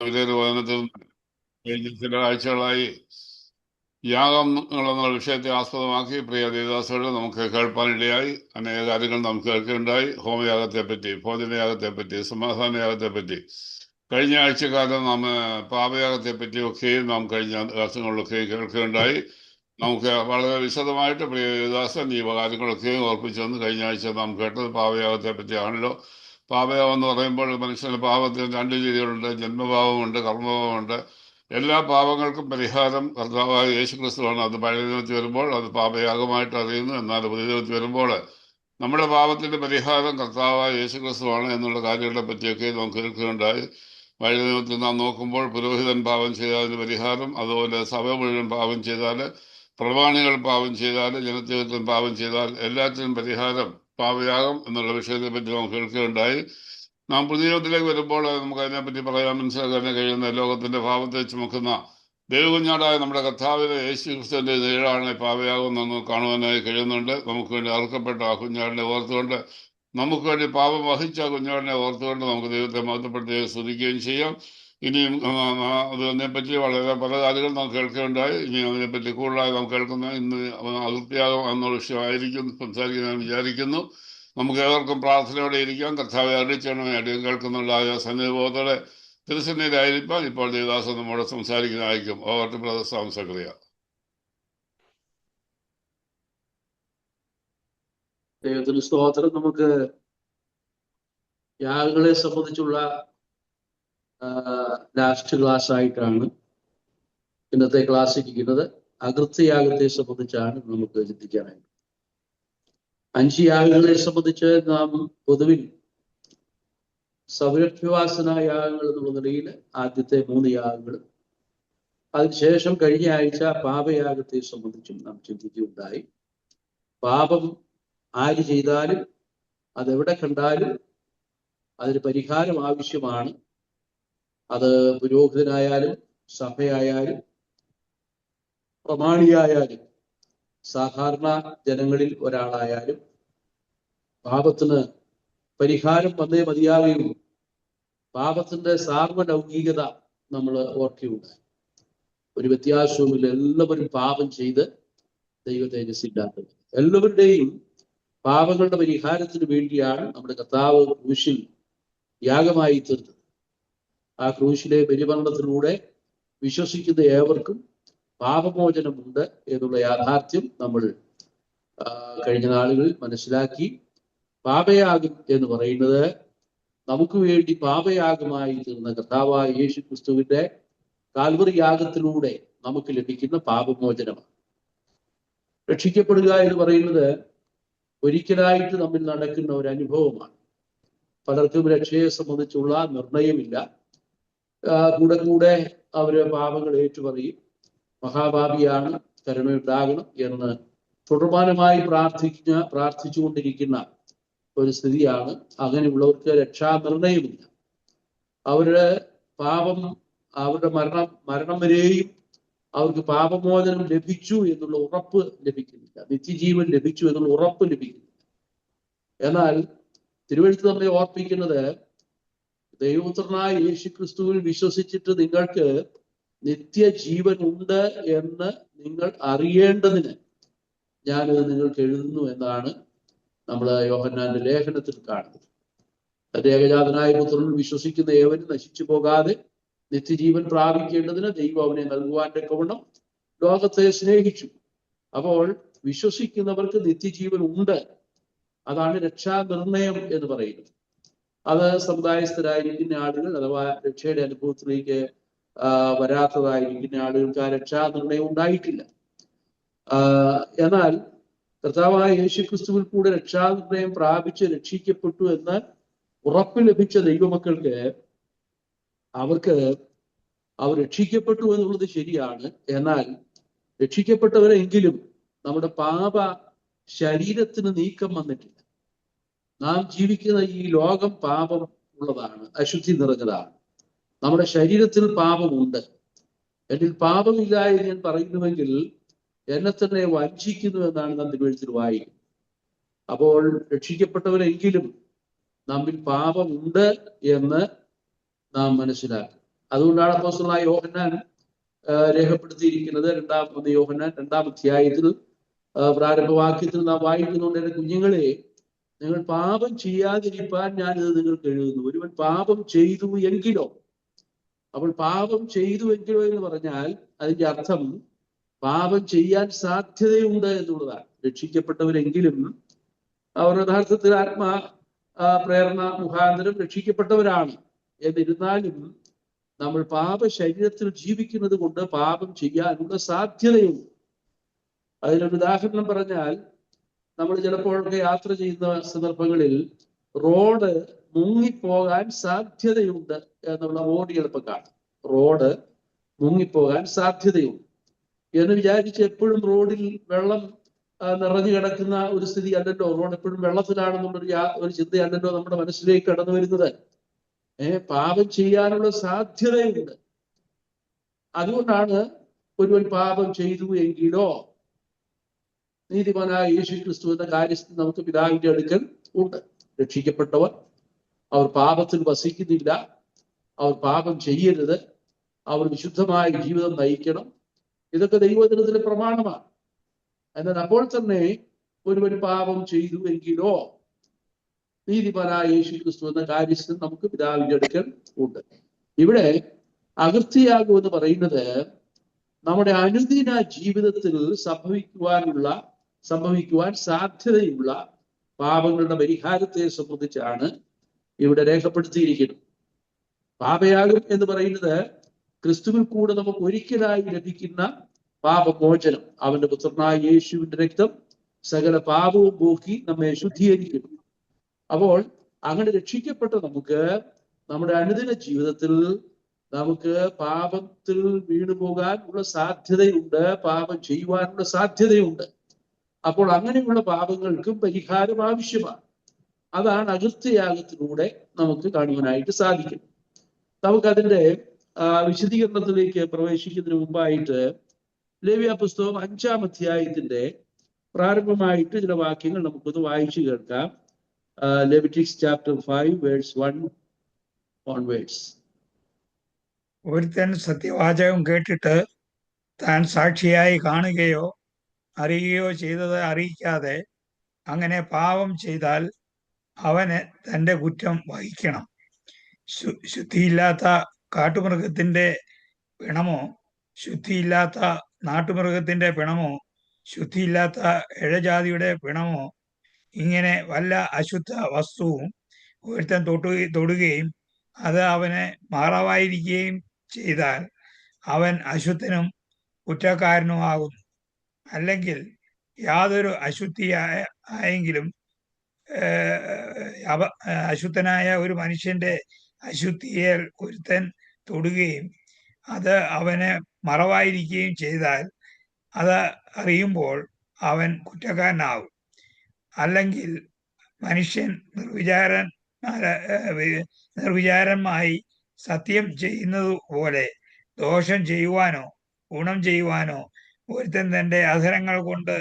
വചനത്തിൽ കഴിഞ്ഞ ചില ആഴ്ചകളായി യാഗങ്ങൾ എന്നുള്ള വിഷയത്തെ ആസ്പദമാക്കി പ്രിയ ദേവദാസോട് നമുക്ക് കേൾപ്പാനിടയായി. അനേക കാര്യങ്ങൾ നമുക്ക് കേൾക്കുകയുണ്ടായി. ഹോമയാഗത്തെപ്പറ്റി, ഭോജനയാഗത്തെപ്പറ്റി, സമാധാനയാഗത്തെപ്പറ്റി. കഴിഞ്ഞ ആഴ്ചക്കാലം നാം പാപയാഗത്തെപ്പറ്റി ഒക്കെയും നാം കഴിഞ്ഞ ദിവസങ്ങളിലൊക്കെ കേൾക്കുകയുണ്ടായി. നമുക്ക് വളരെ വിശദമായിട്ട് പ്രിയ ദേവദാസൻ ഈ കാര്യങ്ങളൊക്കെയും ഓർപ്പിച്ചു വന്ന് കഴിഞ്ഞ ആഴ്ച നാം കേട്ടത് പാപയാഗത്തെ പറ്റിയാണല്ലോ. പാപയാഗം എന്ന് പറയുമ്പോൾ മനുഷ്യന് പാപത്തിന് രണ്ട് രീതികളുണ്ട്: ജന്മപാപമുണ്ട്, കർമ്മപാപമുണ്ട്. എല്ലാ പാപങ്ങൾക്കും പരിഹാരം കർത്താവായ യേശു ക്രിസ്തുവാണ്. അത് പഴയ നിയമത്തിൽ വരുമ്പോൾ അത് പാപയാഗമായിട്ട് അറിയുന്നു. എന്നാൽ പുതിയ നിയമത്തിൽ വരുമ്പോൾ നമ്മുടെ പാപത്തിന്റെ പരിഹാരം കർത്താവായ യേശു ക്രിസ്തുവാണ് എന്നുള്ള കാര്യങ്ങളെ പറ്റിയൊക്കെ നമുക്ക് കേൾക്കുകയുണ്ടായി. പഴയ നിയമത്തിൽ നാം നോക്കുമ്പോൾ പുരോഹിതൻ പാപം ചെയ്തതിന് പരിഹാരം, അതുപോലെ സഭ മുഴുവൻ പാപം ചെയ്താൽ, പ്രമാണികൾ പാപം ചെയ്താൽ, ജനജീവിതത്തിൽ പാപം ചെയ്താൽ എല്ലാറ്റിനും പരിഹാരം പാപയാഗം എന്നുള്ള വിഷയത്തെ പറ്റി നമുക്ക് കേൾക്കുകയുണ്ടായി. നാം പുതിയ നിയമത്തിലേക്ക് വരുമ്പോൾ നമുക്ക് അതിനെപ്പറ്റി പറയാൻ മനസ്സിലാക്കാൻ കഴിയുന്ന ലോകത്തിന്റെ പാപത്തെ ചുമക്കുന്ന ദൈവകുഞ്ഞാടായ നമ്മുടെ കർത്താവിനെ യേശു ക്രിസ്തുവിന്റെ നേരാണ് പാപയാഗം എന്ന് കാണുവാനായി കഴിയുന്നുണ്ട്. നമുക്ക് വേണ്ടി അറുക്കപ്പെട്ട ആ കുഞ്ഞാടിനെ ഓർത്തുകൊണ്ട്, നമുക്ക് വേണ്ടി പാപം വഹിച്ച ആ കുഞ്ഞാടിനെ ഓർത്തുകൊണ്ട് നമുക്ക് ദൈവത്തെ മഹത്വപ്പെടുത്തി സ്തുതിക്കുകയും ചെയ്യാം. ഇനിയും അതിനെപ്പറ്റി വളരെ പല കാര്യങ്ങൾ നാം കേൾക്കുകയുണ്ടായി. ഇനി അതിനെപ്പറ്റി കൂടുതലായി നാം കേൾക്കുന്ന ഇന്ന് അതിർത്തിയാഗം എന്നുള്ള വിഷയമായിരിക്കും സംസാരിക്കാൻ ഞാൻ വിചാരിക്കുന്നു. നമുക്ക് ഏവർക്കും പ്രാർത്ഥനയോടെ ഇരിക്കാം. കർത്താവെ അറിയിച്ചണമേ, അടിയും കേൾക്കുന്നുണ്ടായ സന്നിധിബോധത്തോടെ തിരുസന്നിധിയിലായിരിക്കാൻ ഇപ്പോൾ ദേവദാസൻ നമ്മോട് സംസാരിക്കുന്നതായിരിക്കും. Over to brother Sam Zachariah. ദൈവത്തിന് സ്തോത്രം. നമുക്ക് യാഗങ്ങളെ സംബന്ധിച്ചുള്ള ലാസ്റ്റ് ക്ലാസ് ആയിട്ടാണ് ഇന്നത്തെ ക്ലാസ് ഇരിക്കുന്നത്. അകൃത്യയാഗത്തെ സംബന്ധിച്ചാണ് നമുക്ക് ചിന്തിക്കാനായി. 5 യാഗങ്ങളെ സംബന്ധിച്ച് നാം പൊതുവിൽ സൗരഭ്യവാസന യാഗങ്ങൾ എന്നുള്ള നിലയിൽ ആദ്യത്തെ 3 യാഗങ്ങൾ, അതിനുശേഷം കഴിഞ്ഞ ആഴ്ച പാപയാഗത്തെ സംബന്ധിച്ചും നാം ചിന്തിക്കുകയുണ്ടായി. പാപം ആര് ചെയ്താലും അതെവിടെ കണ്ടാലും അതിന് പരിഹാരം ആവശ്യമാണ്. അത് പുരോഹിതനായാലും സഭയായാലും പ്രമാണിയായാലും സാധാരണ ജനങ്ങളിൽ ഒരാളായാലും പാപത്തിന് പരിഹാരം വന്നേ മതിയാകുകയുള്ളൂ. പാപത്തിന്റെ സാർവലൗകികത നമ്മൾ ഓർക്കുകയുണ്ടായി. ഒരു വ്യത്യാസവുമില്ല. എല്ലാവരും പാപം ചെയ്ത് ദൈവതേജസ്സില്ലാത്തത്. എല്ലാവരുടെയും പാപങ്ങളുടെ പരിഹാരത്തിന് വേണ്ടിയാണ് നമ്മുടെ കർത്താവ് ക്രൂശിൽ യാഗമായി തീർന്നത്. ആ ക്രൂശിലെ ബലിമരണത്തിലൂടെ വിശ്വസിക്കുന്ന ഏവർക്കും പാപമോചനമുണ്ട് എന്നുള്ള യാഥാർത്ഥ്യം നമ്മൾ കഴിഞ്ഞ നാളുകളിൽ മനസ്സിലാക്കി. പാപയാഗം എന്ന് പറയുന്നത് നമുക്ക് വേണ്ടി പാപയാഗമായി തീർന്ന കർത്താവായ യേശു ക്രിസ്തുവിന്റെ കാൽവറി യാഗത്തിലൂടെ നമുക്ക് ലഭിക്കുന്ന പാപമോചനമാണ്. രക്ഷിക്കപ്പെടുക എന്ന് പറയുന്നത് ഒരിക്കലായിട്ട് നമ്മിൽ നടക്കുന്ന ഒരു അനുഭവമാണ്. പലർക്കും രക്ഷയെ സംബന്ധിച്ചുള്ള നിർണയമില്ല. കൂടെ കൂടെ അവര് പാപങ്ങൾ ഏറ്റുപറയും. മഹാപാപിയാണ്, കരുണയുണ്ടാകണം എന്ന് തുടർമാനമായി പ്രാർത്ഥിച്ചുകൊണ്ടിരിക്കുന്ന ഒരു സ്ഥിതിയാണ്. അങ്ങനെയുള്ളവർക്ക് രക്ഷാനിർണയമില്ല. അവരുടെ പാപം, അവരുടെ മരണം വരെയും അവർക്ക് പാപമോചനം ലഭിച്ചു എന്നുള്ള ഉറപ്പ് ലഭിക്കുന്നില്ല. നിത്യജീവൻ ലഭിച്ചു എന്നുള്ള ഉറപ്പ് ലഭിക്കുന്നില്ല. എന്നാൽ തിരുവെഴുത്ത് നമ്മെ ഓർപ്പിക്കുന്നത്, ദൈവപുത്രനായ യേശു ക്രിസ്തുവിൽ വിശ്വസിച്ചിട്ട് നിങ്ങൾക്ക് നിത്യജീവൻ ഉണ്ട് എന്ന് നിങ്ങൾ അറിയേണ്ടതിന് ഞാനത് നിങ്ങൾക്ക് എഴുതുന്നു എന്നാണ് നമ്മൾ യോഹന്നാന്റെ ലേഖനത്തിൽ കാണുന്നത്. തന്റെ ഏകജാതനായ പുത്രനിൽ വിശ്വസിക്കുന്ന ഏവനും നശിച്ചു പോകാതെ നിത്യജീവൻ പ്രാപിക്കേണ്ടതിന് ദൈവം അവനെ നൽകുവാൻ തക്കവണ്ണം ലോകത്തെ സ്നേഹിച്ചു. അപ്പോൾ വിശ്വസിക്കുന്നവർക്ക് നിത്യജീവൻ ഉണ്ട്. അതാണ് രക്ഷാനിർണയം എന്ന് പറയുന്നത്. അത് സമുദായസ്ഥരായിരിക്കുന്ന ആളുകൾ അഥവാ രക്ഷയുടെ അനുഭവത്തിലേക്ക് വരാത്തതായിരിക്കുന്ന ആളുകൾക്ക് ആ രക്ഷാനിർണയം ഉണ്ടായിട്ടില്ല. എന്നാൽ കർത്താവായ യേശു ക്രിസ്തുവിൽ കൂടെ രക്ഷാനിർണയം പ്രാപിച്ച് രക്ഷിക്കപ്പെട്ടു എന്ന് ഉറപ്പ് ലഭിച്ച ദൈവമക്കൾക്ക് അവർ രക്ഷിക്കപ്പെട്ടു എന്നുള്ളത് ശരിയാണ്. എന്നാൽ രക്ഷിക്കപ്പെട്ടവരെങ്കിലും നമ്മുടെ പാപ ശരീരത്തിന് നീക്കം വന്നിട്ടില്ല. നാം ജീവിക്കുന്ന ഈ ലോകം പാപം ഉള്ളതാണ്, അശുദ്ധി നിറഞ്ഞതാണ്. നമ്മുടെ ശരീരത്തിൽ പാപമുണ്ട്. എന്നിൽ പാപമില്ല എന്ന് ഞാൻ പറയുന്നുവെങ്കിൽ എന്നെ തന്നെ വഞ്ചിക്കുന്നു എന്നാണ് നാം തിരുവെഴുത്തിൽ വായിക്കുന്നത്. അപ്പോൾ രക്ഷിക്കപ്പെട്ടവരെങ്കിലും നമ്മിൽ പാപമുണ്ട് എന്ന് നാം മനസ്സിലാക്കും. അതുകൊണ്ടാണ് അപ്പോസ്തലനായ യോഹന്നാൻ രേഖപ്പെടുത്തിയിരിക്കുന്നത്. 2 യോഹന്നാൻ 2-ാം അധ്യായത്തിൽ പ്രാരംഭവാക്യത്തിൽ നാം വായിക്കുന്നുണ്ട്, എന്റെ കുഞ്ഞുങ്ങളെ, നിങ്ങൾ പാപം ചെയ്യാതിരിക്കാൻ ഞാനിത് നിങ്ങൾക്ക് എഴുതുന്നു. ഒരുവൻ പാപം ചെയ്തു എങ്കിലോ. അപ്പോൾ പാപം ചെയ്തു എങ്കിലോ എന്ന് പറഞ്ഞാൽ അതിന്റെ അർത്ഥം പാപം ചെയ്യാൻ സാധ്യതയുണ്ട് എന്നുള്ളതാണ്. രക്ഷിക്കപ്പെട്ടവരെങ്കിലും അവർ യഥാർത്ഥത്തിൽ പ്രേരണ മുഖാന്തരം രക്ഷിക്കപ്പെട്ടവരാണ്. എന്നിരുന്നാലും നമ്മൾ പാപ ശരീരത്തിൽ ജീവിക്കുന്നത് കൊണ്ട് പാപം ചെയ്യാനുള്ള സാധ്യതയുണ്ട്. അതിനൊരു ഉദാഹരണം പറഞ്ഞാൽ, നമ്മൾ ചിലപ്പോഴൊക്കെ യാത്ര ചെയ്യുന്ന സന്ദർഭങ്ങളിൽ റോഡ് മുങ്ങിപ്പോകാൻ സാധ്യതയുണ്ട് എന്നുള്ള ബോർഡ് ചിലപ്പോൾ കാണും. റോഡ് മുങ്ങിപ്പോകാൻ സാധ്യതയുണ്ട് എന്ന് വിചാരിച്ച് എപ്പോഴും റോഡിൽ വെള്ളം നിറഞ്ഞു കിടക്കുന്ന ഒരു സ്ഥിതി അല്ലല്ലോ, റോഡ് എപ്പോഴും വെള്ളത്തിലാണെന്നുള്ളൊരു ചിന്തയല്ലല്ലോ നമ്മുടെ മനസ്സിലേക്ക് കടന്നു വരുന്നത്. പാപം ചെയ്യാനുള്ള സാധ്യതയുണ്ട്. അതുകൊണ്ടാണ് ഒരുവൻ പാപം ചെയ്തു എങ്കിലോ നീതിമാനായ യേശു ക്രിസ്തു എന്ന കാര്യത്തിൽ നമുക്ക് പിതാവിന്റെ അടുക്കൽ ഉണ്ട്. രക്ഷിക്കപ്പെട്ടവർ അവർ പാപത്തിൽ വസിക്കുന്നില്ല, അവർ പാപം ചെയ്യരുത്, അവർ വിശുദ്ധമായ ജീവിതം നയിക്കണം. ഇതൊക്കെ ദൈവവചനത്തിലെ പ്രമാണമാണ്. എന്നാൽ അപ്പോൾ തന്നെ ഒരുവൻ പാപം ചെയ്തു എങ്കിലോ നീതിമാനായ യേശു ക്രിസ്തു എന്ന കാര്യത്തിൽ നമുക്ക് പിതാവിന്റെ അടുക്കൽ ഉണ്ട്. ഇവിടെ അകൃത്യയാഗം എന്ന് പറയുന്നത് നമ്മുടെ അനുദിന ജീവിതത്തിൽ സംഭവിക്കുവാൻ സാധ്യതയുള്ള പാപങ്ങളുടെ പരിഹാരത്തെ സംബന്ധിച്ചാണ് ഇവിടെ രേഖപ്പെടുത്തിയിരിക്കുന്നത്. പാപയാഗം എന്ന് പറയുന്നത് ക്രിസ്തുവിൽ കൂടെ നമുക്ക് ഒരിക്കലായി ലഭിക്കുന്ന പാപമോചനം. അവന്റെ പുത്രനായ യേശുവിന്റെ രക്തം സകല പാപവും പോക്കി നമ്മെ ശുദ്ധീകരിക്കുന്നു. അപ്പോൾ അങ്ങനെ രക്ഷിക്കപ്പെട്ട നമുക്ക് നമ്മുടെ അനുദിന ജീവിതത്തിൽ നമുക്ക് പാപത്തിൽ വീണുപോകാൻ ഉള്ള സാധ്യതയുണ്ട്, പാപം ചെയ്യുവാനുള്ള സാധ്യതയുണ്ട്. അപ്പോൾ അങ്ങനെയുള്ള പാപങ്ങൾക്കും പരിഹാരം ആവശ്യമാണ്. അതാണ് അകൃത്യയാഗത്തിലൂടെ നമുക്ക് കാണുവാനായിട്ട് സാധിക്കും. നമുക്കതിന്റെ വിശദീകരണത്തിലേക്ക് പ്രവേശിക്കുന്നതിന് മുമ്പായിട്ട് ലേവ്യ പുസ്തകം 5-ാം അധ്യായത്തിന്റെ പ്രാരംഭമായിട്ട് ചില വാക്യങ്ങൾ നമുക്കൊന്ന് വായിച്ചു കേൾക്കാം. Leviticus chapter 5 verse 1 onwards. ഒരുത്തൻ സത്യവാചകം കേട്ടിട്ട് താൻ സാക്ഷിയായി കാണുകയോ അറിയുകയോ ചെയ്തത് അറിയിക്കാതെ അങ്ങനെ പാപം ചെയ്താൽ അവന് തൻ്റെ കുറ്റം വഹിക്കണം. ശുദ്ധിയില്ലാത്ത കാട്ടുമൃഗത്തിന്റെ പിണമോ, ശുദ്ധിയില്ലാത്ത നാട്ടുമൃഗത്തിന്റെ പിണമോ, ശുദ്ധിയില്ലാത്ത ഇഴജാതിയുടെ പിണമോ, ഇങ്ങനെ വല്ല അശുദ്ധ വസ്തുവും ഒരുത്തൻ തൊടുകയും അത് അവന് മാറാവായിരിക്കുകയും ചെയ്താൽ അവൻ അശുദ്ധനും കുറ്റക്കാരനുമാകുന്നു. അല്ലെങ്കിൽ യാതൊരു ആയെങ്കിലും അശുദ്ധനായ ഒരു മനുഷ്യന്റെ അശുദ്ധിയെ ഒരുത്തൻ തൊടുകയും അത് അവന് മറവായിരിക്കുകയും ചെയ്താൽ അത് അറിയുമ്പോൾ അവൻ കുറ്റക്കാരനാകും. അല്ലെങ്കിൽ മനുഷ്യൻ നിർവിചാരമായി സത്യം ചെയ്യുന്നത് പോലെ ദോഷം ചെയ്യുവാനോ ഗുണം ചെയ്യുവാനോ ഒരുത്തൻ തൻ്റെ അധരങ്ങൾ കൊണ്ട്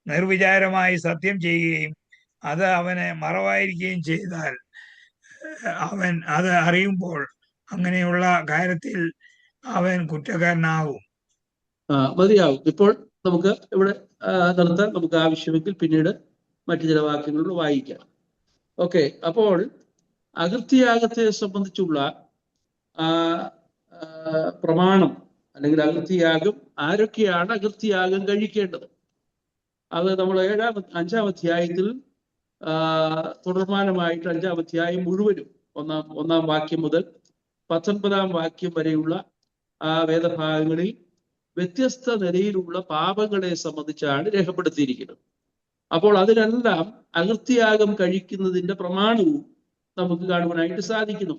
നിർവിചാരമായി സത്യം ചെയ്യുകയും അത് അവന് മറവായിരിക്കുകയും ചെയ്താൽ അവൻ അത് അറിയുമ്പോൾ അങ്ങനെയുള്ള കാര്യത്തിൽ അവൻ കുറ്റക്കാരനാകും. മതിയാവും. ഇപ്പോൾ നമുക്ക് ഇവിടെ നിർത്താൻ, നമുക്ക് ആവശ്യമെങ്കിൽ പിന്നീട് മറ്റു ചില വാക്യങ്ങളിൽ വായിക്കാം. ഓക്കെ, അപ്പോൾ അകൃത്യയാഗത്തെ സംബന്ധിച്ചുള്ള പ്രമാണം അല്ലെങ്കിൽ അകൃത്യയാഗം, ആരൊക്കെയാണ് അകൃത്യയാഗം കഴിക്കേണ്ടത്, അത് നമ്മൾ 5-ാം അധ്യായത്തിൽ തുടർമാനമായിട്ട് 5-ാം അധ്യായം മുഴുവനും ഒന്നാം വാക്യം മുതൽ 19-ാം വാക്യം വരെയുള്ള വേദഭാഗങ്ങളിൽ വ്യത്യസ്ത നിലയിലുള്ള പാപങ്ങളെ സംബന്ധിച്ചാണ് രേഖപ്പെടുത്തിയിരിക്കുന്നത്. അപ്പോൾ അതിനെല്ലാം അകൃത്യയാഗം കഴിക്കുന്നതിന്റെ പ്രമാണവും നമുക്ക് കാണുവാനായിട്ട് സാധിക്കുന്നു.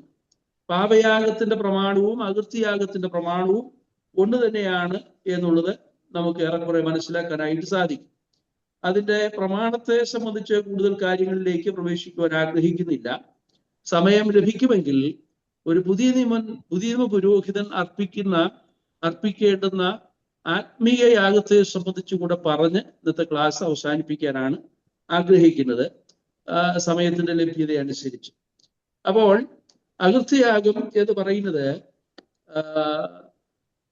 പാപയാഗത്തിന്റെ പ്രമാണവും അകൃത്യയാഗത്തിന്റെ പ്രമാണവും ഒന്ന് തന്നെയാണ് എന്നുള്ളത് നമുക്ക് ഏറെക്കുറെ മനസ്സിലാക്കാനായിട്ട് സാധിക്കും. അതിന്റെ പ്രമാണത്തെ സംബന്ധിച്ച് കൂടുതൽ കാര്യങ്ങളിലേക്ക് പ്രവേശിക്കുവാൻ ആഗ്രഹിക്കുന്നില്ല. സമയം ലഭിക്കുമെങ്കിൽ ഒരു പുതിയ നിയമ പുരോഹിതൻ അർപ്പിക്കേണ്ടുന്ന ആത്മീയ യാഗത്തെ സംബന്ധിച്ചു കൂടെ പറഞ്ഞ് ഇന്നത്തെ ക്ലാസ് അവസാനിപ്പിക്കാനാണ് ആഗ്രഹിക്കുന്നത്, സമയത്തിന്റെ ലഭ്യത അനുസരിച്ച്. അപ്പോൾ അകൃത്യയാഗം എന്ന് പറയുന്നത്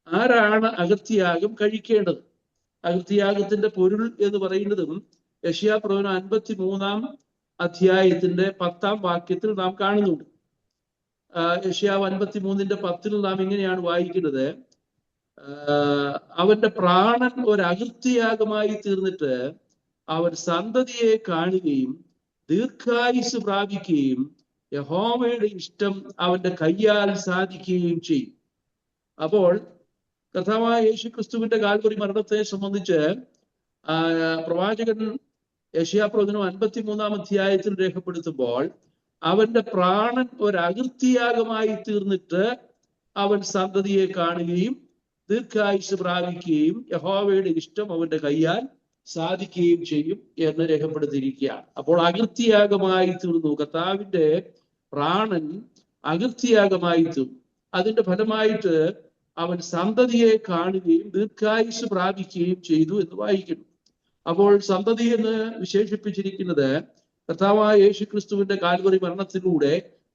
ആരാണ് അകൃത്യയാഗം കഴിക്കേണ്ടത്? അകൃത്യയാഗത്തിന്റെ പൊരുൾ എന്ന് പറയുന്നതും യെശയ്യാപ്രവചനം 53 അധ്യായത്തിന്റെ 10 വാക്യത്തിൽ നാം കാണുന്നുണ്ട്. യെശയ്യാവ് 53:10 നാം ഇങ്ങനെയാണ് വായിക്കുന്നത്: അവന്റെ പ്രാണൻ ഒരു അകൃത്യയാഗമായി തീർന്നിട്ട് അവൻ സന്തതിയെ കാണുകയും ദീർഘായുസ് പ്രാപിക്കുകയും യഹോവയുടെ ഇഷ്ടം അവന്റെ കയ്യാൽ സാധിക്കുകയും ചെയ്യും. അപ്പോൾ കർത്താവായ യേശുക്രിസ്തുവിന്റെ കാൽവരി മരണത്തെ സംബന്ധിച്ച് പ്രവാചകൻ യെശയ്യാപ്രവചനം 53 അധ്യായത്തിൽ രേഖപ്പെടുത്തുമ്പോൾ അവന്റെ പ്രാണൻ ഒരു അകൃത്യയാഗമായി തീർന്നിട്ട് അവൻ സന്തതിയെ കാണുകയും ദീർഘായുസ് പ്രാപിക്കുകയും യഹോവയുടെ ഇഷ്ടം അവന്റെ കയ്യാൽ സാധിക്കുകയും ചെയ്യും എന്ന് രേഖപ്പെടുത്തിയിരിക്കുകയാണ്. അപ്പോൾ അകൃത്യയാഗമായി തീർന്നു, കർത്താവിന്റെ പ്രാണൻ അകൃത്യയാഗമായി തീർന്നു. അതിന്റെ ഫലമായിട്ട് അവൻ സന്തതിയെ കാണുകയും ദീർഘായുസ് പ്രാപിക്കുകയും ചെയ്തു എന്ന് വായിക്കുന്നു. അപ്പോൾ സന്തതി എന്ന് വിശേഷിപ്പിച്ചിരിക്കുന്നത് കർത്താവായ യേശുക്രിസ്തുവിന്റെ കാൽവറി മരണത്തിലൂടെ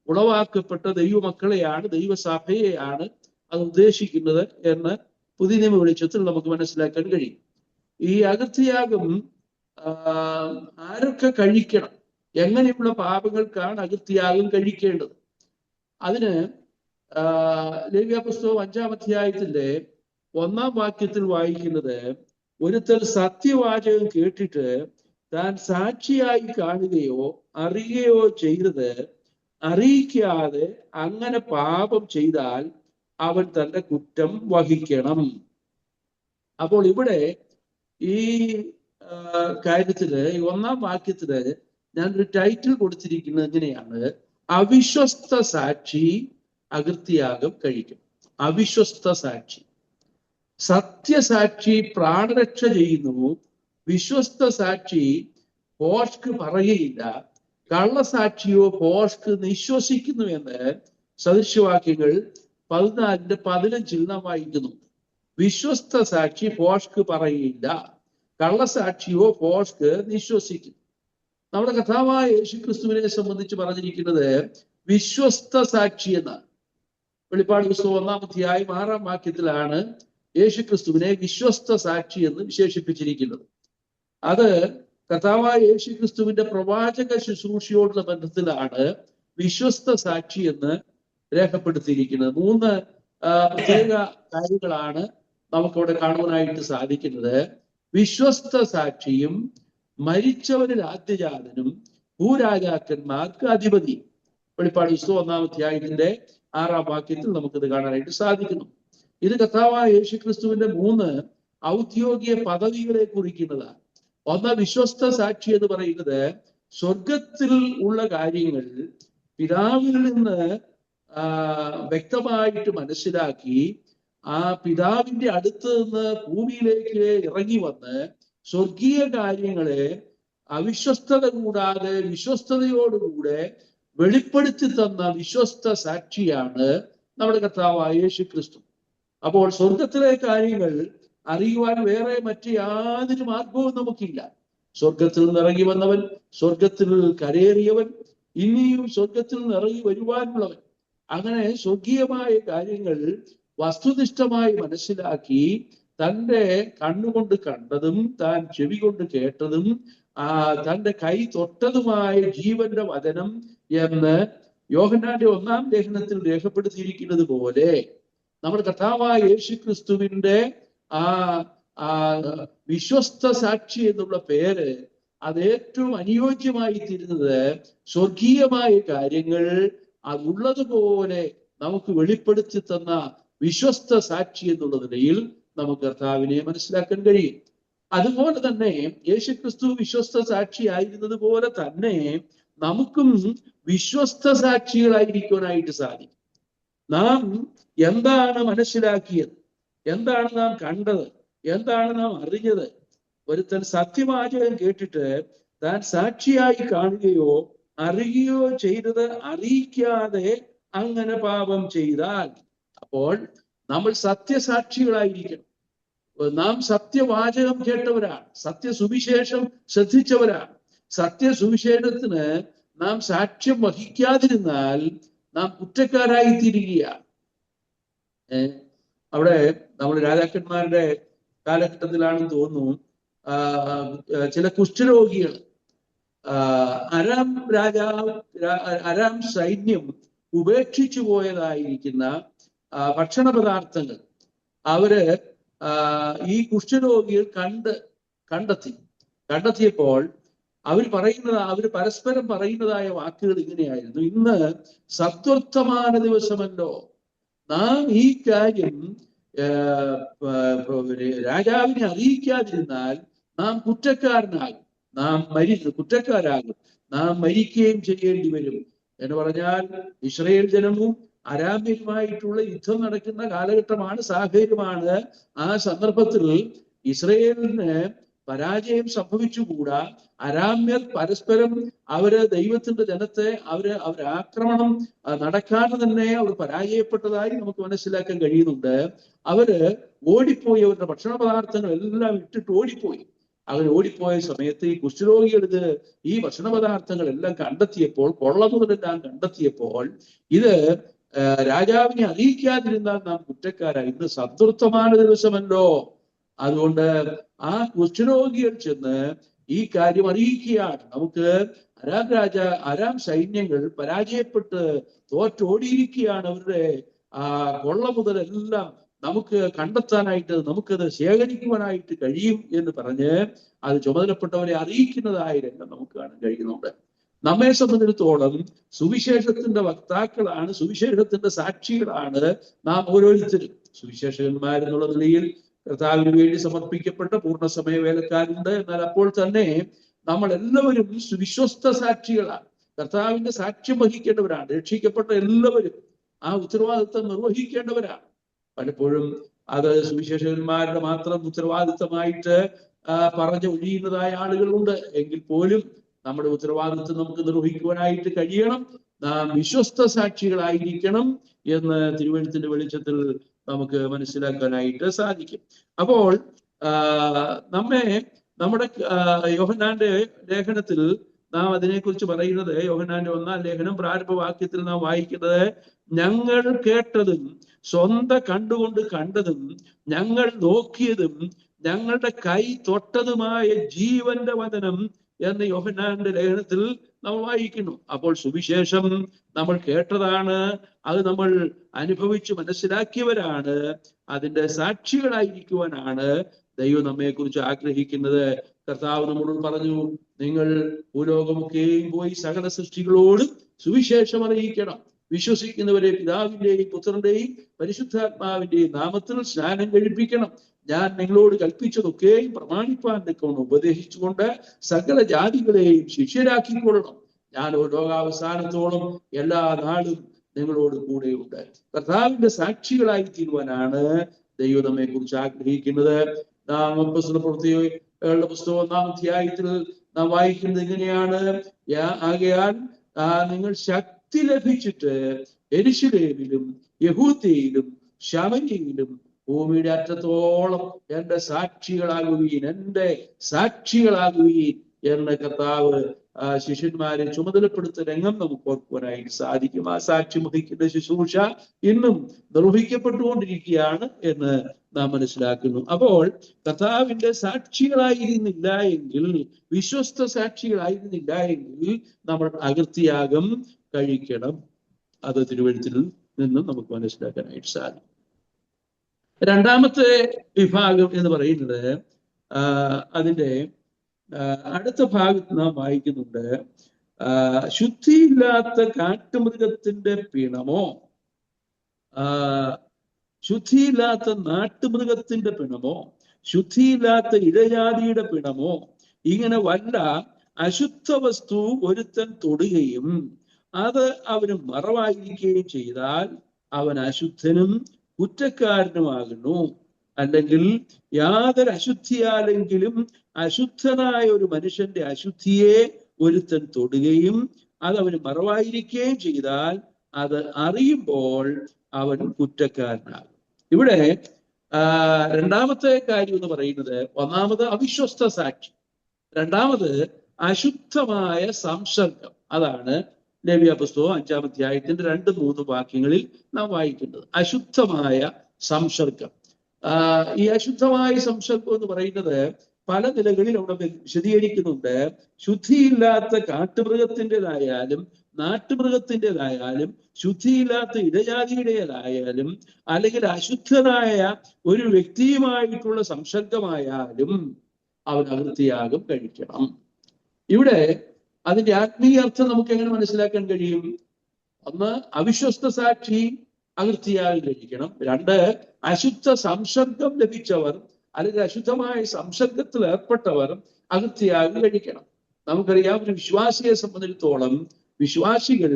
ഉളവാക്കപ്പെട്ട ദൈവമക്കളെയാണ്, ദൈവസഭയെയാണ് അത് ഉദ്ദേശിക്കുന്നത് എന്ന് പുതിയ നിയമ വെളിച്ചത്തിൽ നമുക്ക് മനസ്സിലാക്കാൻ കഴിയും. ഈ അകൃത്യയാഗം ആരൊക്കെ കഴിക്കണം, എങ്ങനെയുള്ള പാപങ്ങൾക്കാണ് അകൃത്യയാഗം കഴിക്കേണ്ടത്? അതിന് ലേവ്യാപുസ്തകം 5 അധ്യായത്തിന്റെ 1 വാക്യത്തിൽ വായിക്കുന്നത്: ഒരുത്തൻ സത്യവാചകം കേട്ടിട്ട് താൻ സാക്ഷിയായി കാണുകയോ അറിയുകയോ ചെയ്തത് അറിയിക്കാതെ അങ്ങനെ പാപം ചെയ്താൽ അവൻ തന്റെ കുറ്റം വഹിക്കണം. അപ്പോൾ ഇവിടെ ഈ കാര്യത്തില് 1 വാക്യത്തില് ഞാനൊരു ടൈറ്റിൽ കൊടുത്തിരിക്കുന്നത് എങ്ങനെയാണ്: അവിശ്വസ്ത സാക്ഷി അകൃത്യയാഗം കഴിക്കും. അവിശ്വസ്ത സാക്ഷി. സത്യസാക്ഷി പ്രാണരക്ഷ ചെയ്യുന്നു, വിശ്വസ്ത സാക്ഷി ഭോഷ്ക് പറയുകയില്ല, കള്ളസാക്ഷിയോ ഭോഷ്ക് നിശ്വസിക്കുന്നു എന്ന് സദൃശവാക്യങ്ങൾ 14:15 നാം വായിക്കുന്നു. വിശ്വസ്ത സാക്ഷി ഭോഷ്ക് പറയുകയില്ല, കള്ളസാക്ഷിയോ ഭോഷ്ക് നിശ്വസിക്കുന്നു. നമ്മുടെ കർത്താവായ യേശുക്രിസ്തുവിനെ സംബന്ധിച്ച് പറഞ്ഞിരിക്കുന്നത് വിശ്വസ്ത സാക്ഷി എന്നാണ്. വെളിപ്പാട് പുസ്തകം 1 അധ്യായം 6 വാക്യത്തിലാണ് യേശുക്രിസ്തുവിനെ വിശ്വസ്ത സാക്ഷി എന്ന് വിശേഷിപ്പിച്ചിരിക്കുന്നത്. അത് കർത്താവായ യേശുക്രിസ്തുവിന്റെ പ്രവാചക ശുശ്രൂഷയോടുള്ള ബന്ധത്തിലാണ് വിശ്വസ്ത സാക്ഷി എന്ന് രേഖപ്പെടുത്തിയിരിക്കുന്നത്. 3 പ്രത്യേക കാര്യങ്ങളാണ് നമുക്കവിടെ കാണുവാനായിട്ട് സാധിക്കുന്നത്. വിശ്വസ്ത സാക്ഷിയും മരിച്ചവരിൽ ആദ്യജാതനും ഭൂരാജാക്കന്മാർക്ക് അധിപതി. വെളിപ്പാട് പുസ്തകം 1 അധ്യായത്തിന്റെ 6 വാക്യത്തിൽ നമുക്കിത് കാണാനായിട്ട് സാധിക്കുന്നു. ഇത് കർത്താവായ യേശുക്രിസ്തുവിന്റെ 3 ഔദ്യോഗിക പദവികളെ കുറിക്കുന്നതാണ്. ഒന്ന്, വിശ്വസ്ത സാക്ഷി എന്ന് പറയുന്നത് സ്വർഗത്തിൽ ഉള്ള കാര്യങ്ങൾ പിതാവിൽ നിന്ന് വ്യക്തമായിട്ട് മനസ്സിലാക്കി ആ പിതാവിന്റെ അടുത്ത് നിന്ന് ഭൂമിയിലേക്ക് ഇറങ്ങി വന്ന് സ്വർഗീയ കാര്യങ്ങളെ അവിശ്വസ്തത കൂടാതെ വിശ്വസ്തയോടുകൂടെ വെളിപ്പെടുത്തി തന്ന വിശ്വസ്ത സാക്ഷിയാണ് നമ്മുടെ കർത്താവായ യേശുക്രിസ്തു. അപ്പോൾ സ്വർഗത്തിലെ കാര്യങ്ങൾ അറിയുവാൻ വേറെ മറ്റു യാതൊരു മാർഗവും നമുക്കില്ല. സ്വർഗത്തിൽ നിന്ന് ഇറങ്ങി വന്നവൻ, സ്വർഗത്തിൽ കരയേറിയവൻ, ഇനിയും സ്വർഗത്തിൽ നിന്ന് ഇറങ്ങി വരുവാനുള്ളവൻ, അങ്ങനെ സ്വർഗീയമായ കാര്യങ്ങൾ വസ്തുനിഷ്ഠമായി മനസ്സിലാക്കി തൻ്റെ കണ്ണുകൊണ്ട് കണ്ടതും താൻ ചെവി കൊണ്ട് കേട്ടതും തൻ്റെ കൈ തൊട്ടതുമായ ജീവന്റെ വചനം എന്ന് യോഹന്നാന്റെ 1 ലേഖനത്തിൽ രേഖപ്പെടുത്തിയിരിക്കുന്നത് പോലെ നമ്മുടെ കർത്താവായ യേശുക്രിസ്തുവിന്റെ വിശ്വസ്ത സാക്ഷി എന്നുള്ള പേര് അത് ഏറ്റവും അനുയോജ്യമായി തീരുന്നത് സ്വർഗീയമായ കാര്യങ്ങൾ അതുള്ളതുപോലെ നമുക്ക് വെളിപ്പെടുത്തി തന്ന വിശ്വസ്ത സാക്ഷി എന്നുള്ള നിലയിൽ നമുക്ക് കർത്താവിനെ മനസ്സിലാക്കാൻ കഴിയും. അതുപോലെ തന്നെ യേശുക്രിസ്തു വിശ്വസ്ത സാക്ഷി ആയിരുന്നത് പോലെ തന്നെ നമുക്കും വിശ്വസ്ത സാക്ഷികളായിരിക്കാനായിട്ട് സാധിക്കും. നാം എന്താണ് മനസ്സിലാക്കിയത്, എന്താണ് നാം കണ്ടത്, എന്താണ് നാം അറിഞ്ഞത്? ഒരുത്തൻ സത്യവാചകം കേട്ടിട്ട് താൻ സാക്ഷിയായി കാണുകയോ അറിയുകയോ ചെയ്തത് അറിയിക്കാതെ അങ്ങനെ പാപം ചെയ്താൽ, അപ്പോൾ നമ്മൾ സത്യസാക്ഷികളായിരിക്കണം. നാം സത്യവാചകം കേട്ടവരാണ്, സത്യസുവിശേഷം ശ്രദ്ധിച്ചവരാണ്. സത്യസുവിശേഷത്തിന് നാം സാക്ഷ്യം വഹിക്കാതിരുന്നാൽ നാം കുറ്റക്കാരായി തീരുകയാണ്. അവിടെ നമ്മൾ രാജാക്കന്മാരുടെ കാലഘട്ടത്തിലാണെന്ന് തോന്നുന്നു, ചില കുഷ്ഠരോഗികൾ അരാം സൈന്യം ഉപേക്ഷിച്ചു പോയതായിരിക്കുന്ന ഭക്ഷണ പദാർത്ഥങ്ങൾ അവര് ഈ കുഷ്ഠരോഗികൾ കണ്ടെത്തിയപ്പോൾ അവര് പരസ്പരം പറയുന്നതായ വാക്കുകൾ ഇങ്ങനെയായിരുന്നു: ഇന്ന് സദ്വർത്തമാന ദിവസമല്ലോ, നാം ഈ കാര്യം രാജാവിനെ അറിയിക്കാതിരുന്നാൽ നാം കുറ്റക്കാരാകും, നാം മരിക്കുകയും ചെയ്യേണ്ടി വരും എന്ന് പറഞ്ഞാൽ, ഇസ്രായേൽ ജനവും അരാമ്യരുമായിട്ടുള്ള യുദ്ധം നടക്കുന്ന കാലഘട്ടമാണ്, സാഹചര്യമാണ്. ആ സന്ദർഭത്തിൽ ഇസ്രായേലിന് പരാജയം സംഭവിച്ചുകൂടാ. അരാമ്യർ പരസ്പരം ദൈവത്തിന്റെ ജനത്തെ ആക്രമണം നടക്കാതെ തന്നെ അവർ പരാജയപ്പെട്ടതായി നമുക്ക് മനസ്സിലാക്കാൻ കഴിയുന്നുണ്ട്. ഓടിപ്പോയി, അവരുടെ ഭക്ഷണ പദാർത്ഥങ്ങൾ എല്ലാം ഇട്ടിട്ട് ഓടിപ്പോയി. ഓടിപ്പോയ സമയത്ത് ഈ കുഷ്ഠരോഗികൾ ഈ ഭക്ഷണ പദാർത്ഥങ്ങളെല്ലാം കണ്ടെത്തിയപ്പോൾ, കൊള്ളമുതലെല്ലാം കണ്ടെത്തിയപ്പോൾ, ഇത് രാജാവിനെ അറിയിക്കാതിരുന്നാൽ നാം കുറ്റക്കാരായി, ഇന്ന് സദ്വർത്തമാന ദിവസമല്ലോ. അതുകൊണ്ട് ആ കുഷ്ഠരോഗികൾ ചെന്ന് ഈ കാര്യം അറിയിക്കുകയാണ്. നമുക്ക് അരാം സൈന്യങ്ങൾ പരാജയപ്പെട്ട് തോറ്റോടിയിരിക്കുകയാണ്. അവരുടെ കൊള്ള മുതലെല്ലാം നമുക്ക് കണ്ടെത്താനായിട്ട്, നമുക്കത് ശേഖരിക്കുവാനായിട്ട് കഴിയും എന്ന് പറഞ്ഞ് അത് ചുമതലപ്പെട്ടവരെ അറിയിക്കുന്നതായ രംഗം നമുക്ക് കാണാൻ കഴിയുന്നുണ്ട്. നമ്മെ സംബന്ധിച്ചിടത്തോളം സുവിശേഷത്തിന്റെ വക്താക്കളാണ്, സുവിശേഷത്തിന്റെ സാക്ഷികളാണ് നാം ഓരോരുത്തരും. സുവിശേഷകന്മാരെന്നുള്ള നിലയിൽ കർത്താവിന് വേണ്ടി സമർപ്പിക്കപ്പെട്ട പൂർണ്ണസമയ വേലക്കാരുണ്ട്. എന്നാൽ അപ്പോൾ തന്നെ നമ്മൾ എല്ലാവരും വിശ്വസ്ത സാക്ഷികളാണ്, കർത്താവിന്റെ സാക്ഷ്യം വഹിക്കേണ്ടവരാണ്. രക്ഷിക്കപ്പെട്ട എല്ലാവരും ആ ഉത്തരവാദിത്വം നിർവഹിക്കേണ്ടവരാണ്. പലപ്പോഴും അത് സുവിശേഷകന്മാരുടെ മാത്രം ഉത്തരവാദിത്തമായിട്ട് പറഞ്ഞൊഴിയുന്നതായ ആളുകളുണ്ട്. എങ്കിൽ പോലും നമ്മുടെ ഉത്തരവാദിത്വം നമുക്ക് നിർവഹിക്കുവാനായിട്ട് കഴിയണം. നാം വിശ്വസ്ത സാക്ഷികളായിരിക്കണം എന്ന് തിരുവെഴുത്തിന്റെ വെളിച്ചത്തിൽ നമുക്ക് മനസ്സിലാക്കാനായിട്ട് സാധിക്കും. അപ്പോൾ നമ്മുടെ യോഹന്നാന്റെ ലേഖനത്തിൽ നാം അതിനെക്കുറിച്ച് പറയുന്നത്, യോഹന്നാന്റെ 1-ാം ലേഖനം പ്രാരംഭവാക്യത്തിൽ നാം വായിക്കുന്നത്, ഞങ്ങൾ കേട്ടതും സ്വന്തം കണ്ടുകൊണ്ട് കണ്ടതും ഞങ്ങൾ നോക്കിയതും ഞങ്ങളുടെ കൈ തൊട്ടതുമായ ജീവന്റെ വചനം എന്ന് യോഹന്നാന്റെ ലേഖനത്തിൽ നമ്മൾ വായിക്കുന്നു. അപ്പോൾ സുവിശേഷം നമ്മൾ കേട്ടതാണ്, അത് നമ്മൾ അനുഭവിച്ച് മനസ്സിലാക്കിയവരാണ്, അതിന്റെ സാക്ഷികളായിരിക്കുവാനാണ് ദൈവം നമ്മെക്കുറിച്ച് ആഗ്രഹിക്കുന്നത്. കർത്താവ് നമ്മളോട് പറഞ്ഞു, നിങ്ങൾ ഭൂലോകമൊക്കെയും പോയി സകല സൃഷ്ടികളോടും സുവിശേഷം അറിയിക്കണം. വിശ്വസിക്കുന്നവരെ പിതാവിന്റെയും പുത്രന്റെയും പരിശുദ്ധാത്മാവിന്റെയും നാമത്തിൽ സ്നാനം കഴിപ്പിക്കണം. ഞാൻ നിങ്ങളോട് കൽപ്പിച്ചതൊക്കെയും പ്രമാണിപ്പാൻ നിൽക്കണം ഉപദേശിച്ചുകൊണ്ട് സകല ജാതികളെയും ശിഷ്യരാക്കിക്കൊള്ളണം. ഞാൻ ലോകാവസാനത്തോളം എല്ലാ നാളും നിങ്ങളോട് കൂടെയുണ്ട്. കർത്താവിന്റെ സാക്ഷികളായി തീരുവാനാണ് ദൈവം നമ്മെ കുറിച്ച് ആഗ്രഹിക്കുന്നത്. നാം അപ്പോസ്തല പ്രവൃത്തികളുടെ പുസ്തകം 1-ാം അധ്യായത്തിൽ നാം വായിക്കുന്നത് ഇങ്ങനെയാണ്: ആകയാൽ നിങ്ങൾ ശക്തി ലഭിച്ചിട്ട് യെരൂശലേമിലും യഹൂദയിലും ശമര്യയിലും ഭൂമിയുടെ അറ്റത്തോളം എന്റെ സാക്ഷികളാകുവീൻ എന്ന് കർത്താവ് ശിഷ്യന്മാരെ ചുമതലപ്പെടുത്ത രംഗം നമുക്ക് ഓർക്കുവാനായിട്ട് സാധിക്കും. ആ സാക്ഷി വഹിക്കുന്ന ശുശ്രൂഷ ഇന്നും നിർവഹിക്കപ്പെട്ടുകൊണ്ടിരിക്കുകയാണ് എന്ന് നാം മനസ്സിലാക്കുന്നു. അപ്പോൾ കർത്താവിന്റെ സാക്ഷികളായിരുന്നില്ല എങ്കിൽ, വിശ്വസ്ത സാക്ഷികളായിരുന്നില്ല എങ്കിൽ നമ്മൾ അകൃത്യയാഗം കഴിക്കണം. അത് തിരുവെഴുത്തിൽ നിന്നും നമുക്ക് മനസ്സിലാക്കാനായിട്ട് സാധിക്കും. രണ്ടാമത്തെ വിഭാഗം എന്ന് പറയുന്നത്, അതിൻ്റെ അടുത്ത ഭാഗത്ത് നാം വായിക്കുന്നുണ്ട്, ശുദ്ധിയില്ലാത്ത കാട്ടുമൃഗത്തിന്റെ പിണമോ ശുദ്ധിയില്ലാത്ത നാട്ടുമൃഗത്തിന്റെ പിണമോ ശുദ്ധിയില്ലാത്ത ഇഴജാതിയുടെ പിണമോ ഇങ്ങനെ വല്ല അശുദ്ധ വസ്തു ഒരുത്തൻ തൊടുകയും അത് അവന് മറവായിരിക്കുകയും ചെയ്താൽ അവൻ അശുദ്ധനും കുറ്റക്കാരനുമാകുന്നു. അല്ലെങ്കിൽ യാതൊരു അശുദ്ധിയാലെങ്കിലും അശുദ്ധനായ ഒരു മനുഷ്യന്റെ അശുദ്ധിയെ ഒരുത്തൻ തൊടുകയും അത് അവന് മറവായിരിക്കുകയും ചെയ്താൽ അത് അറിയുമ്പോൾ അവൻ കുറ്റക്കാരനാകും. ഇവിടെ രണ്ടാമത്തെ കാര്യം എന്ന് പറയുന്നത്, ഒന്നാമത് അവിശ്വസ്ത സാക്ഷി, രണ്ടാമത് അശുദ്ധമായ സംസർഗം. അതാണ് ലേവ്യ പുസ്തകം 5-ാം അധ്യായത്തിന്റെ 2-3 വാക്യങ്ങളിൽ നാം വായിക്കുന്നത്. അശുദ്ധമായ സംസർഗം. ഈ അശുദ്ധമായ സംസർഗം എന്ന് പറയുന്നത് പല നിലകളിൽ അവിടെ വിശദീകരിക്കുന്നുണ്ട്. ശുദ്ധിയില്ലാത്ത കാട്ടുമൃഗത്തിൻ്റെതായാലും നാട്ടുമൃഗത്തിൻ്റെതായാലും ശുദ്ധിയില്ലാത്ത ഇടജാതിയുടേതായാലും അല്ലെങ്കിൽ അശുദ്ധനായ ഒരു വ്യക്തിയുമായിട്ടുള്ള സംസർഗമായാലും അവൻ അകൃത്യയാഗം കഴിക്കണം. ഇവിടെ അതിന്റെ ആത്മീയ അർത്ഥം നമുക്ക് എങ്ങനെ മനസ്സിലാക്കാൻ കഴിയും? ഒന്ന്, അവിശ്വസ്ത സാക്ഷി അകൃത്യയാഗം കഴിക്കണം. 2, അശുദ്ധ സംസർഗം ലഭിച്ചവർ അല്ലെങ്കിൽ അശുദ്ധമായ സംസർഗത്തിൽ ഏർപ്പെട്ടവർ അകൃത്യയാഗം കഴിക്കണം. നമുക്കറിയാം, ഒരു വിശ്വാസിയെ സംബന്ധിച്ചിടത്തോളം വിശ്വാസികൾ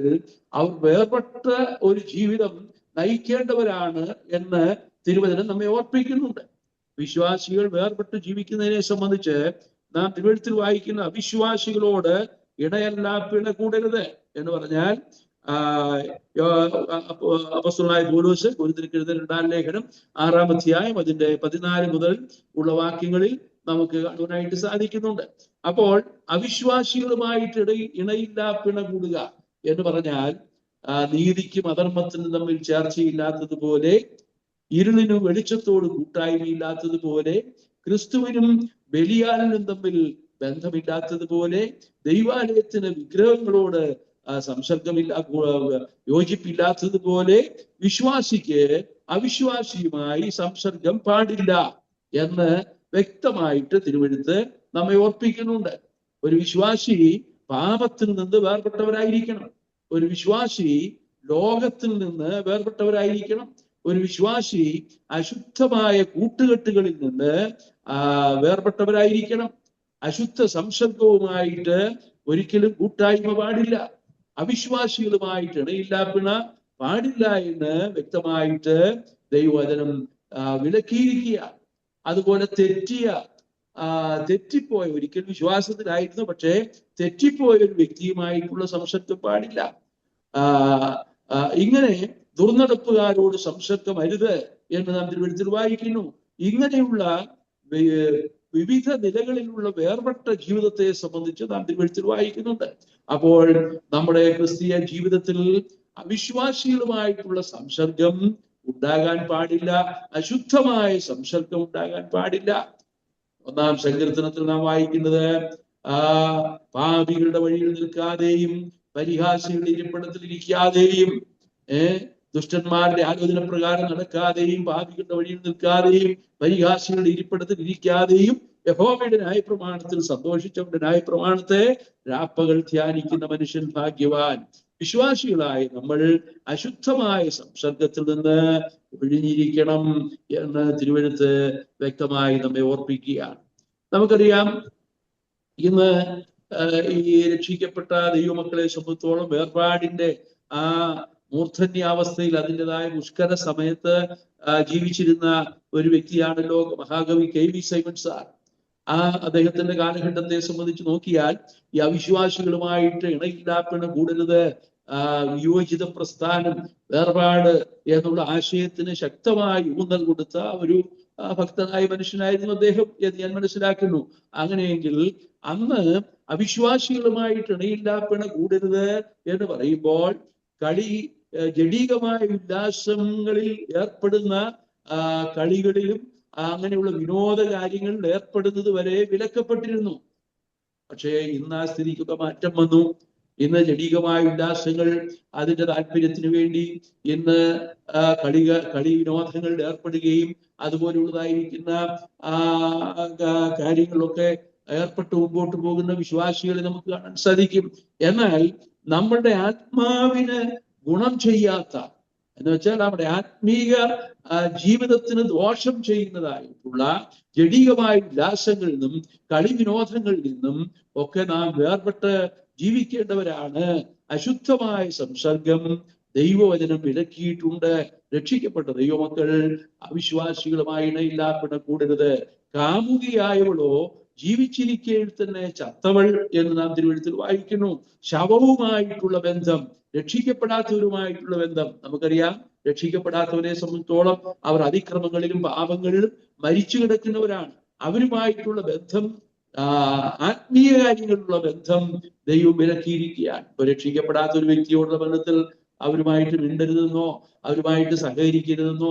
അവർ വേർപെട്ട ഒരു ജീവിതം നയിക്കേണ്ടവരാണ് എന്ന് തിരുവചനം നമ്മെ ഓർപ്പിക്കുന്നുണ്ട്. വിശ്വാസികൾ വേർപെട്ട് ജീവിക്കുന്നതിനെ സംബന്ധിച്ച് നാം തിരുവഴുത്തിൽ വായിക്കുന്ന അവിശ്വാസികളോട് ഇണയല്ല പിണ കൂടരുത് എന്ന് പറഞ്ഞാൽ അപ്പോസ്തലനായ പൗലോസ് കൊരിന്ത്യർക്ക് എഴുതിയ 2-ാം ലേഖനം 6-ാം അധ്യായം അതിന്റെ 14 മുതൽ ഉള്ള വാക്യങ്ങളിൽ നമുക്ക് കാണുവാനായിട്ട് സാധിക്കുന്നുണ്ട്. അപ്പോൾ അവിശ്വാസികളുമായിട്ട് ഇണയില്ല പിണ കൂടുക എന്ന് പറഞ്ഞാൽ നീതിക്കും അധർമ്മത്തിനും തമ്മിൽ ചേർച്ചയില്ലാത്തതുപോലെ, ഇരുളിനും വെളിച്ചത്തോട് കൂട്ടായ്മയില്ലാത്തതുപോലെ, ക്രിസ്തുവിനും ബലിയാലിനും തമ്മിൽ ബന്ധമില്ലാത്തതുപോലെ, ദൈവാലയത്തിന് വിഗ്രഹങ്ങളോട് യോജിപ്പില്ലാത്തതുപോലെ വിശ്വാസിക്ക് അവിശ്വാസിയുമായി സംസർഗം പാടില്ല എന്ന് വ്യക്തമായിട്ട് തിരുവെഴുത്ത് നമ്മെ ഓർപ്പിക്കുന്നുണ്ട്. ഒരു വിശ്വാസി പാപത്തിൽ നിന്ന് വേർപെട്ടവരായിരിക്കണം. ഒരു വിശ്വാസി ലോകത്തിൽ നിന്ന് വേർപെട്ടവരായിരിക്കണം. ഒരു വിശ്വാസി അശുദ്ധമായ കൂട്ടുകെട്ടുകളിൽ നിന്ന് വേർപെട്ടവരായിരിക്കണം. അശുദ്ധ സംസർഗവുമായിട്ട് ഒരിക്കലും കൂട്ടായ്മ പാടില്ല. അവിശ്വാസികളുമായിട്ട് ഇണയില്ല പിണ പാടില്ല എന്ന് വ്യക്തമായിട്ട് ദൈവവചനം വിലക്കിയിരിക്കുക. അതുപോലെ തെറ്റിപ്പോയ, ഒരിക്കൽ വിശ്വാസത്തിലായിരുന്നു പക്ഷേ തെറ്റിപ്പോയ ഒരു വ്യക്തിയുമായിട്ടുള്ള സംസർഗം പാടില്ല. ഇങ്ങനെ ദുർനടപ്പുകാരോട് സംസർഗം അരുത് എന്ന് നാം തിരുവഴുത്തിൽ വായിക്കുന്നു. ഇങ്ങനെയുള്ള വിവിധ നിലകളിലുള്ള വേർപെട്ട ജീവിതത്തെ സംബന്ധിച്ച് നാം തിരുവഴുത്തിൽ വായിക്കുന്നുണ്ട്. അപ്പോൾ നമ്മുടെ ക്രിസ്തീയ ജീവിതത്തിൽ അവിശ്വാസികളുമായിട്ടുള്ള സംസർഗം ഉണ്ടാകാൻ പാടില്ല. അശുദ്ധമായ സംസർഗം ഉണ്ടാകാൻ പാടില്ല. 1-ാം സങ്കീർത്തനത്തിൽ നാം വായിക്കുന്നത് പാപികളുടെ വഴിയിൽ നിൽക്കാതെയും പരിഹാസികളുടെ ഇരിപ്പിടത്തിൽ ഇരിക്കാതെയും ദുഷ്ടന്മാരുടെ ആലോചന പ്രകാരം നടക്കാതെയും പാപികളുടെ വഴിയിൽ നിൽക്കാതെയും പരിഹാസികളുടെ ഇരിപ്പിടത്തിൽ ഇരിക്കാതെയും യഹോവയുടെ ന്യായപ്രമാണത്തിൽ സന്തോഷിച്ചവരുടെ ന്യായപ്രമാണത്തെ രാപ്പകൽ ധ്യാനിക്കുന്ന മനുഷ്യൻ ഭാഗ്യവാൻ. വിശ്വാസികളായി നമ്മൾ അശുദ്ധമായ സംസർഗത്തിൽ നിന്ന് ഒഴിഞ്ഞിരിക്കണം എന്ന് തിരുവെഴുത്ത് വ്യക്തമായി നമ്മെ ഓർപ്പിക്കുകയാണ്. നമുക്കറിയാം, ഇന്ന് ഈ രക്ഷിക്കപ്പെട്ട ദൈവമക്കളെ സംബന്ധിച്ചോളം വേർപാടിന്റെ മൂർധന്യാവസ്ഥയിൽ അതിൻ്റെതായ മുഷ്കര സമയത്ത് ജീവിച്ചിരുന്ന ഒരു വ്യക്തിയാണല്ലോ മഹാകവി KV സൈമൺ സാർ. അദ്ദേഹത്തിന്റെ കാലഘട്ടത്തെ സംബന്ധിച്ച് നോക്കിയാൽ ഈ അവിശ്വാസികളുമായിട്ട് ഇണയില്ലാപ്പിണ കൂടരുത്, വിയോജിത പ്രസ്ഥാനം, വേർപാട് എന്നുള്ള ആശയത്തിന് ശക്തമായി ഊന്നൽ കൊടുത്ത ഒരു ഭക്തനായ മനുഷ്യനായിരുന്നു അദ്ദേഹം എന്ന് ഞാൻ മനസ്സിലാക്കുന്നു. അങ്ങനെയെങ്കിൽ അന്ന് അവിശ്വാസികളുമായിട്ട് ഇണയില്ലാപ്പിണ കൂടരുത് എന്ന് പറയുമ്പോൾ ജഡീകമായ ഉല്ലാസങ്ങളിൽ ഏർപ്പെടുന്ന കളികളിലും അങ്ങനെയുള്ള വിനോദ കാര്യങ്ങളിൽ ഏർപ്പെടുന്നത് വരെ വിലക്കപ്പെട്ടിരുന്നു. പക്ഷേ ഇന്ന് ആ സ്ഥിതിക്കൊക്കെ മാറ്റം വന്നു. ഇന്ന് ജഡീകമായ ഉല്ലാസങ്ങൾ അതിന്റെ താല്പര്യത്തിന് വേണ്ടി ഇന്ന് കളി വിനോദങ്ങളിൽ ഏർപ്പെടുകയും അതുപോലെയുള്ളതായിരിക്കുന്ന കാര്യങ്ങളൊക്കെ ഏർപ്പെട്ട് മുമ്പോട്ട് പോകുന്ന വിശ്വാസികളെ നമുക്ക് കാണാൻ സാധിക്കും. എന്നാൽ നമ്മളുടെ ആത്മാവിന് ഗുണം ചെയ്യാത്ത, എന്ന് വെച്ചാൽ നമ്മുടെ ആത്മീയ ജീവിതത്തിന് ദോഷം ചെയ്യുന്നതായിട്ടുള്ള ജഡീകമായ ഉല്ലാസങ്ങളിൽ നിന്നും കളി വിനോദങ്ങളിൽ നിന്നും ഒക്കെ നാം വേർപെട്ട് ജീവിക്കേണ്ടവരാണ്. അശുദ്ധമായ സംസർഗം ദൈവവചനം വിലക്കിയിട്ടുണ്ട്. രക്ഷിക്കപ്പെട്ട ദൈവമക്കൾ അവിശ്വാസികളുമായി ഇണയില്ലാപ്പിണ കൂടരുത്. കാമുകിയായവളോ ജീവിച്ചിരിക്കയിൽ തന്നെ ചത്തവൾ എന്ന് നാം തിരുവഴുത്തിൽ വായിക്കുന്നു. ശവവുമായിട്ടുള്ള ബന്ധം, രക്ഷിക്കപ്പെടാത്തവരുമായിട്ടുള്ള ബന്ധം. നമുക്കറിയാം, രക്ഷിക്കപ്പെടാത്തവരെ സംബന്ധിച്ചോളം അവർ അതിക്രമങ്ങളിലും പാപങ്ങളിലും മരിച്ചു കിടക്കുന്നവരാണ്. അവരുമായിട്ടുള്ള ബന്ധം ആത്മീയ കാര്യങ്ങളിലുള്ള ബന്ധം ദൈവം വിലക്കിയിരിക്കുകയാണ്. ഇപ്പൊ രക്ഷിക്കപ്പെടാത്ത ഒരു വ്യക്തിയോടുള്ള ബന്ധത്തിൽ അവരുമായിട്ട് മിണ്ടരുതെന്നോ അവരുമായിട്ട് സഹകരിക്കരുതെന്നോ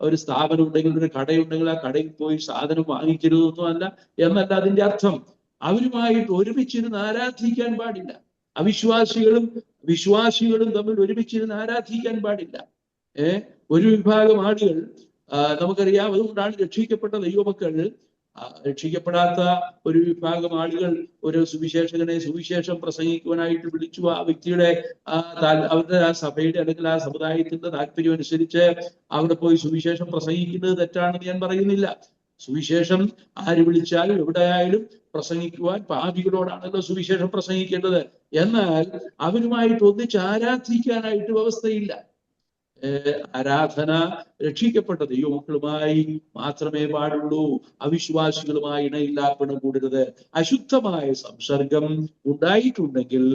ഒരു സ്ഥാപനം ഉണ്ടെങ്കിൽ ഒരു കടയുണ്ടെങ്കിൽ ആ കടയിൽ പോയി സാധനം വാങ്ങിക്കരുതെന്നോ എന്നല്ല അതിന്റെ അർത്ഥം. അവരുമായിട്ട് ഒരുമിച്ചിരുന്ന് ആരാധിക്കാൻ പാടില്ല. വിശ്വാസികളും തമ്മിൽ ഒരുമിച്ചിരുന്ന് ആരാധിക്കാൻ പാടില്ല. ഒരു വിഭാഗം ആളുകൾ നമുക്കറിയാം. അതുകൊണ്ടാണ് രക്ഷിക്കപ്പെട്ട ദൈവമക്കൾ രക്ഷിക്കപ്പെടാത്ത ഒരു വിഭാഗം ആളുകൾ ഒരു സുവിശേഷകനെ സുവിശേഷം പ്രസംഗിക്കുവാനായിട്ട് വിളിച്ചു. ആ വ്യക്തിയുടെ അവരുടെ ആ സഭയുടെ അല്ലെങ്കിൽ ആ സമുദായത്തിന്റെ താല്പര്യം അനുസരിച്ച് അവിടെ പോയി സുവിശേഷം പ്രസംഗിക്കുന്നത് തെറ്റാണെന്ന് ഞാൻ പറയുന്നില്ല. സുവിശേഷം ആര് വിളിച്ചാലും എവിടെയായാലും പ്രസംഗിക്കുവാൻ പാപികളോടാണല്ലോ സുവിശേഷം പ്രസംഗിക്കേണ്ടത്. എന്നാൽ അവരുമായിട്ട് ഒന്നിച്ച് ആരാധിക്കാനായിട്ട് വ്യവസ്ഥയില്ല. ആരാധന രക്ഷിക്കപ്പെട്ട ദൈവമക്കളുമായി മാത്രമേ പാടുള്ളൂ. അവിശ്വാസികളുമായി ഇണയില്ലാപ്പണം കൂടരുത്. അശുദ്ധമായ സംസർഗം ഉണ്ടായിട്ടുണ്ടെങ്കിൽ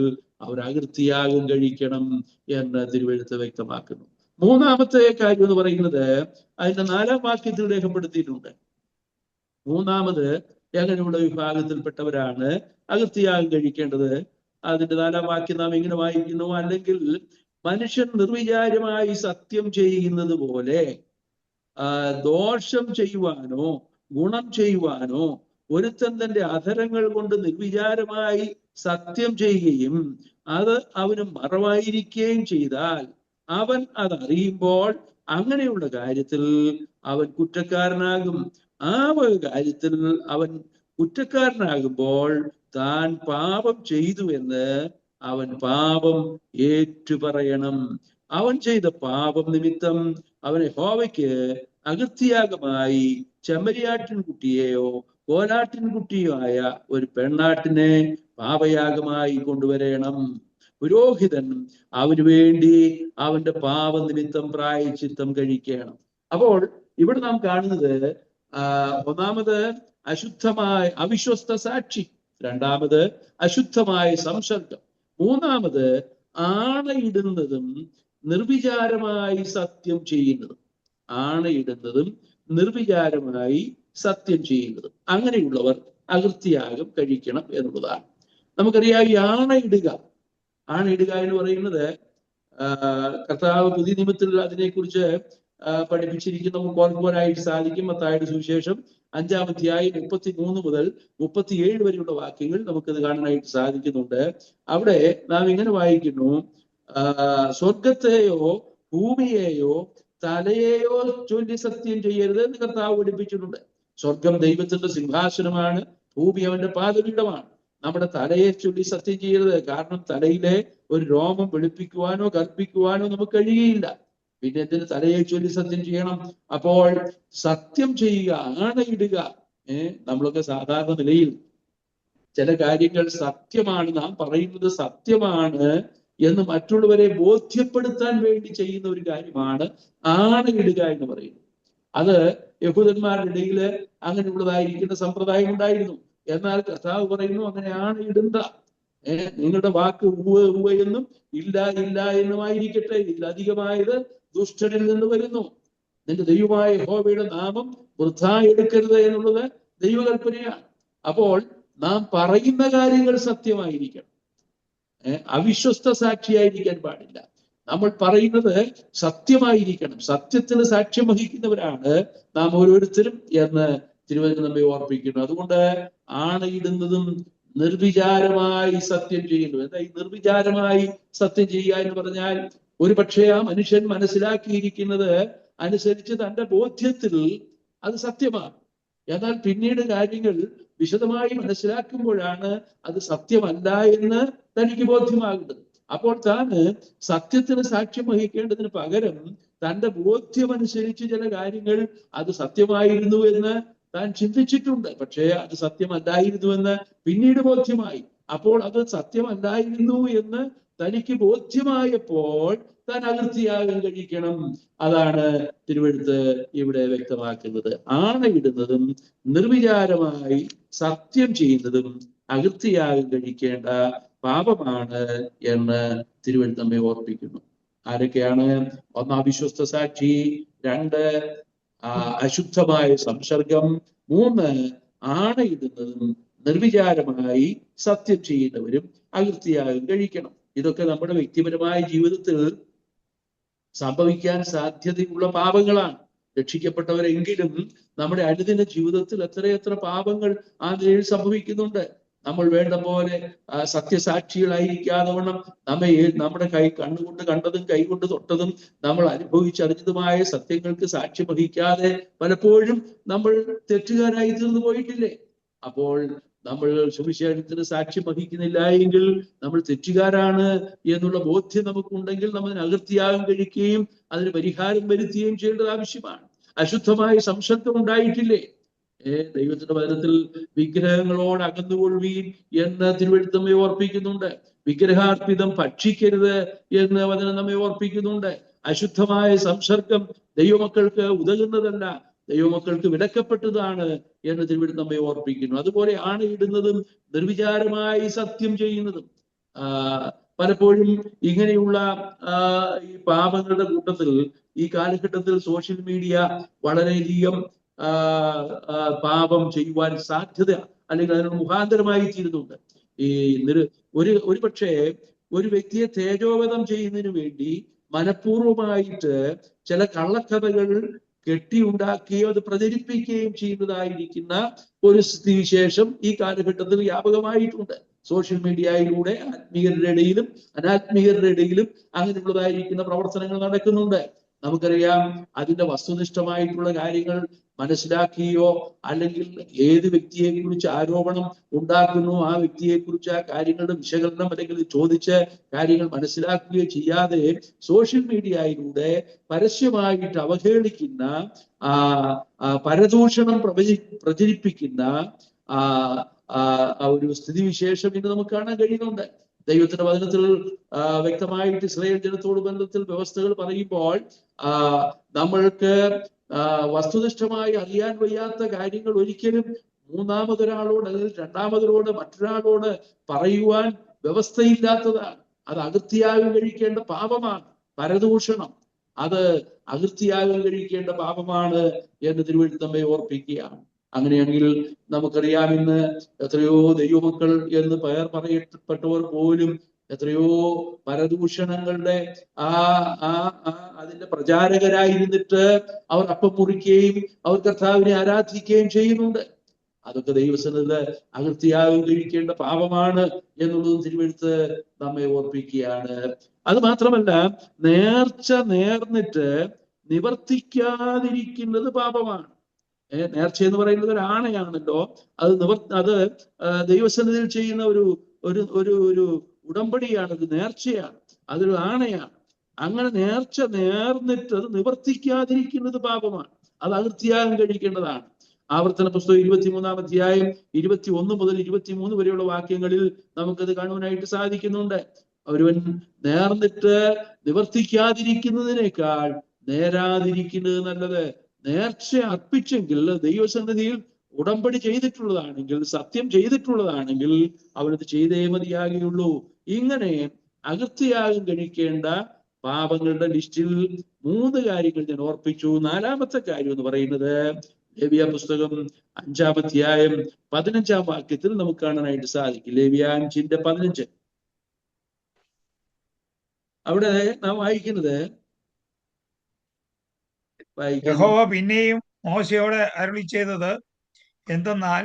അവർ അകൃത്യയാഗം കഴിക്കണം എന്ന് തിരുവെഴുത്ത് വ്യക്തമാക്കുന്നു. മൂന്നാമത്തെ കാര്യം എന്ന് പറയുന്നത് അതിന്റെ 4-ാം വാക്യത്തിൽ രേഖപ്പെടുത്തിയിട്ടുണ്ട്. മൂന്നാമത് എങ്ങനെയുള്ള വിഭാഗത്തിൽപ്പെട്ടവരാണ് അകൃത്യയാഗം കഴിക്കേണ്ടത്? അതിന്റെ 4-ാം വാക്യം നാം എങ്ങനെ വായിക്കുന്നു? അല്ലെങ്കിൽ മനുഷ്യൻ നിർവിചാരമായി സത്യം ചെയ്യുന്നത് പോലെ ദോഷം ചെയ്യുവാനോ ഗുണം ചെയ്യുവാനോ ഒരുത്തൻ തന്റെ അധരങ്ങൾ കൊണ്ട് നിർവിചാരമായി സത്യം ചെയ്യുകയും അത് അവന് മറവായിരിക്കുകയും ചെയ്താൽ അവൻ അതറിയുമ്പോൾ അങ്ങനെയുള്ള കാര്യത്തിൽ അവൻ കുറ്റക്കാരനാകും. ആ ഒരു കാര്യത്തിൽ അവൻ കുറ്റക്കാരനാകുമ്പോൾ താൻ പാപം ചെയ്തു എന്ന് അവൻ പാപം ഏറ്റുപറയണം. അവൻ ചെയ്ത പാപം നിമിത്തം അവൻ യഹോവയ്ക്ക് അകൃത്യയാഗമായി ചെമ്മരിയാട്ടിൻകുട്ടിയെയോ കോലാട്ടിൻകുട്ടിയോ ആയ ഒരു പെണ്ണാട്ടിനെ പാപയാഗമായി കൊണ്ടുവരണം. പുരോഹിതൻ അവന് വേണ്ടി അവന്റെ പാപനിമിത്തം പ്രായശ്ചിത്തം കഴിക്കണം. അപ്പോൾ ഇവിടെ നാം കാണുന്നത് ഒന്നാമത് അവിശ്വസ്ത സാക്ഷി, രണ്ടാമത് അശുദ്ധമായ സംസർഗം, മൂന്നാമത് ആണയിടുന്നതും നിർവിചാരമായി സത്യം ചെയ്യുന്നതും. ആണയിടുന്നതും നിർവിചാരമായി സത്യം ചെയ്യുന്നതും. അങ്ങനെയുള്ളവർ അകൃത്യയാഗം കഴിക്കണം എന്നുള്ളതാണ്. നമുക്കറിയാം ഈ ആണയിടുക എന്ന് പറയുന്നത് കർത്താവ് പുതിയ നിയമത്തിൽ അതിനെക്കുറിച്ച് പഠിപ്പിച്ചിരിക്കുന്ന നമുക്ക് ഓർക്കുവാനായിട്ട് സാധിക്കും. മത്തായിയുടെ സുവിശേഷം 5-ാം അധ്യായം 33 മുതൽ 37 വരെയുള്ള വാക്യങ്ങൾ നമുക്കത് കാണാനായിട്ട് സാധിക്കുന്നുണ്ട്. അവിടെ നാം ഇങ്ങനെ വായിക്കുന്നു: സ്വർഗത്തെയോ ഭൂമിയെയോ തലയെയോ ചൊല്ലി സത്യം ചെയ്യരുത് എന്ന് കർത്താവ് പഠിപ്പിച്ചിട്ടുണ്ട്. സ്വർഗം ദൈവത്തിന്റെ സിംഹാസനമാണ്, ഭൂമി അവന്റെ പാദപീഠമാണ്. നമ്മുടെ തലയെ ചൊല്ലി സത്യം ചെയ്യരുത്. കാരണം തലയിലെ ഒരു രോമം വെളുപ്പിക്കുവാനോ കൽപ്പിക്കുവാനോ നമുക്ക് കഴിയുകയില്ല. പിന്നെ എന്തിന് തലയെ ചൊല്ലി സത്യം ചെയ്യണം? അപ്പോൾ സത്യം ചെയ്യുക, ആണയിടുക. നമ്മളൊക്കെ സാധാരണ നിലയിൽ ചില കാര്യങ്ങൾ സത്യമാണ്, നാം പറയുന്നത് സത്യമാണ് എന്ന് മറ്റുള്ളവരെ ബോധ്യപ്പെടുത്താൻ വേണ്ടി ചെയ്യുന്ന ഒരു കാര്യമാണ് ആണയിടുക എന്ന് പറയുന്നത്. അത് യഹൂദന്മാരുടെ ഇടയിൽ അങ്ങനെയുള്ളതായിരിക്കുന്ന സമ്പ്രദായം ഉണ്ടായിരുന്നു. എന്നാൽ കർത്താവ് പറയുന്നു അങ്ങനെ ആണയിടുന്ന. നിങ്ങളുടെ വാക്ക് ഉവ്വ് എന്നും ഇല്ല എന്നുമായിരിക്കട്ടെ. ഇതിലധികമായത് ദുഷ്ടനിൽ നിന്ന് വരുന്നു. നിന്റെ ദൈവമായ യഹോവയുടെ നാമം വൃഥാ എടുക്കരുത് എന്നുള്ളത് ദൈവകൽപ്പനയാണ്. അപ്പോൾ നാം പറയുന്ന കാര്യങ്ങൾ സത്യമായിരിക്കണം. അവിശ്വസ്ത സാക്ഷിയായിരിക്കാൻ പാടില്ല. നമ്മൾ പറയുന്നത് സത്യമായിരിക്കണം. സത്യത്തിന് സാക്ഷ്യം വഹിക്കുന്നവരാണ് നാം ഓരോരുത്തരും എന്ന് തിരുവചനം നമ്മെ ഓർപ്പിക്കുന്നു. അതുകൊണ്ട് ആണയിടുന്നതും നിർവിചാരമായി സത്യം ചെയ്യുന്നു. എന്താ ഈ നിർവിചാരമായി സത്യം ചെയ്യുക എന്ന് പറഞ്ഞാൽ? ഒരു പക്ഷേ ആ മനുഷ്യൻ മനസ്സിലാക്കിയിരിക്കുന്നത് അനുസരിച്ച് തന്റെ ബോധ്യത്തിൽ അത് സത്യമാണ്. എന്നാൽ പിന്നീട് കാര്യങ്ങൾ വിശദമായി മനസ്സിലാക്കുമ്പോഴാണ് അത് സത്യമല്ല എന്ന് തനിക്ക് ബോധ്യമാകുന്നത്. അപ്പോൾ താന് സത്യത്തിന് സാക്ഷ്യം വഹിക്കേണ്ടതിന് പകരം തന്റെ ബോധ്യമനുസരിച്ച് ചില കാര്യങ്ങൾ അത് സത്യമായിരുന്നു എന്ന് താൻ ചിന്തിച്ചിട്ടുണ്ട്. പക്ഷേ അത് സത്യമല്ലായിരുന്നുവെന്ന് പിന്നീട് ബോധ്യമായി. അപ്പോൾ അത് സത്യമല്ലായിരുന്നു എന്ന് തനിക്ക് ബോധ്യമായപ്പോൾ താൻ അകൃത്യയാഗം കഴിക്കണം. അതാണ് തിരുവെഴുത്ത് ഇവിടെ വ്യക്തമാക്കുന്നത്. ആണയിടുന്നതും നിർവിചാരമായി സത്യം ചെയ്യുന്നതും അകൃത്യയാഗം കഴിക്കേണ്ട പാപമാണ് എന്ന് തിരുവെഴുത്ത് നമ്മെ ഓർപ്പിക്കുന്നു. ആരൊക്കെയാണ്? ഒന്ന്, അവിശ്വസ്ത സാക്ഷി; 2, അശുദ്ധമായ സംസർഗം; 3, ആണയിടുന്നതും നിർവിചാരമായി സത്യം ചെയ്യുന്നവരും അകൃത്യയാഗം കഴിക്കണം. ഇതൊക്കെ നമ്മുടെ വ്യക്തിപരമായ ജീവിതത്തിൽ സംഭവിക്കാൻ സാധ്യതയുള്ള പാപങ്ങളാണ്. രക്ഷിക്കപ്പെട്ടവരെങ്കിലും നമ്മുടെ അനുദിന ജീവിതത്തിൽ എത്രയെത്ര പാപങ്ങൾ ആ നിലയിൽ സംഭവിക്കുന്നുണ്ട്. നമ്മൾ വേണ്ട പോലെ സത്യസാക്ഷികളായിരിക്കാതെ വണ്ണം നമ്മുടെ കണ്ണുകൊണ്ട് കണ്ടതും കൈകൊണ്ട് തൊട്ടതും നമ്മൾ അനുഭവിച്ചറിഞ്ഞതുമായ സത്യങ്ങൾക്ക് സാക്ഷ്യം വഹിക്കാതെ പലപ്പോഴും നമ്മൾ തെറ്റുകാരായി തീർന്നു പോയിട്ടില്ലേ? അപ്പോൾ നമ്മൾ സുവിശേഷത്തിന് സാക്ഷ്യം വഹിക്കുന്നില്ല എങ്കിൽ നമ്മൾ തെറ്റുകാരാണ് എന്നുള്ള ബോധ്യം നമുക്കുണ്ടെങ്കിൽ നമ്മൾ അകൃത്യയാഗം കഴിക്കുകയും അതിന് പരിഹാരം വരുത്തുകയും ചെയ്യേണ്ടത് ആവശ്യമാണ്. അശുദ്ധമായ സംസർഗം ഉണ്ടായിട്ടില്ലേ? ദൈവത്തിന്റെ വചനത്തിൽ വിഗ്രഹങ്ങളോട് അകന്നുകൊള്ളുവീൻ എന്ന് തിരുവെഴുത്ത് നമ്മെ ഓർപ്പിക്കുന്നുണ്ട്. വിഗ്രഹാർപ്പിതം ഭക്ഷിക്കരുത് എന്ന് വചനം നമ്മെ ഓർപ്പിക്കുന്നുണ്ട്. അശുദ്ധമായ സംസർഗം ദൈവമക്കൾക്ക് ഉതകുന്നതല്ല, ദൈവമക്കൾക്ക് വിലക്കപ്പെട്ടതാണ് എന്ന് തിരുവെഴുത്ത് നമ്മെ ഓർപ്പിക്കുന്നു. അതുപോലെ ആണയിടുന്നതും നിർവിചാരമായി സത്യം ചെയ്യുന്നതും പലപ്പോഴും ഇങ്ങനെയുള്ള ഈ പാപങ്ങളുടെ കൂട്ടത്തിൽ ഈ കാലഘട്ടത്തിൽ സോഷ്യൽ മീഡിയ വളരെയധികം പാപം ചെയ്യുവാൻ സാധ്യത അല്ലെങ്കിൽ അതിനോട് മുഖാന്തരമായി തീരുന്നുണ്ട്. ഈ ഒരു പക്ഷേ ഒരു വ്യക്തിയെ തേജോവധം ചെയ്യുന്നതിന് വേണ്ടി മനഃപൂർവമായിട്ട് ചില കള്ളക്കഥകൾ കെട്ടിയുണ്ടാക്കുകയും അത് പ്രചരിപ്പിക്കുകയും ചെയ്യുന്നതായിരിക്കുന്ന ഒരു സ്ഥിതിവിശേഷം ഈ കാലഘട്ടത്തിൽ വ്യാപകമായിട്ടുണ്ട്. സോഷ്യൽ മീഡിയയിലൂടെ ആത്മീയരുടെ ഇടയിലും അനാത്മീയരുടെ ഇടയിലും അങ്ങനെയുള്ളതായിരിക്കുന്ന പ്രവർത്തനങ്ങൾ നടക്കുന്നുണ്ട്. നമുക്കറിയാം, അതിന്റെ വസ്തുനിഷ്ഠമായിട്ടുള്ള കാര്യങ്ങൾ മനസ്സിലാക്കുകയോ അല്ലെങ്കിൽ ഏത് വ്യക്തിയെ കുറിച്ച് ആരോപണം ഉണ്ടാക്കുന്നു ആ വ്യക്തിയെ കുറിച്ച് ആ കാര്യങ്ങളുടെ വിശകലനം അല്ലെങ്കിൽ ചോദിച്ച് കാര്യങ്ങൾ മനസ്സിലാക്കുകയോ ചെയ്യാതെ സോഷ്യൽ മീഡിയയിലൂടെ പരസ്യമായിട്ട് അവഹേളിക്കുന്ന പരദൂഷണം പ്രചരിപ്പിക്കുന്ന ഒരു സ്ഥിതിവിശേഷം ഇന്ന് നമുക്ക് കാണാൻ കഴിയുന്നുണ്ട്. ദൈവത്തിന്റെ വചനത്തിൽ വ്യക്തമായിട്ട് ഇസ്രായേൽ ജനത്തോട് ബന്ധത്തിൽ വ്യവസ്ഥകൾ പറയുമ്പോൾ നമ്മൾക്ക് വസ്തുനിഷ്ഠമായി അറിയാൻ വയ്യാത്ത കാര്യങ്ങൾ ഒരിക്കലും മൂന്നാമതൊരാളോട് അല്ലെങ്കിൽ രണ്ടാമതൊരാളോട് മറ്റൊരാളോട് പറയുവാൻ വ്യവസ്ഥയില്ലാത്തതാണ്. അത് അകൃത്യയാഗം കഴിക്കേണ്ട പാപമാണ്. പരദൂഷണം അത് അകൃത്യയാഗം കഴിക്കേണ്ട പാപമാണ് എന്ന് തിരുവെഴുത്ത് നമ്മെ ഓർപ്പിക്കുകയാണ്. അങ്ങനെയെങ്കിൽ നമുക്കറിയാം, ഇന്ന് എത്രയോ ദൈവമക്കൾ എന്ന് പേർ പറയപ്പെട്ടവർ പോലും എത്രയോ പരദൂഷണങ്ങളുടെ അതിന്റെ പ്രചാരകരായിരുന്നിട്ട് അവർ അപ്പം മുറിക്കുകയും അവർ കർത്താവിനെ ആരാധിക്കുകയും ചെയ്യുന്നുണ്ട്. അതൊക്കെ ദൈവസന്നിധിയിൽ അകൃത്യയാഗം കഴിക്കേണ്ട പാപമാണ് എന്നുള്ളതും തിരുവെഴുത്ത് നമ്മെ ഓർപ്പിക്കുകയാണ്. അത് മാത്രമല്ല, നേർച്ച നേർന്നിട്ട് നിവർത്തിക്കാതിരിക്കുന്നത് പാപമാണ്. നേർച്ച എന്ന് പറയുന്നത് ഒരു ആണയാണല്ലോ. അത് ദൈവസന്നിധിയിൽ ചെയ്യുന്ന ഒരു ഉടമ്പടിയാണ്, ഒരു നേർച്ചയാണ്, അതൊരു ആണയാണ്. അങ്ങനെ നേർച്ച നേർന്നിട്ട് അത് നിവർത്തിക്കാതിരിക്കുന്നത് പാപമാണ്. അത് അകൃത്യയാഗം കഴിക്കേണ്ടതാണ്. ആവർത്തന പുസ്തകം 23-ാം അധ്യായം 21 മുതൽ 23 വരെയുള്ള വാക്യങ്ങളിൽ നമുക്കത് കാണുവാനായിട്ട് സാധിക്കുന്നുണ്ട്. ഒരുവൻ നേർന്നിട്ട് നിവർത്തിക്കാതിരിക്കുന്നതിനേക്കാൾ നേരാതിരിക്കുന്നത് നല്ലത്. നേർച്ച അർപ്പിച്ചെങ്കിൽ ദൈവസന്നിധിയിൽ ഉടമ്പടി ചെയ്തിട്ടുള്ളതാണെങ്കിൽ, സത്യം ചെയ്തിട്ടുള്ളതാണെങ്കിൽ അവനത് ചെയ്തേ മതിയാകുകയുള്ളൂ. ഇങ്ങനെ അകൃത്യയാഗം കഴിക്കേണ്ട പാപങ്ങളുടെ ലിസ്റ്റിൽ 3 കാര്യങ്ങൾ ഞാൻ ഓർപ്പിച്ചു. 4ാമത്തെ കാര്യം എന്ന് പറയുന്നത് ലേവ്യ പുസ്തകം 5-ാം അധ്യായം 15-ാം വാക്യത്തിൽ നമുക്ക് കാണാനായിട്ട് സാധിക്കും. ലേവ്യ 5:15 അവിടെ നാം വായിക്കുന്നത്, യഹോവ പിന്നെയും മോശയോട് അരുളി ചെയ്തത് എന്തെന്നാൽ,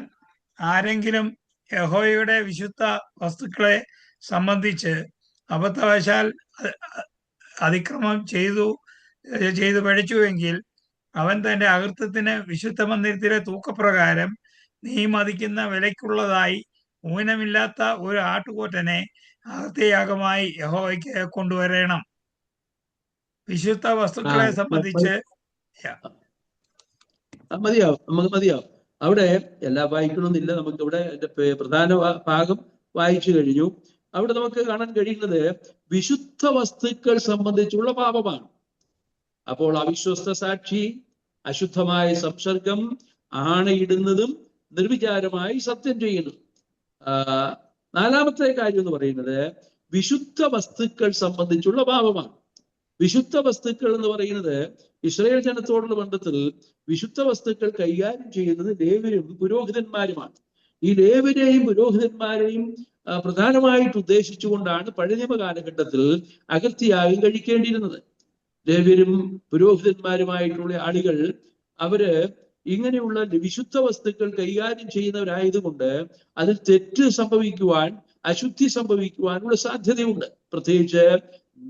ആരെങ്കിലും യഹോവയുടെ വിശുദ്ധ വസ്തുക്കളെ സംബന്ധിച്ച് അബദ്ധവശാൽ അതിക്രമം ചെയ്തു പഠിച്ചുവെങ്കിൽ അവൻ തന്റെ അകൃത്യത്തിന് വിശുദ്ധ മന്ദിരത്തിലെ തൂക്കപ്രകാരം നീ മതിക്കുന്ന വിലയ്ക്കുള്ളതായി ഊനമില്ലാത്ത ഒരു ആട്ടുകൊറ്റനെ അകൃത്യയാഗമായി യഹോവയ്ക്ക് കൊണ്ടുവരണം. വിശുദ്ധ വസ്തുക്കളെ സംബന്ധിച്ച് മതിയാവും, നമുക്ക് മതിയാവും. അവിടെ എല്ലാം വായിക്കണമെന്നില്ല. നമുക്ക് ഇവിടെ പ്രധാന ഭാഗം വായിച്ചു കഴിഞ്ഞു. അവിടെ നമുക്ക് കാണാൻ കഴിയുന്നത് വിശുദ്ധ വസ്തുക്കൾ സംബന്ധിച്ചുള്ള പാപമാണ്. അപ്പോൾ അവിശ്വസ്ത സാക്ഷി, അശുദ്ധമായ സംസർഗം, ആണയിടുന്നതും നിർവിചാരമായി സത്യം ചെയ്യുന്നതും. 4ാമത്തെ കാര്യം എന്ന് പറയുന്നത് വിശുദ്ധ വസ്തുക്കൾ സംബന്ധിച്ചുള്ള പാപമാണ്. വിശുദ്ധ വസ്തുക്കൾ എന്ന് പറയുന്നത് ഇസ്രായേൽ ജനത്തോടുള്ള ബന്ധത്തിൽ വിശുദ്ധ വസ്തുക്കൾ കൈകാര്യം ചെയ്യുന്നത് ലേവ്യരും പുരോഹിതന്മാരുമാണ്. ഈ ലേവ്യരെയും പുരോഹിതന്മാരെയും പ്രധാനമായിട്ട് ഉദ്ദേശിച്ചുകൊണ്ടാണ് പഴയ നിയമ കാലഘട്ടത്തിൽ അകൃത്യയാഗം കഴിക്കേണ്ടിയിരുന്നത്. ലേവ്യരും പുരോഹിതന്മാരുമായിട്ടുള്ള ആളുകൾ അവര് ഇങ്ങനെയുള്ള വിശുദ്ധ വസ്തുക്കൾ കൈകാര്യം ചെയ്യുന്നവരായതുകൊണ്ട് അതിൽ തെറ്റ് സംഭവിക്കുവാൻ, അശുദ്ധി സംഭവിക്കുവാനുള്ള സാധ്യതയുണ്ട്. പ്രത്യേകിച്ച്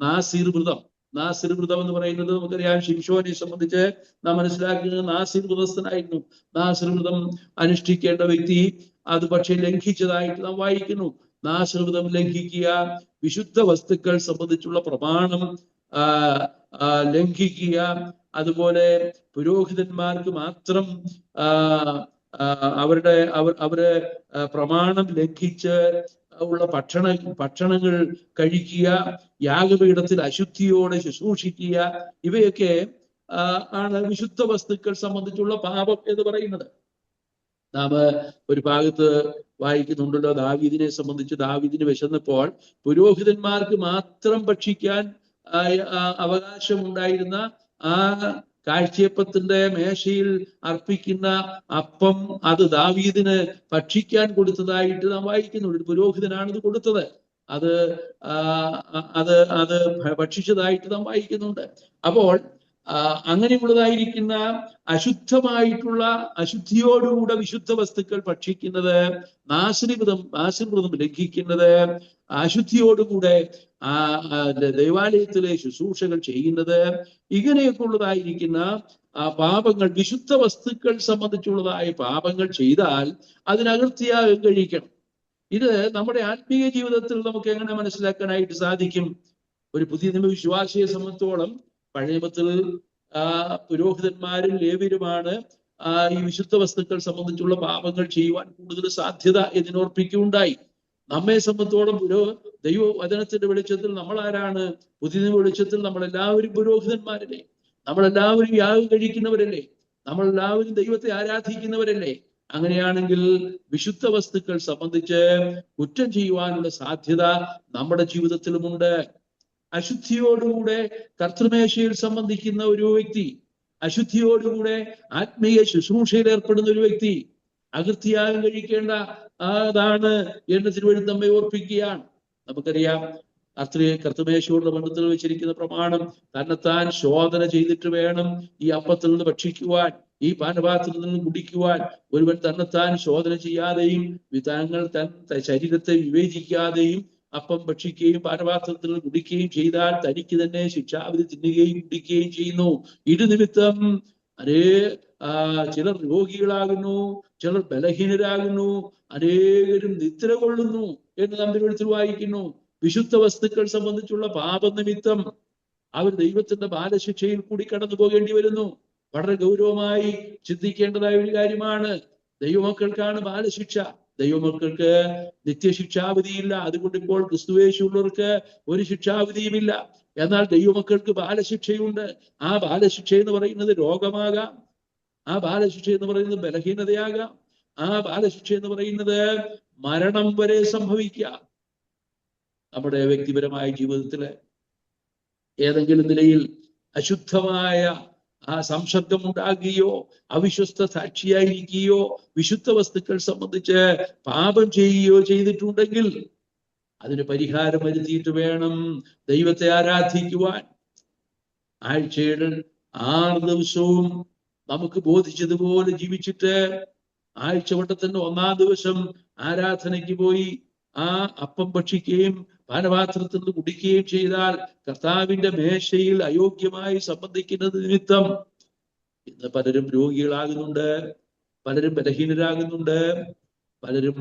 നാസിർ വ്രതം. നാസിർ വ്രതം എന്ന് പറയുന്നത് നമുക്കറിയാം, ശിംശോനെ സംബന്ധിച്ച് നാം മനസ്സിലാക്കുന്നത് നാസിർ വ്രതസ്ഥനായിരുന്നു. നാസിർ വ്രതം അനുഷ്ഠിക്കേണ്ട വ്യക്തി അത് പക്ഷെ ലംഘിച്ചതായിട്ട് നാം വായിക്കുന്നു. നാസിർ വ്രതം ലംഘിക്കുക, വിശുദ്ധ വസ്തുക്കൾ സംബന്ധിച്ചുള്ള പ്രമാണം ലംഘിക്കുക, അതുപോലെ പുരോഹിതന്മാർക്ക് മാത്രം അവര് പ്രമാണം ലംഘിച്ച് ഉള്ള ഭക്ഷണങ്ങൾ കഴിക്കുക, യാഗപീഠത്തിൽ അശുദ്ധിയോടെ ശുശ്രൂഷിക്കുക, ഇവയൊക്കെ ആണ് വിശുദ്ധ വസ്തുക്കൾ സംബന്ധിച്ചുള്ള പാപം എന്ന് പറയുന്നത്. നാം ഒരു ഭാഗത്ത് വായിക്കുന്നുണ്ടല്ലോ, ദാവീദിനെ സംബന്ധിച്ച് ദാവീദിന് വിശന്നപ്പോൾ പുരോഹിതന്മാർക്ക് മാത്രം ഭക്ഷിക്കാൻ അവകാശമുണ്ടായിരുന്ന ആ കാഴ്ചയപ്പത്തിന്റെ മേശയിൽ അർപ്പിക്കുന്ന അപ്പം അത് ദാവീദിന് ഭക്ഷിക്കാൻ കൊടുത്തതായിട്ട് നാം വായിക്കുന്നുണ്ട്. ഒരു പുരോഹിതനാണ് ഇത് കൊടുത്തത്. അത് ഭക്ഷിച്ചതായിട്ട് നാം വായിക്കുന്നുണ്ട്. അപ്പോൾ അങ്ങനെയുള്ളതായിരിക്കുന്ന അശുദ്ധിയോടുകൂടെ വിശുദ്ധ വസ്തുക്കൾ ഭക്ഷിക്കുന്നത്, നാസിർവ്രതം ലംഘിക്കുന്നത്, അശുദ്ധിയോടുകൂടെ ദൈവാലയത്തിലെ ശുശ്രൂഷകൾ ചെയ്യുന്നത്, ഇങ്ങനെയൊക്കെ ഉള്ളതായിരിക്കുന്ന പാപങ്ങൾ, വിശുദ്ധ വസ്തുക്കൾ സംബന്ധിച്ചുള്ളതായ പാപങ്ങൾ ചെയ്താൽ അതിനകൃത്യയാഗം കഴിക്കണം. ഇത് നമ്മുടെ ആത്മീയ ജീവിതത്തിൽ നമുക്ക് എങ്ങനെ മനസ്സിലാക്കാനായിട്ട് സാധിക്കും? ഒരു പുതിയ നിയമ വിശ്വാസിയെ സംബന്ധിച്ചോളം പഴയ നിയമത്തിൽ പുരോഹിതന്മാരും ലേവ്യരുമാണ് ഈ വിശുദ്ധ വസ്തുക്കൾ സംബന്ധിച്ചുള്ള പാപങ്ങൾ ചെയ്യുവാൻ കൂടുതൽ സാധ്യത എന്നോർപ്പിക്കുകയുണ്ടായി. നമ്മെ സംബന്ധിച്ചോളം ദൈവവചനത്തിന്റെ വെളിച്ചത്തിൽ നമ്മൾ ആരാണ്? പുതിയ നിയമ വെളിച്ചത്തിൽ നമ്മളെല്ലാവരും പുരോഹിതന്മാരല്ലേ? നമ്മളെല്ലാവരും യാഗം കഴിക്കുന്നവരല്ലേ? നമ്മളെല്ലാവരും ദൈവത്തെ ആരാധിക്കുന്നവരല്ലേ? അങ്ങനെയാണെങ്കിൽ വിശുദ്ധ വസ്തുക്കൾ സംബന്ധിച്ച് കുറ്റം ചെയ്യുവാനുള്ള സാധ്യത നമ്മുടെ ജീവിതത്തിലുമുണ്ട്. അശുദ്ധിയോടുകൂടെ കർത്തൃമേശയിൽ സംബന്ധിക്കുന്ന ഒരു വ്യക്തി, അശുദ്ധിയോടുകൂടെ ആത്മീയ ശുശ്രൂഷയിൽ ഏർപ്പെടുന്ന ഒരു വ്യക്തി അകൃത്യയാഗം കഴിക്കേണ്ട അതാണ് എന്ന് തിരുവഴുത്ത് നമ്മെ ഓർപ്പിക്കുകയാണ്. നമുക്കറിയാം, കർത്തൃമേശയോടുള്ള ബന്ധത്തിൽ വെച്ചിരിക്കുന്ന പ്രമാണം തന്നെത്താൻ ശോധന ചെയ്തിട്ട് വേണം ഈ അപ്പത്തിൽ നിന്ന് ഭക്ഷിക്കുവാൻ, ഈ പാനപാത്രത്തിൽ നിന്ന് കുടിക്കുവാൻ. ഒരുവൻ തന്നെത്താൻ ശോധന ചെയ്യാതെയും തൻ ശരീരത്തെ വിവേചിക്കാതെയും അപ്പം ഭക്ഷിക്കുകയും പാനപാത്രത്തിൽ കുടിക്കുകയും ചെയ്താൽ തനിക്ക് തന്നെ ശിക്ഷാവിധി തിന്നുകയും കുടിക്കുകയും ചെയ്യുന്നു. ഇത് നിമിത്തം ചിലർ രോഗികളാകുന്നു, ചിലർ ബലഹീനരാകുന്നു, അനേകരും നിദ്ര കൊള്ളുന്നു എന്ന് നാം തിരുവഴുത്തിൽ വായിക്കുന്നു. വിശുദ്ധ വസ്തുക്കൾ സംബന്ധിച്ചുള്ള പാപനിമിത്തം അവർ ദൈവത്തിന്റെ ബാലശിക്ഷയിൽ കൂടി കടന്നു പോകേണ്ടി വരുന്നു. വളരെ ഗൗരവമായി ചിന്തിക്കേണ്ടതായ ഒരു കാര്യമാണ്. ദൈവമക്കൾക്കാണ് ബാലശിക്ഷ, ദൈവമക്കൾക്ക് നിത്യശിക്ഷാവിധിയില്ല. അതുകൊണ്ട് ഇപ്പോൾ ക്രിസ്തുവേശുള്ളവർക്ക് ഒരു ശിക്ഷാവിധിയുമില്ല. എന്നാൽ ദൈവമക്കൾക്ക് ബാലശിക്ഷയുണ്ട്. ആ ബാലശിക്ഷ എന്ന് പറയുന്നത് രോഗമാകാം, ആ ബാലശിക്ഷ എന്ന് പറയുന്നത് ബലഹീനതയാകാം, ആ ബാലശിക്ഷ എന്ന് പറയുന്നത് മരണം വരെ സംഭവിക്കാം. നമ്മുടെ വ്യക്തിപരമായ ജീവിതത്തില് ഏതെങ്കിലും നിലയിൽ അശുദ്ധമായ സംസർഗം ഉണ്ടാകുകയോ അവിശ്വസ്ത സാക്ഷിയായിരിക്കുകയോ വിശുദ്ധ വസ്തുക്കൾ സംബന്ധിച്ച് പാപം ചെയ്യുകയോ ചെയ്തിട്ടുണ്ടെങ്കിൽ അതിന് പരിഹാരം വരുത്തിയിട്ട് വേണം ദൈവത്തെ ആരാധിക്കുവാൻ. ആഴ്ചയുടെ 6 ദിവസവും നമുക്ക് ബോധിച്ചതുപോലെ ജീവിച്ചിട്ട് ആഴ്ചവട്ടത്തിന്റെ 1-ാം ദിവസം ആരാധനയ്ക്ക് പോയി ആ അപ്പം ഭക്ഷിക്കുകയും പാനപാത്രത്തിൽ നിന്ന് കുടിക്കുകയും ചെയ്താൽ കർത്താവിന്റെ മേശയിൽ അയോഗ്യമായി സംബന്ധിക്കുന്നത് നിമിത്തം ഇന്ന് പലരും രോഗികളാകുന്നുണ്ട്, പലരും ബലഹീനരാകുന്നുണ്ട്, പലരും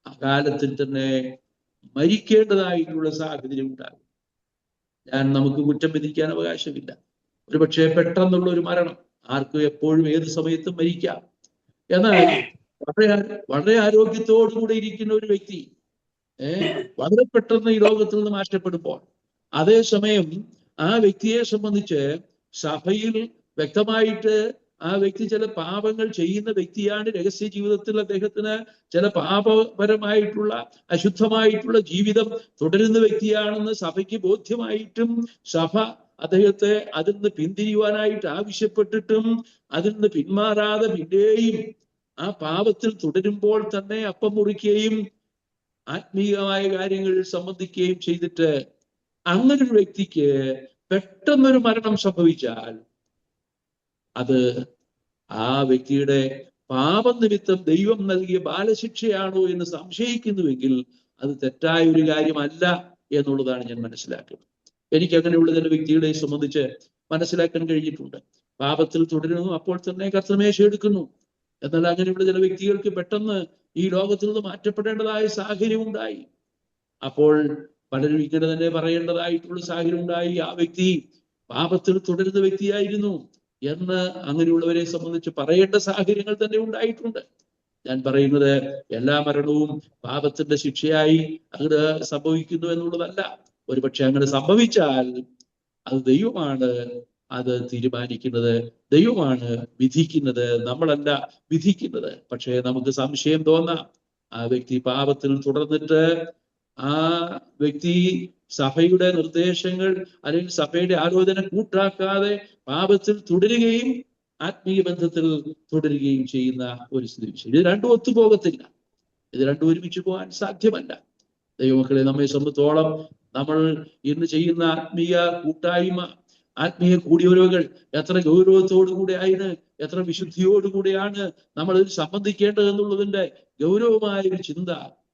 അകാലത്തിൽ തന്നെ മരിക്കേണ്ടതായിട്ടുള്ള സാഹചര്യം ഉണ്ടാകും. നമുക്ക് കുറ്റം വിധിക്കാൻ അവകാശമില്ല. ഒരുപക്ഷെ പെട്ടെന്നുള്ള ഒരു മരണം ആർക്കും എപ്പോഴും ഏത് സമയത്തും മരിക്കാം. എന്നാൽ വളരെ ആരോഗ്യത്തോടുകൂടെ ഇരിക്കുന്ന ഒരു വ്യക്തി വളരെ പെട്ടെന്ന് ഈ ലോകത്തിൽ നിന്ന് മാറ്റപ്പെടുമ്പോൾ അതേസമയം ആ വ്യക്തിയെ സംബന്ധിച്ച് സഭയിൽ വ്യക്തമായിട്ട് ആ വ്യക്തി ചില പാപങ്ങൾ ചെയ്യുന്ന വ്യക്തിയാണ്. രഹസ്യ ജീവിതത്തിൽ അദ്ദേഹത്തിന് ചില പാപപരമായിട്ടുള്ള അശുദ്ധമായിട്ടുള്ള ജീവിതം തുടരുന്ന വ്യക്തിയാണെന്ന് സഭയ്ക്ക് ബോധ്യമായിട്ടും സഭ അദ്ദേഹത്തെ അതിൽ നിന്ന് പിന്തിരിയുവാനായിട്ട് ആവശ്യപ്പെട്ടിട്ടും അതിൽ നിന്ന് പിന്മാറാതെ പിന്നെയും ആ പാപത്തിൽ തുടരുമ്പോൾ തന്നെ അപ്പം മുറിക്കുകയും ആത്മീയമായ കാര്യങ്ങൾ സംബന്ധിക്കുകയും ചെയ്തിട്ട് അങ്ങനെ ഒരു വ്യക്തിക്ക് പെട്ടെന്നൊരു മരണം സംഭവിച്ചാൽ അത് ആ വ്യക്തിയുടെ പാപനിമിത്തം ദൈവം നൽകിയ ബാലശിക്ഷയാണോ എന്ന് സംശയിക്കുന്നുവെങ്കിൽ അത് തെറ്റായ ഒരു കാര്യമല്ല എന്നുള്ളതാണ് ഞാൻ മനസ്സിലാക്കുന്നത്. എനിക്ക് അങ്ങനെയുള്ള ചില വ്യക്തികളെ സംബന്ധിച്ച് മനസ്സിലാക്കാൻ കഴിഞ്ഞിട്ടുണ്ട്. പാപത്തിൽ തുടരുന്നു, അപ്പോൾ തന്നെ കർത്തൃമേശ എടുക്കുന്നു. എന്നാൽ അങ്ങനെയുള്ള ചില വ്യക്തികൾക്ക് പെട്ടെന്ന് ഈ ലോകത്തിൽ നിന്ന് മാറ്റപ്പെടേണ്ടതായ സാഹചര്യം ഉണ്ടായി. അപ്പോൾ പലരും ഇങ്ങനെ തന്നെ പറയേണ്ടതായിട്ടുള്ള സാഹചര്യം ഉണ്ടായി. ആ വ്യക്തി പാപത്തിൽ തുടരുന്ന വ്യക്തിയായിരുന്നു എന്ന് അങ്ങനെയുള്ളവരെ സംബന്ധിച്ച് പറയേണ്ട സാഹചര്യങ്ങൾ തന്നെ ഉണ്ടായിട്ടുണ്ട്. ഞാൻ പറയുന്നത് എല്ലാ മരണവും പാപത്തിന്റെ ശിക്ഷയായി അങ്ങനെ സംഭവിക്കുന്നു എന്നുള്ളതല്ല. ഒരുപക്ഷെ അങ്ങനെ സംഭവിച്ചാൽ അത് ദൈവമാണ് അത് തീരുമാനിക്കുന്നത്, ദൈവമാണ് വിധിക്കുന്നത്, നമ്മളല്ല വിധിക്കുന്നത്. പക്ഷേ നമുക്ക് സംശയം തോന്നാം, ആ വ്യക്തി പാപത്തിൽ തുടർന്നിട്ട് ആ വ്യക്തി സഭയുടെ നിർദ്ദേശങ്ങൾ അല്ലെങ്കിൽ സഭയുടെ ആലോചന കൂട്ടാക്കാതെ പാപത്തിൽ തുടരുകയും ആത്മീയ ബന്ധത്തിൽ തുടരുകയും ചെയ്യുന്ന ഒരു സ്ഥിതി. ഇത് രണ്ടും ഒത്തുപോകത്തില്ല, ഇത് രണ്ടും ഒരുമിച്ച് പോകാൻ സാധ്യമല്ല. ദൈവമക്കളെ, നമ്മെ സംബന്ധിച്ചോളം നമ്മൾ ഇന്ന് ചെയ്യുന്ന ആത്മീയ കൂട്ടായ്മ, ആത്മീയ കൂടിവരവുകൾ എത്ര ഗൗരവത്തോടു കൂടെയാണ്, എത്ര വിശുദ്ധിയോടുകൂടിയാണ് നമ്മൾ ഇതിൽ സംബന്ധിക്കേണ്ടത് എന്നുള്ളതിന്റെ ഗൗരവമായ ഒരു ചിന്ത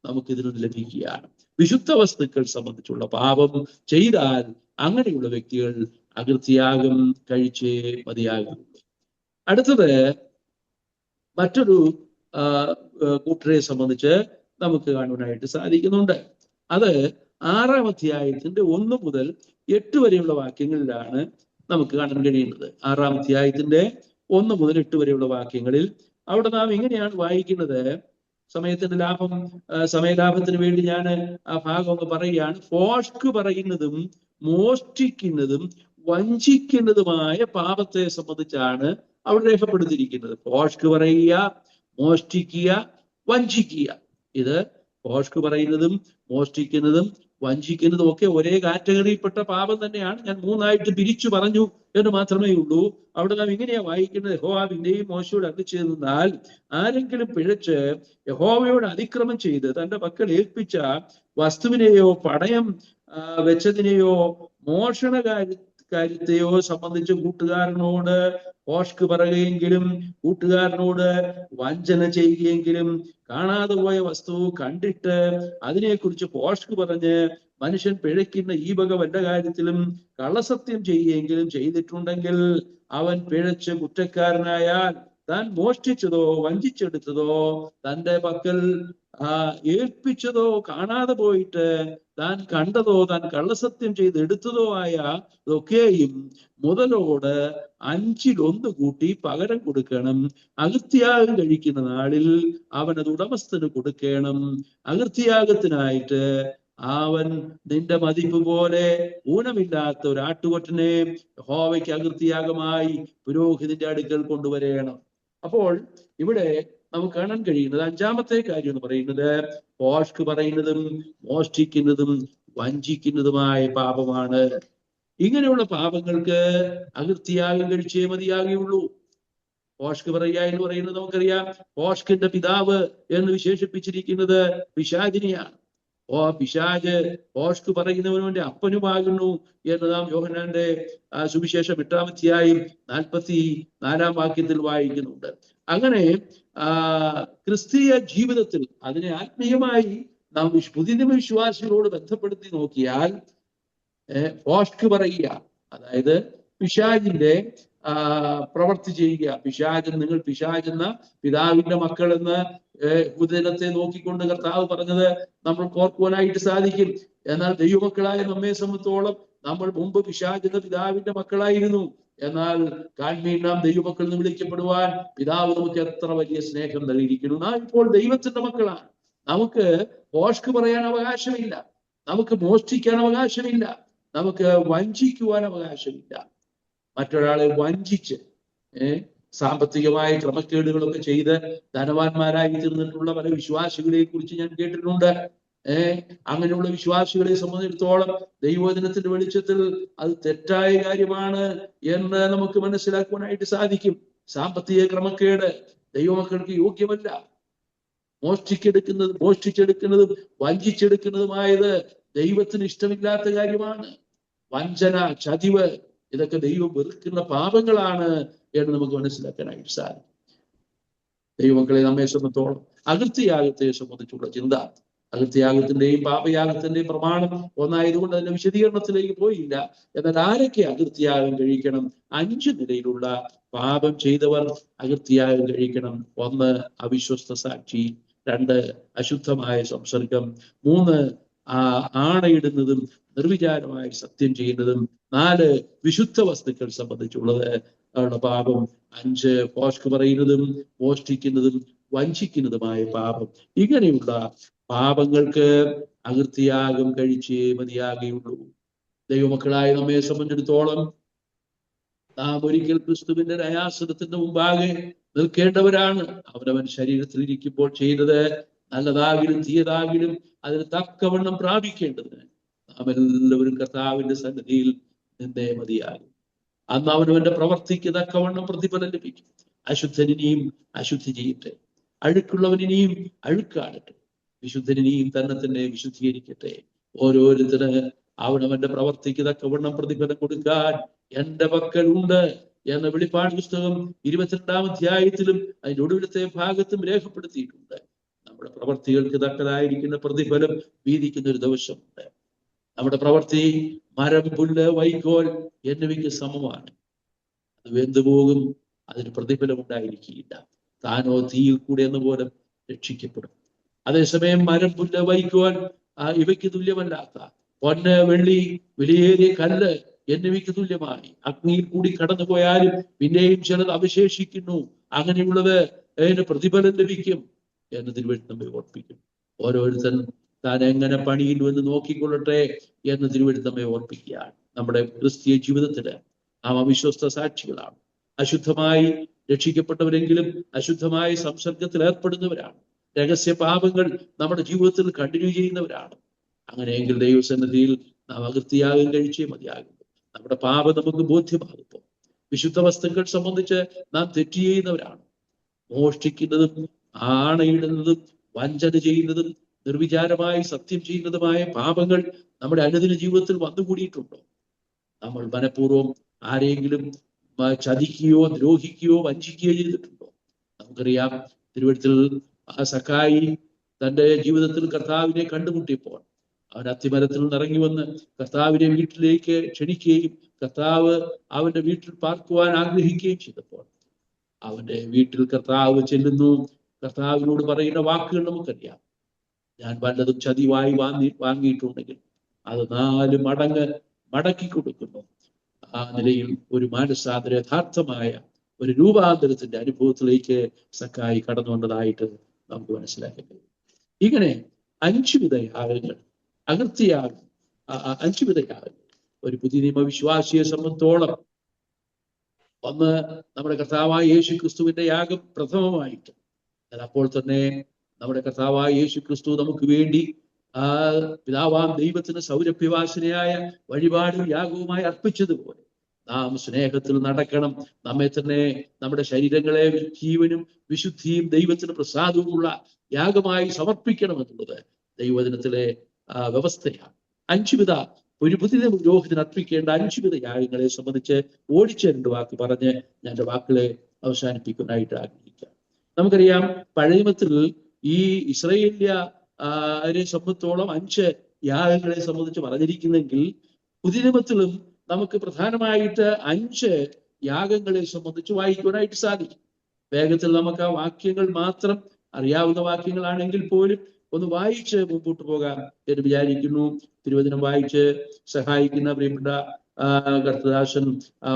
നമുക്കിതിൽ ലഭിക്കുകയാണ്. വിശുദ്ധ വസ്തുക്കൾ സംബന്ധിച്ചുള്ള പാപം ചെയ്താൽ അങ്ങനെയുള്ള വ്യക്തികൾ അകൃത്യയാഗം കഴിച്ചേ മതിയാകുള്ളൂ. അടുത്തത് മറ്റൊരു കൂട്ടരെ സംബന്ധിച്ച് നമുക്ക് കാണുവാനായിട്ട് സാധിക്കുന്നുണ്ട്. അത് 6-ാം അധ്യായത്തിന്റെ 1 മുതൽ 8 വരെയുള്ള വാക്യങ്ങളിലാണ് നമുക്ക് കാണാൻ കഴിയുന്നത്. 6-ാം അധ്യായത്തിന്റെ 1 മുതൽ 8 വരെയുള്ള വാക്യങ്ങളിൽ അവിടെ നാം ഇങ്ങനെയാണ് വായിക്കുന്നത്. സമയലാഭത്തിന് വേണ്ടി ഞാൻ ആ ഭാഗം ഒന്ന് പറയുകയാണ്. ഫോഷ്ക്ക് പറയുന്നതും മോഷ്ടിക്കുന്നതും വഞ്ചിക്കുന്നതുമായ പാപത്തെ സംബന്ധിച്ചാണ് അവിടെ രേഖപ്പെടുത്തിയിരിക്കുന്നത്. ഫോഷ്ക്ക് പറയുക, മോഷ്ടിക്കുക, വഞ്ചിക്കുക. ഇത് ഫോഷ്ക്ക് പറയുന്നതും മോഷ്ടിക്കുന്നതും വഞ്ചിക്കുന്നതും ഒക്കെ ഒരേ കാറ്റഗറിയിൽപ്പെട്ട പാപം തന്നെയാണ്. ഞാൻ 3ആയിട്ട് പിരിച്ചു പറഞ്ഞു എന്ന് മാത്രമേ ഉള്ളൂ. അവിടെ നാം ഇങ്ങനെയാ വായിക്കുന്നത്. യഹോവ പിന്നെയും മോശയോട് അരുളിച്ചെയ്തെന്നാൽ, ആരെങ്കിലും പിഴച്ച് യഹോവയോട് അതിക്രമം ചെയ്ത് തന്റെ പക്കൽ ഏൽപ്പിച്ച വസ്തുവിനെയോ പണയം വെച്ചതിനെയോ മോഷണകാര്യത്തെയോ സംബന്ധിച്ച് കൂട്ടുകാരനോട് ഫോഷ്ക്ക് പറയുകയെങ്കിലും കൂട്ടുകാരനോട് വഞ്ചന ചെയ്യുകയെങ്കിലും കാണാതെ പോയ വസ്തു കണ്ടിട്ട് അതിനെക്കുറിച്ച് ഫോഷ്ക്ക് പറഞ്ഞ് മനുഷ്യൻ പിഴയ്ക്കുന്ന ഈ വക വല്ല കാര്യത്തിലും കള്ളസത്യം ചെയ്യുകയെങ്കിലും ചെയ്തിട്ടുണ്ടെങ്കിൽ അവൻ പിഴച്ച് കുറ്റക്കാരനായാൽ താൻ മോഷ്ടിച്ചതോ വഞ്ചിച്ചെടുത്തതോ തന്റെ പക്കൽ ഏൽപ്പിച്ചതോ കാണാതെ പോയിട്ട് താൻ കണ്ടതോ താൻ കള്ളസത്യം ചെയ്ത് എടുത്തതോ ആയ ഇതൊക്കെയും മുതലോട് 1/5 കൂട്ടി പകരം കൊടുക്കണം. അകൃത്യാഗം കഴിക്കുന്ന നാളിൽ അവനത് ഉടമസ്ഥന് കൊടുക്കണം. അകൃത്യാഗത്തിനായിട്ട് അവൻ നിന്റെ മതിപ്പ് പോലെ ഊനമില്ലാത്ത ഒരു ആട്ടുകൊറ്റനെ യഹോവയ്ക്ക് അകൃത്യാഗമായി പുരോഹിതന്റെ അടുക്കൽ കൊണ്ടുവരേണം. അപ്പോൾ ഇവിടെ നമുക്ക് കാണാൻ കഴിയുന്നത് 5-ാമത്തെ കാര്യം എന്ന് പറയുന്നത് ഫോഷ്ക്ക് പറയുന്നതും മോഷ്ടിക്കുന്നതും വഞ്ചിക്കുന്നതുമായ പാപമാണ്. ഇങ്ങനെയുള്ള പാപങ്ങൾക്ക് അകൃത്യാഗം കഴിച്ചേ മതിയാകുള്ളൂ. ഫോഷ്ക്ക് പറയുക എന്ന് പറയുന്നത് നമുക്കറിയാം, ഫോഷ്കിന്റെ പിതാവ് എന്ന് വിശേഷിപ്പിച്ചിരിക്കുന്നത് പിശാചിനെയാണ്. പിശാച് ഫോഷ്ക്ക് പറയുന്നവനുവിന്റെ അപ്പനുമാകുന്നു എന്ന് നാം യോഹന്നാന്റെ സുവിശേഷം 8-ാം അധ്യായം 44-ാം വാക്യത്തിൽ വായിക്കുന്നുണ്ട്. അങ്ങനെ ക്രിസ്തീയ ജീവിതത്തിൽ അതിനെ ആത്മീയമായി നാം പുതിയ വിശ്വാസികളോട് ബന്ധപ്പെടുത്തി നോക്കിയാൽ ഫോഷ്ക്ക് പറയുക, അതായത് പിശാചിന്റെ പ്രവർത്തി ചെയ്യുക. നിങ്ങൾ പിശാചെന്ന പിതാവിന്റെ മക്കളെന്ന് ബുധനത്തെ നോക്കിക്കൊണ്ട് കർത്താവ് പറഞ്ഞത് നമ്മൾ ഓർക്കുവാനായിട്ട് സാധിക്കും. എന്നാൽ ദൈവമക്കളായ നമ്മെ സംബന്ധിച്ചോളം നമ്മൾ മുമ്പ് പിശാചെന്ന പിതാവിന്റെ മക്കളായിരുന്നു. എന്നാൽ കാൺമീൻ നാം ദൈവമക്കൾ എന്ന് വിളിക്കപ്പെടുവാൻ പിതാവ് നമുക്ക് എത്ര വലിയ സ്നേഹം നൽകിയിരിക്കുന്നു. നാം ഇപ്പോൾ ദൈവത്തിന്റെ മക്കളാണ്. നമുക്ക് ഫോഷ്ക്ക് പറയാൻ അവകാശമില്ല, നമുക്ക് മോഷ്ടിക്കാൻ അവകാശമില്ല, നമുക്ക് വഞ്ചിക്കുവാൻ അവകാശമില്ല. മറ്റൊരാളെ വഞ്ചിച്ച് സാമ്പത്തികമായ ക്രമക്കേടുകളൊക്കെ ചെയ്ത് ധനവാന്മാരായി തീർന്നിട്ടുള്ള പല വിശ്വാസികളെ കുറിച്ച് ഞാൻ കേട്ടിട്ടുണ്ട്. അങ്ങനെയുള്ള വിശ്വാസികളെ സംബന്ധിച്ചിടത്തോളം ദൈവവചനത്തിന്റെ വെളിച്ചത്തിൽ അത് തെറ്റായ കാര്യമാണ് എന്ന് നമുക്ക് മനസ്സിലാക്കുവാനായിട്ട് സാധിക്കും. സാമ്പത്തിക ക്രമക്കേട് ദൈവമക്കൾക്ക് യോഗ്യമല്ല. മോഷ്ടിച്ചെടുക്കുന്നതും വഞ്ചിച്ചെടുക്കുന്നതുമായത് ദൈവത്തിന് ഇഷ്ടമില്ലാത്ത കാര്യമാണ്. വഞ്ചന, ചതിവ്, ഇതൊക്കെ ദൈവം വെറുക്കുന്ന പാപങ്ങളാണ് എന്ന് നമുക്ക് മനസ്സിലാക്കാനായിട്ട് സാധിക്കും. ദൈവമക്കളെ, നമ്മെ സംബന്ധിച്ചോളം അകൃത്യയാഗത്തെ സംബന്ധിച്ചുള്ള ചിന്ത, അകൃത്യയാഗത്തിന്റെയും പാപയാഗത്തിന്റെയും പ്രമാണം ഒന്നായതുകൊണ്ട് അതിന്റെ വിശദീകരണത്തിലേക്ക് പോയില്ല. എന്നാൽ ആരൊക്കെ അകൃത്യയാഗം കഴിക്കണം? 5 നിലയിലുള്ള പാപം ചെയ്തവർ അകൃത്യയാഗം കഴിക്കണം. 1, അവിശ്വസ്ത സാക്ഷി. 2, അശുദ്ധമായ സംസർഗം. 3, ആണയിടുന്നതും നിർവിചാരമായി സത്യം ചെയ്യുന്നതും. 4, വിശുദ്ധ വസ്തുക്കൾ സംബന്ധിച്ചുള്ളത് പാപം. 5, പോഷ്ക് പറയുന്നതും മോഷ്ടിക്കുന്നതും വഞ്ചിക്കുന്നതുമായ പാപം. ഇങ്ങനെയുള്ള പാപങ്ങൾക്ക് അകൃത്യയാഗം കഴിച്ചേ മതിയാകുകയുള്ളൂ. ദൈവമക്കളായ നമ്മെ സംബന്ധിച്ചിടത്തോളം നാം ഒരിക്കൽ ക്രിസ്തുവിന്റെ ന്യായാസനത്തിന്റെ മുമ്പാകെ നിൽക്കേണ്ടവരാണ്. അവനവൻ ശരീരത്തിൽ ഇരിക്കുമ്പോൾ ചെയ്തത് നല്ലതാകിലും തീയതാകിലും അതിന് തക്കവണ്ണം പ്രാപിക്കേണ്ടതിന് നാം എല്ലാവരും കർത്താവിന്റെ സന്നിധിയിൽ നിന്നേ മതിയാകും. അന്ന് അവനവന്റെ പ്രവർത്തിക്ക് തക്കവണ്ണം പ്രതിഫലം ലഭിക്കും. അശുദ്ധനിനെയും അശുദ്ധി ചെയ്യട്ടെ, അഴുക്കുള്ളവനിനെയും അഴുക്കാടട്ടെ, വിശുദ്ധനിനെയും തന്നെ വിശുദ്ധീകരിക്കട്ടെ. ഓരോരുത്തര് അവനവന്റെ പ്രവർത്തിക്ക് തക്കവണ്ണം പ്രതിഫലം കൊടുക്കാൻ എന്റെ പക്കലുണ്ട് എന്ന വെളിപ്പാട് പുസ്തകം 22-ാം അധ്യായത്തിലും അതിന്റെ ഒടുവിലത്തെ ഭാഗത്തും രേഖപ്പെടുത്തിയിട്ടുണ്ട്. നമ്മുടെ പ്രവർത്തികൾക്ക് തക്കതായിരിക്കുന്ന പ്രതിഫലം വീതിക്കുന്ന ഒരു ദിവസമുണ്ട്. നമ്മുടെ പ്രവർത്തി മരം, പുല്ല്, വൈക്കോൽ എന്നിവയ്ക്ക് സമമാണ്. അത് വെന്തുപോകും, അതിന് പ്രതിഫലം ഉണ്ടായിരിക്കില്ല. താനോ തീയിൽ കൂടെ എന്ന പോലെ രക്ഷിക്കപ്പെടും. അതേസമയം മരം, പുല്ല്, വൈക്കോൽ ഇവയ്ക്ക് തുല്യമല്ലാത്ത പൊന്ന്, വെള്ളി, വിലയേറിയ കല്ല് എന്നിവയ്ക്ക് തുല്യമായി അഗ്നിയിൽ കൂടി കടന്നുപോയാലും പിന്നെയും ചിലത് അവശേഷിക്കുന്നു. അങ്ങനെയുള്ളത് അതിന് പ്രതിഫലം ലഭിക്കും എന്ന് തിരുവെഴുത്ത് നമ്മെ ഓർപ്പിക്കും. ഓരോരുത്തൻ താൻ എങ്ങനെ പണിയിൽ എന്ന് നോക്കിക്കൊള്ളട്ടെ എന്ന് തിരുവെഴുത്ത് നമ്മെ ഓർപ്പിക്കുകയാണ്. നമ്മുടെ ക്രിസ്തീയ ജീവിതത്തില് നാം അവിശ്വസ്ത സാക്ഷികളാണ്. അശുദ്ധമായി രക്ഷിക്കപ്പെട്ടവരെങ്കിലും അശുദ്ധമായ സംസർഗത്തിൽ ഏർപ്പെടുന്നവരാണ്. രഹസ്യ പാപങ്ങൾ നമ്മുടെ ജീവിതത്തിൽ കണ്ടിന്യൂ ചെയ്യുന്നവരാണ്. അങ്ങനെയെങ്കിൽ ദൈവസന്നിധിയിൽ നാം അകൃത്യയാഗം കഴിച്ചേ മതിയാകും. നമ്മുടെ പാപം നമുക്ക് ബോധ്യമാകുമ്പോൾ വിശുദ്ധ വസ്തുക്കൾ സംബന്ധിച്ച് നാം തെറ്റ് ചെയ്യുന്നവരാണ്. മോഷ്ടിക്കുന്നതും ആണയിടുന്നതും വഞ്ചന ചെയ്യുന്നതും നിർവിചാരമായി സത്യം ചെയ്യുന്നതുമായ പാപങ്ങൾ നമ്മുടെ അനുദിന ജീവിതത്തിൽ വന്നുകൂടിയിട്ടുണ്ടോ? നമ്മൾ മനഃപൂർവ്വം ആരെങ്കിലും ചതിക്കുകയോ ദ്രോഹിക്കുകയോ വഞ്ചിക്കുകയോ ചെയ്തിട്ടുണ്ടോ? നമുക്കറിയാം, തിരുവഴുത്തിൽ സക്കായി തന്റെ ജീവിതത്തിൽ കർത്താവിനെ കണ്ടുമുട്ടിയപ്പോൾ അവൻ അത്തിമരത്തിൽ നിന്നിറങ്ങി വന്ന് കർത്താവിനെ വീട്ടിലേക്ക് ക്ഷണിക്കുകയും കർത്താവ് അവന്റെ വീട്ടിൽ പാർക്കുവാൻ ആഗ്രഹിക്കുകയും ചെയ്തപ്പോൾ അവന്റെ വീട്ടിൽ കർത്താവ് ചെല്ലുന്നു. കർത്താവിനോട് പറയുന്ന വാക്കുകൾ നമുക്കറിയാം. ഞാൻ വല്ലതും ചതിവായി വാങ്ങിയിട്ടുണ്ടെങ്കിൽ അത് 4 മടങ്ങ് മടക്കി കൊടുക്കുന്നു. ആ നിലയിൽ ഒരു മാനസാന്തര യഥാർത്ഥമായ ഒരു രൂപാന്തരത്തിന്റെ അനുഭവത്തിലേക്ക് സക്കായി കടന്നു വന്നതായിട്ട് നമുക്ക് മനസ്സിലാക്കാൻ കഴിയും. ഇങ്ങനെ 5 വിധ യാഗങ്ങൾ, അകൃത്യയാഗം, 5 വിധ യാഗങ്ങൾ ഒരു പുതിയ നിയമ വിശ്വാസിയെ സംബന്ധിച്ചോളം. ഒന്ന്, നമ്മുടെ കർത്താവായ യേശു ക്രിസ്തുവിന്റെ യാഗം പ്രഥമമായിട്ട്. അപ്പോൾ തന്നെ നമ്മുടെ കർത്താവായ യേശു ക്രിസ്തു നമുക്ക് വേണ്ടി പിതാവാം ദൈവത്തിന് സൗരഭ്യവാസനയായ വഴിപാടും യാഗവുമായി അർപ്പിച്ചതുപോലെ നാം സ്നേഹത്തിൽ നടക്കണം. നമ്മെ തന്നെ, നമ്മുടെ ശരീരങ്ങളെ ജീവനും വിശുദ്ധിയും ദൈവത്തിന് പ്രസാദവുമുള്ള യാഗമായി സമർപ്പിക്കണം എന്നുള്ളത് ദൈവവചനത്തിലെ വ്യവസ്ഥയാണ്. 5 വിധ ഒരു പുതിയ പുരോഹിതന് അർപ്പിക്കേണ്ട 5 വിധ യാഗങ്ങളെ സംബന്ധിച്ച് ഓടിച്ച 2 വാക്ക് പറഞ്ഞ് ഞാൻ എൻ്റെ വാക്കുകളെ അവസാനിപ്പിക്കാനായിട്ട് ആഗ്രഹിക്കാം. നമുക്കറിയാം, പഴയമത്തിൽ ഈ ഇസ്രായേലിനെ സംബന്ധിച്ചോളം 5 യാഗങ്ങളെ സംബന്ധിച്ച് പറഞ്ഞിരിക്കുന്നെങ്കിൽ പുതിയ നിയമത്തിലും നമുക്ക് പ്രധാനമായിട്ട് 5 യാഗങ്ങളെ സംബന്ധിച്ച് വായിക്കുവാനായിട്ട് സാധിക്കും. വേഗത്തിൽ നമുക്ക് ആ വാക്യങ്ങൾ മാത്രം അറിയാവുന്ന വാക്യങ്ങളാണെങ്കിൽ പോലും ഒന്ന് വായിച്ച് മുമ്പോട്ട് പോകാം എന്ന് വിചാരിക്കുന്നു. തിരുവചനം വായിച്ച് സഹായിക്കുന്ന പ്രിയപ്പെട്ട കർത്തദാസൻ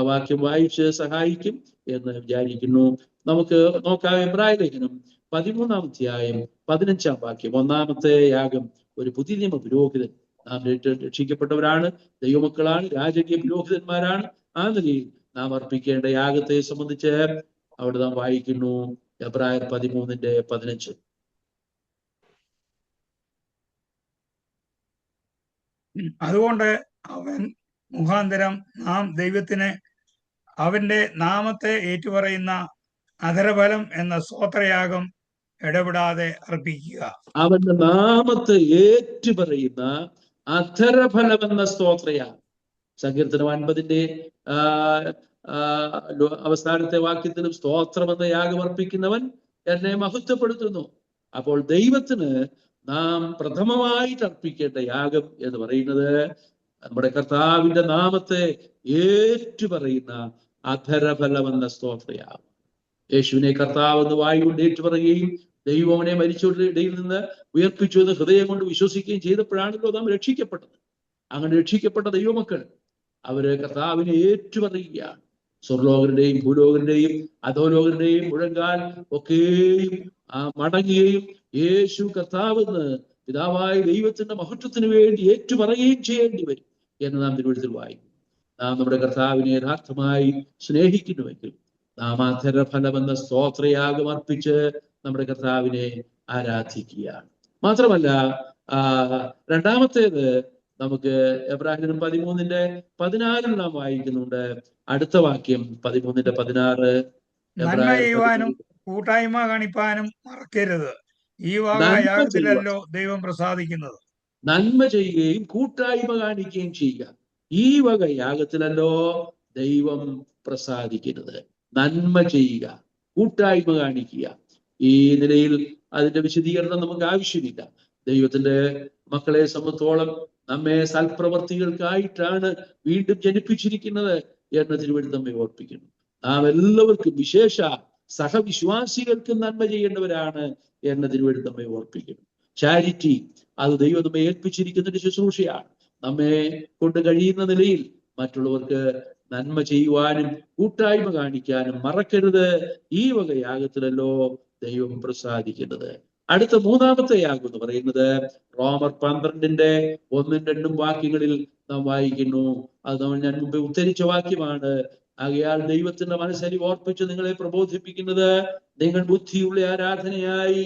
വാക്യം വായിച്ച് സഹായിക്കും എന്ന് വിചാരിക്കുന്നു. നമുക്ക് നോക്കാം. എബ്രായ ലേഖനം 13-ാം അധ്യായം 15-ാം വാക്യം. 1-ാമത്തെ യാഗം ഒരു പുതിയ നിയമ പുരോഹിതൻ. നാം രക്ഷിക്കപ്പെട്ടവരാണ്, ദൈവമക്കളാണ്, രാജകീയ പുരോഹിതന്മാരാണ്. ആ നിലയിൽ നാം അർപ്പിക്കേണ്ട യാഗത്തെ സംബന്ധിച്ച് അവിടെ നാം വായിക്കുന്നു. എബ്രായർ 13:15. അതുകൊണ്ട് അവൻ മുഖാന്തരം നാം ദൈവത്തിന് അവന്റെ നാമത്തെ ഏറ്റുപറയുന്ന അധരഫലം എന്ന സ്തോത്രയാഗം ഇടപെടാതെ അർപ്പിക്കുക. അവന്റെ നാമത്തെ ഏറ്റുപറയുന്ന അധരഫലം എന്ന സ്തോത്രയാഗം. സങ്കീർത്തനം 50 അവസാനത്തെ വാക്യത്തിലും സ്തോത്രം എന്ന യാഗം അർപ്പിക്കുന്നവൻ എന്നെ മഹത്വപ്പെടുത്തുന്നു. അപ്പോൾ ദൈവത്തിന് നാം പ്രഥമമായിട്ട് അർപ്പിക്കേണ്ട യാഗം എന്ന് പറയുന്നത് നമ്മുടെ കർത്താവിന്റെ നാമത്തെ ഏറ്റുപറയുന്ന അധരഫലം എന്ന സ്തോത്രയാഗം. യേശുവിനെ കർത്താവ് എന്ന് വായുകൊണ്ട് ഏറ്റുപറയുകയും ദൈവം അവനെ മരിച്ചവരുടെ ഇടയിൽ നിന്ന് ഉയർപ്പിച്ചു എന്ന് ഹൃദയം കൊണ്ട് വിശ്വസിക്കുകയും ചെയ്തപ്പോഴാണല്ലോ നാം രക്ഷിക്കപ്പെട്ടത്. അങ്ങനെ രക്ഷിക്കപ്പെട്ട ദൈവമക്കൾ അവര് കർത്താവിനെ ഏറ്റുപറയുകയാണ്. സ്വർലോകരുടെയും ഭൂലോകരുടെയും അധോലോകരുടെയും മുഴങ്കാൽ ഒക്കെയും മടങ്ങുകയും യേശു കർത്താവെന്ന് പിതാവായ ദൈവത്തിന്റെ മഹത്വത്തിന് വേണ്ടി ഏറ്റുപറയുകയും ചെയ്യേണ്ടി വരും എന്ന് നാം തിരുവഴുത്തിൽ വായിക്കും. നാം നമ്മുടെ കർത്താവിനെ യഥാർത്ഥമായി സ്നേഹിക്കുന്നുവെങ്കിൽ നാം അധരഫലം എന്ന സ്തോത്രയാഗം അർപ്പിച്ച് നമ്മുടെ കർത്താവിനെ ആരാധിക്കുകയാണ്. മാത്രമല്ല രണ്ടാമത്തേത് നമുക്ക് എബ്രാഹിം 13:14 നാം വായിക്കുന്നുണ്ട്. അടുത്ത വാക്യം 13:16. നന്മ ചെയ്യുവാനും കൂട്ടായ്മ കാണിപ്പാനും മറക്കരുത്, ഈ വക യാഗത്തിലല്ലോ ദൈവം പ്രസാദിക്കുന്നത്. നന്മ ചെയ്യുകയും കൂട്ടായ്മ കാണിക്കുകയും ചെയ്യുക, ഈ വക യാഗത്തിലല്ലോ ദൈവം പ്രസാദിക്കുന്നത്. നന്മ ചെയ്യുക, കൂട്ടായ്മ കാണിക്കുക. ഈ നിലയിൽ അതിന്റെ വിശദീകരണം നമുക്ക് ആവശ്യമില്ല. ദൈവത്തിന്റെ മക്കളെ സംബന്ധിച്ചോളം നമ്മെ സൽപ്രവർത്തികൾക്കായിട്ടാണ് വീണ്ടും ജനിപ്പിച്ചിരിക്കുന്നത് എന്ന് തിരുവഴുത്ത് നമ്മെ ഓർപ്പിക്കുന്നു. നാം എല്ലാവർക്കും, വിശേഷ സഹവിശ്വാസികൾക്കും നന്മ ചെയ്യേണ്ടവരാണ് എന്ന് തിരുവഴുത്ത് നമ്മെ ഓർപ്പിക്കുന്നു. ചാരിറ്റി അത് ദൈവം നമ്മെ ഏൽപ്പിച്ചിരിക്കുന്ന ഒരു ശുശ്രൂഷയാണ്. നമ്മെ കൊണ്ട് കഴിയുന്ന നിലയിൽ മറ്റുള്ളവർക്ക് നന്മ ചെയ്യുവാനും കൂട്ടായ്മ കാണിക്കാനും മറക്കരുത്, ഈ വക യാഗത്തിലല്ലോ ദൈവം പ്രസാദിക്കുന്നത്. അടുത്ത മൂന്നാമത്തെ യാഗം എന്ന് പറയുന്നത് റോമർ 12:1-2 വാക്യങ്ങളിൽ നാം വായിക്കുന്നു. അത് ഞാൻ മുമ്പ് ഉദ്ധരിച്ച വാക്യമാണ്. ആകയാൽ ദൈവത്തിന്റെ മനസ്സരി ഓർപ്പിച്ച് നിങ്ങളെ പ്രബോധിപ്പിക്കുന്നത്, നിങ്ങൾ ബുദ്ധിയുള്ള ആരാധനയായി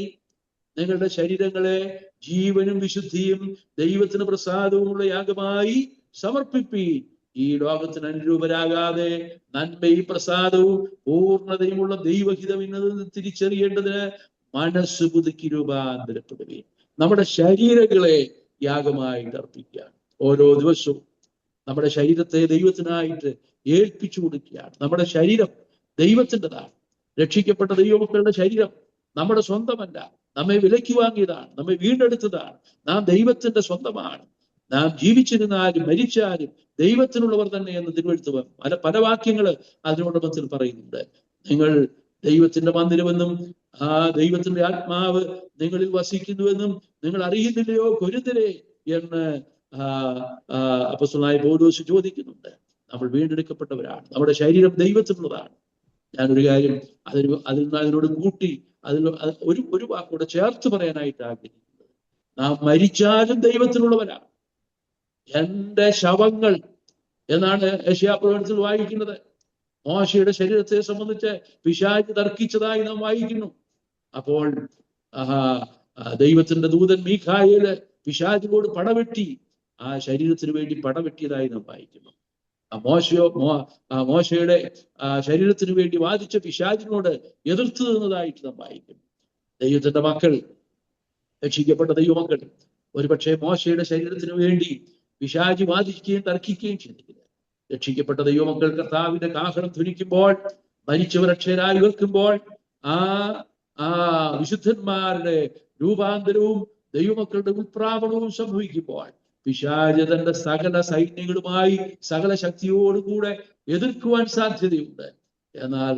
നിങ്ങളുടെ ശരീരങ്ങളെ ജീവനും വിശുദ്ധിയും ദൈവത്തിന് പ്രസാദവുമുള്ള യാഗമായി സമർപ്പിപ്പീൻ. ഈ ലോകത്തിന് അനുരൂപരാകാതെ നന്മയും പ്രസാദവും പൂർണ്ണതയുമുള്ള ദൈവഹിതം ഇന്നത് തിരിച്ചറിയേണ്ടതിന് മനസ്സ് പുതുക്കി രൂപാന്തരപ്പെടുകയും നമ്മുടെ ശരീരങ്ങളെ യാഗമായിട്ട് അർപ്പിക്കുക. ഓരോ ദിവസവും നമ്മുടെ ശരീരത്തെ ദൈവത്തിനായിട്ട് ഏൽപ്പിച്ചു കൊടുക്കുകയാണ്. നമ്മുടെ ശരീരം ദൈവത്തിൻ്റെതാണ്. രക്ഷിക്കപ്പെട്ട ദൈവമക്കളുടെ ശരീരം നമ്മുടെ സ്വന്തമല്ല, നമ്മെ വിലയ്ക്ക് വാങ്ങിയതാണ്, നമ്മെ വീണ്ടെടുത്തതാണ്. നാം ദൈവത്തിന്റെ സ്വന്തമാണ്. നാം ജീവിച്ചിരുന്നാലും മരിച്ചാലും ദൈവത്തിനുള്ളവർ തന്നെ എന്ന് തിരുവഴുത്ത് പല വാക്യങ്ങൾ അതിനോടൊപ്പത്തിൽ പറയുന്നുണ്ട്. നിങ്ങൾ ദൈവത്തിന്റെ മന്ദിരമെന്നും ആ ദൈവത്തിന്റെ ആത്മാവ് നിങ്ങളിൽ വസിക്കുന്നുവെന്നും നിങ്ങൾ അറിയുന്നില്ലയോ കൊരിന്ത്യരേ എന്ന് അപ്പോസ്തലനായ പൗലോസ് ചോദിക്കുന്നുണ്ട്. നമ്മൾ വീണ്ടെടുക്കപ്പെട്ടവരാണ്. നമ്മുടെ ശരീരം ദൈവത്തിനുള്ളതാണ്. ഞാനൊരു കാര്യം അതിനോട് കൂട്ടി ഒരു വാക്കൂടെ ചേർത്ത് പറയാനായിട്ട് ആഗ്രഹിക്കുന്നത്, നാം മരിച്ചാലും ദൈവത്തിനുള്ളവരാണ്. എന്റെ ശവങ്ങൾ എന്നാണ് യെശയ്യാപ്രവചനത്തിൽ വായിക്കുന്നത്. മോശയുടെ ശരീരത്തെ സംബന്ധിച്ച് പിശാച് തർക്കിച്ചതായി നാം വായിക്കുന്നു. അപ്പോൾ ദൈവത്തിന്റെ ദൂതൻ മീഖായേൽ പിശാചിനോട് പടവെട്ടി ആ ശരീരത്തിന് വേണ്ടി പടവെട്ടിയതായി നാം വായിക്കുന്നു. മോശയുടെ ശരീരത്തിന് വേണ്ടി വാദിച്ച പിശാചിനോട് എതിർത്ത് നിന്നതായിട്ട് നാം വായിക്കുന്നു. ദൈവത്തിന്റെ മക്കൾ, രക്ഷിക്കപ്പെട്ട ദൈവമക്കൾ ഒരുപക്ഷെ മോശയുടെ ശരീരത്തിന് വേണ്ടി പിശാചി വാദിക്കുകയും തർക്കിക്കുകയും ചെയ്തില്ല. രക്ഷിക്കപ്പെട്ട ദൈവമക്കൾ കർത്താവിന്റെ കാഹളം ധ്വനിക്കുമ്പോൾ, മരിച്ചവർ അക്ഷയരായി ഉയർക്കുമ്പോൾ, ആ വിശുദ്ധന്മാരുടെ രൂപാന്തരവും ദൈവമക്കളുടെ ഉത്പ്രാവണവും സംഭവിക്കുമ്പോൾ പിശാച് തന്റെ സകല സൈന്യങ്ങളുമായി സകല ശക്തിയോടുകൂടെ എതിർക്കുവാൻ സാധ്യതയുണ്ട്. എന്നാൽ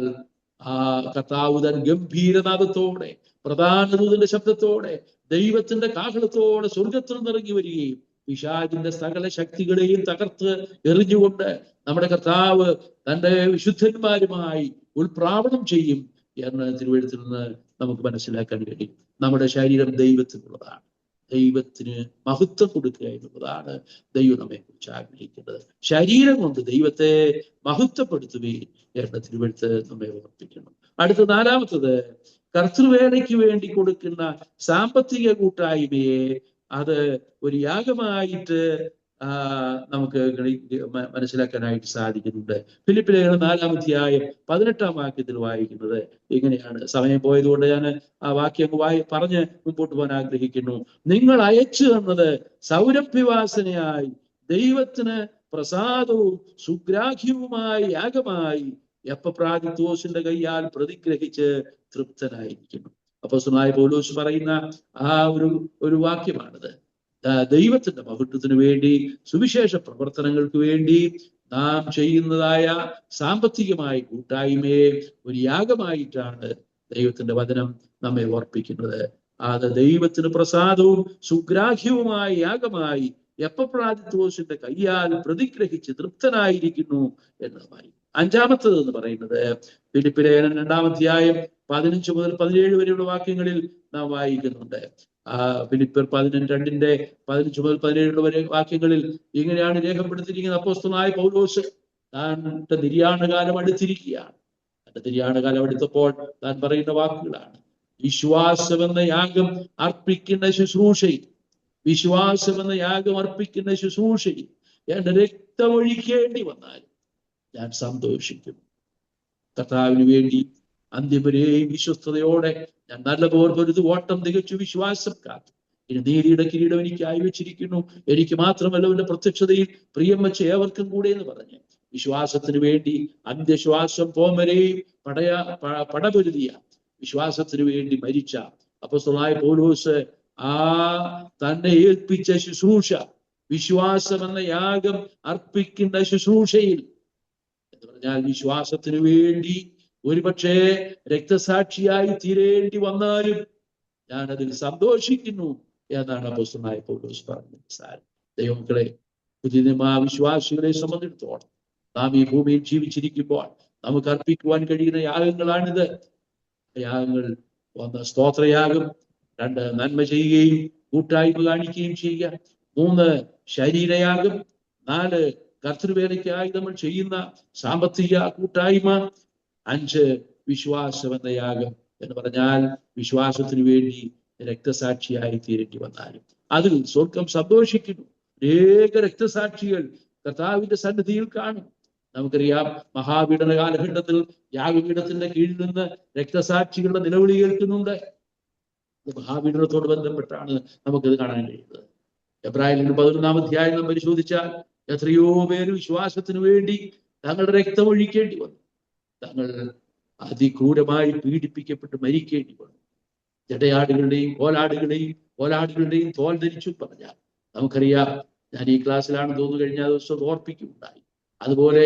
ആ കർത്താവ് തൻ ഗംഭീരനാദത്തോടെ, പ്രധാന ദൂതന്റെ ശബ്ദത്തോടെ, ദൈവത്തിന്റെ കാഹളത്തോടെ സ്വർഗത്തിൽ നിറങ്ങി വരികയും പിശാചിന്റെ സകല ശക്തികളെയും തകർത്ത് എറിഞ്ഞുകൊണ്ട് നമ്മുടെ കർത്താവ് തന്റെ വിശുദ്ധന്മാരുമായി ഉൾപ്രാവണം ചെയ്യും എന്ന് തിരുവഴുത്തിൽ നിന്ന് നമുക്ക് മനസ്സിലാക്കാൻ കഴിയും. നമ്മുടെ ശരീരം ദൈവത്തിനുള്ളതാണ്. ദൈവത്തിന് മഹത്വം കൊടുക്കുക എന്നുള്ളതാണ് ദൈവം നമ്മെ കുറിച്ച് ആഗ്രഹിക്കുന്നത്. ശരീരം കൊണ്ട് ദൈവത്തെ മഹത്വപ്പെടുത്തുകയും എന്ന് തിരുവഴുത്ത് നമ്മെ ഓർപ്പിക്കണം. അടുത്ത നാലാമത്തത്, കർത്തൃവേലയ്ക്ക് വേണ്ടി കൊടുക്കുന്ന സാമ്പത്തിക കൂട്ടായ്മയെ അത് ഒരു യാഗമായിട്ട് നമുക്ക് മനസ്സിലാക്കാനായിട്ട് സാധിക്കുന്നുണ്ട്. ഫിലിപ്പിലെ 4-ാം അധ്യായം 18-ാം വാക്യത്തിൽ വായിക്കുന്നത് ഇങ്ങനെയാണ്. സമയം പോയതുകൊണ്ട് ഞാൻ ആ വാക്യം പറഞ്ഞ് മുമ്പോട്ട് പോകാൻ ആഗ്രഹിക്കുന്നു. നിങ്ങൾ അയച്ചു തന്നത് സൗരഭ്യവാസനയായി ദൈവത്തിന് പ്രസാദവും സുഗ്രാഹ്യവുമായ യാഗമായി എപ്പഫ്രാദിത്തോസിന്റെ കയ്യാൽ പ്രതിഗ്രഹിച്ച് തൃപ്തനായിരിക്കുന്നു. അപ്പോസ്തലനായ പൗലോസ് പറയുന്ന ആ ഒരു വാക്യമാണിത്. ദൈവത്തിന്റെ മഹത്വത്തിന് വേണ്ടി, സുവിശേഷ പ്രവർത്തനങ്ങൾക്ക് വേണ്ടി നാം ചെയ്യുന്നതായ സാമ്പത്തികമായ കൂട്ടായ്മയെ ഒരു യാഗമായിട്ടാണ് ദൈവത്തിന്റെ വചനം നമ്മെ ഓർപ്പിക്കുന്നത്. അത് ദൈവത്തിന് പ്രസാദവും സുഗ്രാഹ്യവുമായ യാഗമായി എപ്പഫ്രാദിത്തോസിന്റെ കയ്യാൽ പ്രതിഗ്രഹിച്ച് തൃപ്തനായിരിക്കുന്നു എന്നതുമായി. 5-ാമത്തത് എന്ന് പറയുന്നത് ഫിലിപ്പിലെ 2-ാം അധ്യായം 15 മുതൽ 17 വരെയുള്ള വാക്യങ്ങളിൽ നാം വായിക്കുന്നുണ്ട്. ഫിലിപ്പിയർ 2-ന്റെ 15 മുതൽ 17 വരെ വാക്യങ്ങളിൽ ഇങ്ങനെയാണ് രേഖപ്പെടുത്തിയിരിക്കുന്നത്. അപ്പോസ്തലനായ പൗലോസ് താൻ്റെ നിര്യാണകാലം അടുത്തിരിക്കുകയാണ്. തന്റെ നിര്യാണകാലം അടുത്തപ്പോൾ താൻ പറയുന്ന വാക്കുകളാണ്: വിശ്വാസമെന്ന യാഗം അർപ്പിക്കുന്ന ശുശ്രൂഷയിൽ, വിശ്വാസമെന്ന യാഗം അർപ്പിക്കുന്ന ശുശ്രൂഷയിൽ എന്റെ രക്തമൊഴിക്കേണ്ടി വന്നാലും ഞാൻ സന്തോഷിക്കും. കർത്താവിന് വേണ്ടി അന്ത്യവരെയും വിശ്വസ്തയോടെ ഞാൻ നല്ലപോലെ പൊരുതു ഓട്ടം തികച്ചു വിശ്വാസം കാത്തു. ഇനി നീതിയുടെ കിരീടം എനിക്കായി വെച്ചിരിക്കുന്നു, എനിക്ക് മാത്രമല്ല അവന്റെ പ്രത്യക്ഷതയിൽ പ്രിയം വെച്ച ഏവർക്കും കൂടെ എന്ന് പറഞ്ഞ് വിശ്വാസത്തിന് വേണ്ടി അന്ത്യശ്വാസം പോമരെയും പടപൊരുതിയ വിശ്വാസത്തിന് വേണ്ടി മരിച്ച അപ്പോസ്തലനായ പൗലോസ് തന്നെ ഏൽപ്പിച്ച ശുശ്രൂഷ, വിശ്വാസം എന്ന യാഗം അർപ്പിക്കുന്ന ശുശ്രൂഷയിൽ എന്ന് പറഞ്ഞാൽ വിശ്വാസത്തിന് വേണ്ടി ഒരുപക്ഷെ രക്തസാക്ഷിയായി തീരേണ്ടി വന്നാലും ഞാനതിൽ സന്തോഷിക്കുന്നു എന്നാണ് അപ്പോസ്തലനായ പൗലോസ് പറഞ്ഞത്. ദൈവമക്കളെ, പുതിയ വിശ്വാസികളെ സംബന്ധിച്ചിടത്തോളം നാം ഈ ഭൂമിയിൽ ജീവിച്ചിരിക്കുമ്പോൾ നമുക്ക് അർപ്പിക്കുവാൻ കഴിയുന്ന യാഗങ്ങളാണിത്. യാഗങ്ങൾ: 1 സ്തോത്രയാഗം, 2 നന്മ ചെയ്യുകയും കൂട്ടായ്മ കാണിക്കുകയും ചെയ്യുക, 3 ശരീരയാഗം, 4 കർത്തൃവേലയ്ക്കായി നമ്മൾ ചെയ്യുന്ന സാമ്പത്തിക കൂട്ടായ്മ, 5 വിശ്വാസം എന്ന യാഗം എന്ന് പറഞ്ഞാൽ വിശ്വാസത്തിന് വേണ്ടി രക്തസാക്ഷിയായി തീരേണ്ടി വന്നാലും അതിൽ സ്വർഗം സന്തോഷിക്കുന്നു. അനേക രക്തസാക്ഷികൾ കർത്താവിന്റെ സന്നിധിയിൽ കാണും. നമുക്കറിയാം, മഹാപീഡന കാലഘട്ടത്തിൽ യാഗപീഠത്തിന്റെ കീഴിൽ നിന്ന് രക്തസാക്ഷികളുടെ നിലവിളി കേൾക്കുന്നുണ്ട്. മഹാപീഡനത്തോട് ബന്ധപ്പെട്ടാണ് നമുക്കത് കാണാൻ കഴിയുന്നത്. എബ്രായരുടെ 11-ാം അധ്യായം നാം പരിശോധിച്ചാൽ എത്രയോ പേര് വിശ്വാസത്തിന് വേണ്ടി തങ്ങളുടെ രക്തം ഒഴിക്കേണ്ടി വന്നു. തങ്ങൾ അതിക്രൂരമായി പീഡിപ്പിക്കപ്പെട്ട് മരിക്കേണ്ടി വന്നു. ജടയാടുകളുടെയും കോലാടുകളുടെയും തോൽ ധരിച്ചു പറഞ്ഞാൽ നമുക്കറിയാം. ഞാൻ ഈ ക്ലാസ്സിലാണെന്ന് തോന്നുന്നു, കഴിഞ്ഞ ദിവസം ഓർപ്പിക്കുകയുണ്ടായി. അതുപോലെ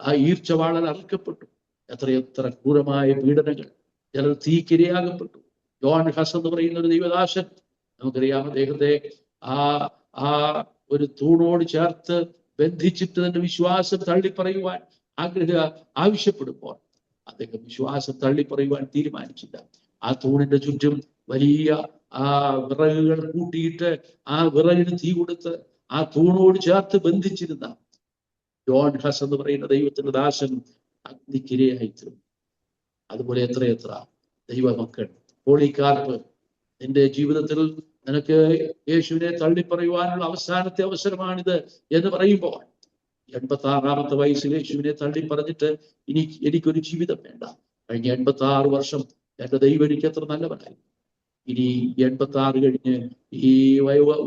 ആ ഈർച്ചവാളൻ അറുക്കപ്പെട്ടു. എത്രയെത്ര ക്രൂരമായ പീഡനങ്ങൾ. ചിലർ തീക്കിരയാകപ്പെട്ടു. ജോൺ ഹസ് എന്ന് പറയുന്ന ഒരു ദൈവദാസൻ, നമുക്കറിയാം, അദ്ദേഹത്തെ ആ ഒരു തൂണോട് ചേർത്ത് ബന്ധിച്ചിട്ട് തന്റെ വിശ്വാസം തള്ളിപ്പറയുവാൻ ആവശ്യപ്പെടുമ്പോൾ അദ്ദേഹം വിശ്വാസം തള്ളിപ്പറയുവാൻ തീരുമാനിച്ചില്ല. ആ തൂണിന്റെ ചുറ്റും വലിയ വിറകുകൾ കൂട്ടിയിട്ട് ആ വിറകിന് തീ കൊടുത്ത് ആ തൂണോട് ചേർത്ത് ബന്ധിച്ചിരുന്ന ജോൺ ഹസ് എന്ന് പറയുന്ന ദൈവത്തിന്റെ ദാസൻ അഗ്നിക്കിരയായിത്തീർന്നു. അതുപോലെ എത്രയെത്ര ദൈവമക്കൾ. പോളികാർപ്പ്, നിന്റെ ജീവിതത്തിൽ നിനക്ക് യേശുവിനെ തള്ളിപ്പറയുവാനുള്ള അവസാനത്തെ അവസരമാണിത് എന്ന് പറയുമ്പോൾ 86-ാമത്തെ വയസ്സിൽ യേശുവിനെ തള്ളിപ്പറഞ്ഞിട്ട് എനിക്കൊരു ജീവിതം വേണ്ട. കഴിഞ്ഞ 86 വർഷം എന്റെ ദൈവം എനിക്ക് എത്ര നല്ലവനായി. ഇനി 86 കഴിഞ്ഞ് ഈ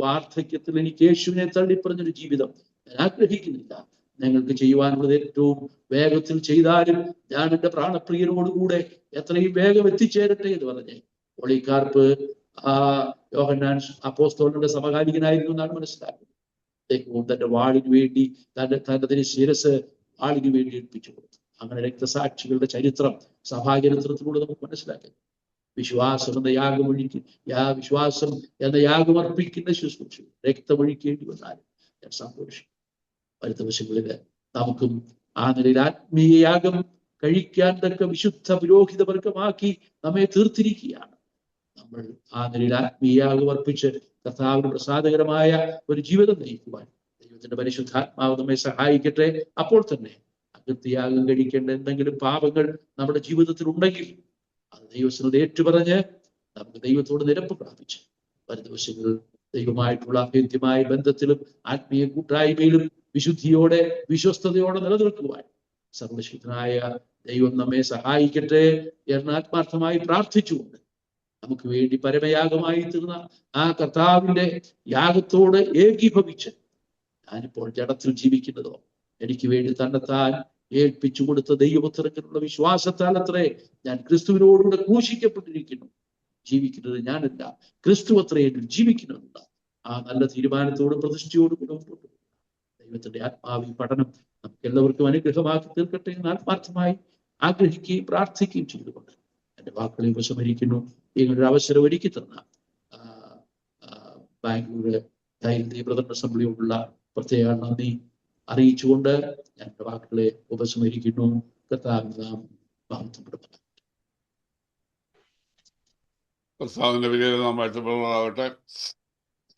വാർദ്ധക്യത്തിൽ എനിക്ക് യേശുവിനെ തള്ളിപ്പറഞ്ഞൊരു ജീവിതം ഞാൻ ആഗ്രഹിക്കുന്നില്ല. ഞങ്ങൾക്ക് ചെയ്യുവാനുള്ളത് ഏറ്റവും വേഗത്തിൽ ചെയ്താലും ഞാൻ എൻ്റെ പ്രാണപ്രിയനോടുകൂടെ എത്രയും വേഗം എത്തിച്ചേരട്ടെ എന്ന് പറഞ്ഞ് പോളികാർപ്പ് യോഹന്നാൻ അപ്പോസ്തലന്റെ സമകാലികനായിരുന്നു എന്നാണ് മനസ്സിലാക്കുന്നത്. അദ്ദേഹവും തന്റെ വാളിന് വേണ്ടി തന്റെ ശിരസ് വാളിന് വേണ്ടി ഏൽപ്പിച്ചു കൊടുത്തു. അങ്ങനെ രക്തസാക്ഷികളുടെ ചരിത്രം സഭാചരിത്രത്തിലൂടെ നമുക്ക് മനസ്സിലാക്കുന്നു. വിശ്വാസം എന്ന വിശ്വാസം എന്ന യാഗമർപ്പിക്കുന്ന ശുശ്രൂഷ രക്തമൊഴിക്കേണ്ടി വന്നാലും ഞാൻ സന്തോഷിക്കും. വരും ദിവസങ്ങളില് നമുക്കും ആ നിലയിൽ ആത്മീയ യാഗം കഴിക്കാൻ തക്ക വിശുദ്ധ പുരോഹിത വർഗമാക്കി നമ്മെ തീർത്തിരിക്കുകയാണ്. നമ്മൾ ആ നിലയിൽ ആത്മീയ യാഗം അർപ്പിച്ച് കർത്താവിന് പ്രസാദകരമായ ഒരു ജീവിതം നയിക്കുവാൻ ദൈവത്തിന്റെ പരിശുദ്ധാത്മാവ് നമ്മെ സഹായിക്കട്ടെ. അപ്പോൾ തന്നെ അകൃത്യയാഗം കഴിക്കേണ്ട എന്തെങ്കിലും പാപങ്ങൾ നമ്മുടെ ജീവിതത്തിൽ ഉണ്ടെങ്കിൽ അത് ദൈവത്തിനോട് ഏറ്റുപറഞ്ഞ് നമുക്ക് ദൈവത്തോട് നിരപ്പ് പ്രാപിച്ച് വരും ദിവസങ്ങളിൽ ദൈവമായിട്ടുള്ള അഭേദ്യമായ ബന്ധത്തിലും ആത്മീയ കൂട്ടായ്മയിലും വിശുദ്ധിയോടെ വിശ്വസ്തയോടെ നിലനിൽക്കുവാൻ സർവശക്തനായ ദൈവം നമ്മെ സഹായിക്കട്ടെ എന്ന് ആത്മാർത്ഥമായി പ്രാർത്ഥിച്ചുകൊണ്ട് നമുക്ക് വേണ്ടി പരമയാഗമായി തീർന്ന ആ കർത്താവിന്റെ യാഗത്തോട് ഏകീഭവിച്ച് ഞാനിപ്പോൾ ജഡത്തിൽ ജീവിക്കുന്നതോ എനിക്ക് വേണ്ടി തന്നെത്താൻ ഏൽപ്പിച്ചു കൊടുത്ത ദൈവപുത്രനുള്ള വിശ്വാസത്താൽ അത്രേ ഞാൻ ക്രിസ്തുവിനോടുകൂടെ ക്രൂശിക്കപ്പെട്ടിരിക്കുന്നു. ജീവിക്കുന്നത് ഞാനല്ല, ക്രിസ്തു അത്രയും ജീവിക്കുന്നുണ്ട്. ആ നല്ല തീരുമാനത്തോടും പ്രതിഷ്ഠയോടും കൂടെ മുമ്പോട്ട് ദൈവത്തിന്റെ ആത്മാവി പഠനം നമുക്ക് എല്ലാവർക്കും അനുഗ്രഹമാക്കി തീർക്കട്ടെ എന്ന് ആത്മാർത്ഥമായി ആഗ്രഹിക്കുകയും പ്രാർത്ഥിക്കുകയും ചെയ്തുകൊണ്ട് എന്റെ വാക്കുകളെ ഉപസംഹരിക്കുന്നു. ഇങ്ങനൊരു അവസരം ഒരുക്കി തന്ന ബാംഗ്ലൂര് ദൈവ ബ്രദർ അസംബ്ലിയോടുള്ള പ്രത്യേക നന്ദി അറിയിച്ചുകൊണ്ട് ഞാൻ എന്റെ വാക്കുകളെ ഉപസംഹരിക്കുന്നു. കർത്താവിന്റെ നാമം മഹത്വപ്പെടുന്നു. കർത്താവിന്റെ വിജയം നാം വാഴ്ത്തപ്പെടുന്നതാകട്ടെ.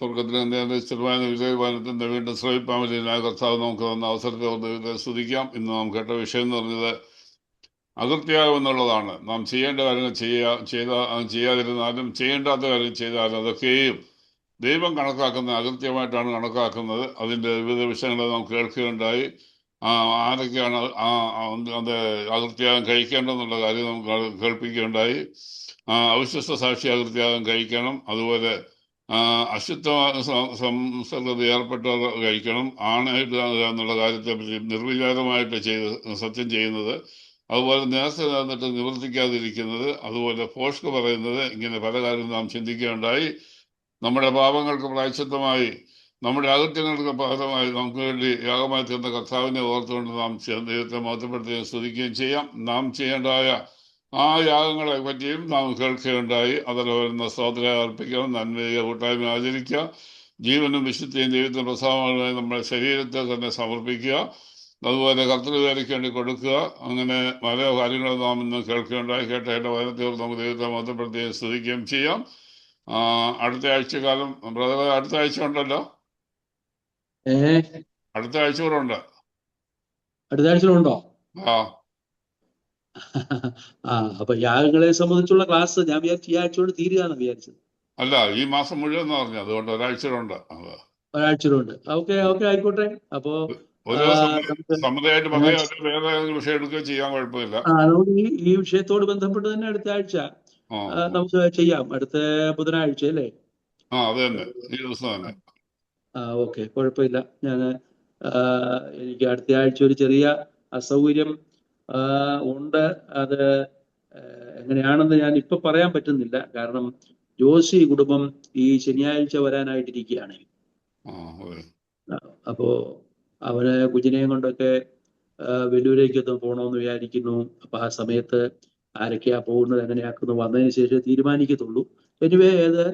സ്വർഗത്തിലെ നിശ്ചിതമായ വിജയവാനത്തിന്റെ വീണ്ടും ശ്രമിപ്പാൻ വേണ്ടിയ കർത്താവ് നമുക്ക് തന്ന അവസരത്തെ സ്തുതിക്കാം. ഇന്ന് നാം കേട്ട വിഷയം എന്ന് പറഞ്ഞത് അകൃത്യാഗം എന്നുള്ളതാണ്. നാം ചെയ്യേണ്ട കാര്യങ്ങൾ ചെയ്യാതിരുന്നാലും ചെയ്യേണ്ടാത്ത കാര്യം ചെയ്താലും അതൊക്കെയും ദൈവം കണക്കാക്കുന്ന അകൃത്യമായിട്ടാണ് കണക്കാക്കുന്നത്. അതിൻ്റെ വിവിധ വിഷയങ്ങൾ നാം കേൾക്കുകയുണ്ടായി. ആരൊക്കെയാണ് അത് അകൃത്യാഗം കഴിക്കേണ്ടതെന്നുള്ള കാര്യം നമുക്ക് കേൾപ്പിക്കുകയുണ്ടായി. അവിശ്വസ്ത സാക്ഷി അകൃത്യാഗം കഴിക്കണം. അതുപോലെ അശുദ്ധ സംസർഗത ഏർപ്പെട്ടവർ കഴിക്കണം. ആണായിട്ട് എന്നുള്ള കാര്യത്തെ പറ്റി നിർവിചാരമായിട്ട് സത്യം ചെയ്യുന്നത്, അതുപോലെ നേരത്തെ നടന്നിട്ട് നിവർത്തിക്കാതിരിക്കുന്നത്, അതുപോലെ പോഷ്ക് പറയുന്നത്, ഇങ്ങനെ പല കാര്യങ്ങളും നാം ചിന്തിക്കുകയുണ്ടായി. നമ്മുടെ പാപങ്ങൾക്ക് പ്രായശ്ചിത്തമായി, നമ്മുടെ അകൃത്യങ്ങൾക്ക് പകരമായി നമുക്ക് വേണ്ടി യാഗമായി തീർന്ന കർത്താവിനെ ഓർത്തുകൊണ്ട് നാം ദൈവത്തെ മഹത്വപ്പെടുത്തുകയും സ്തുതിക്കുകയും ചെയ്യാം. നാം ചെയ്യേണ്ടതായ ആ യാഗങ്ങളെ പറ്റിയും നാം കേൾക്കുകയുണ്ടായി. അതിൽ വരുന്ന സ്തോത്രം അർപ്പിക്കണം, നന്മയെ കൂട്ടായ്മ ആചരിക്കുക, ജീവനും വിശുദ്ധിയും ദൈവത്തിന് പ്രസാദമായി നമ്മുടെ ശരീരത്തെ തന്നെ സമർപ്പിക്കുക, അതുപോലെ കർത്തൃവേലയ്ക്ക് വേണ്ടി കൊടുക്കുക. അങ്ങനെ പല കാര്യങ്ങളും നാം ഇന്ന് കേൾക്കുകയുണ്ടായി. കേട്ട വചനത്തെ നമുക്ക് ദൈവത്തെ മഹത്വപ്പെടുത്തുകയും സ്തുതിക്കുകയും ചെയ്യാം. അടുത്ത ആഴ്ചക്കാലം ബ്രദർ അടുത്ത ആഴ്ച ഉണ്ടല്ലോ, അടുത്ത ആഴ്ച കൂടെ ഉണ്ട്. അടുത്ത ആഴ്ച ഉണ്ടോ? അപ്പൊ യാഗങ്ങളെ സംബന്ധിച്ചുള്ള ക്ലാസ് ഞാൻ വിചാരിച്ചു ഈ ആഴ്ചയോട് തീരുകയെന്ന് വിചാരിച്ചത്. അല്ല, ഈ മാസം മുഴുവൻ എന്ന് പറഞ്ഞു, അതുകൊണ്ട് ഒരാഴ്ചയുണ്ട്. ഒരാഴ്ചയുണ്ട്. ഓക്കെ ആയിക്കോട്ടെ. അപ്പോ സമുദായമായിട്ട് വേറെ വിഷയം എടുക്കുകയും ചെയ്യാൻ കുഴപ്പമില്ല. നമുക്ക് ഈ വിഷയത്തോട് ബന്ധപ്പെട്ട് തന്നെ അടുത്ത ആഴ്ച നമുക്ക് ചെയ്യാം. അടുത്ത ബുധനാഴ്ച അല്ലേ? അത് തന്നെ, ഈ ദിവസം തന്നെ. ഓക്കെ, കുഴപ്പമില്ല. എനിക്ക് അടുത്ത ആഴ്ച ഒരു ചെറിയ അസൗകര്യം ഉണ്ട്. അത് എങ്ങനെയാണെന്ന് ഞാൻ ഇപ്പൊ പറയാൻ പറ്റുന്നില്ല. കാരണം ജോഷി കുടുംബം ഈ ശനിയാഴ്ച വരാനായിട്ടിരിക്കുകയാണ്. അപ്പോ അവന് കുഞ്ഞിനെയും കൊണ്ടൊക്കെ വെല്ലൂരേക്കൊന്ന് പോകണമെന്ന് വിചാരിക്കുന്നു. അപ്പൊ ആ സമയത്ത് ആരൊക്കെയാ പോകുന്നത്, എങ്ങനെയാക്കുന്നു വന്നതിന് ശേഷം തീരുമാനിക്കത്തുള്ളൂ. എനിവേ അത്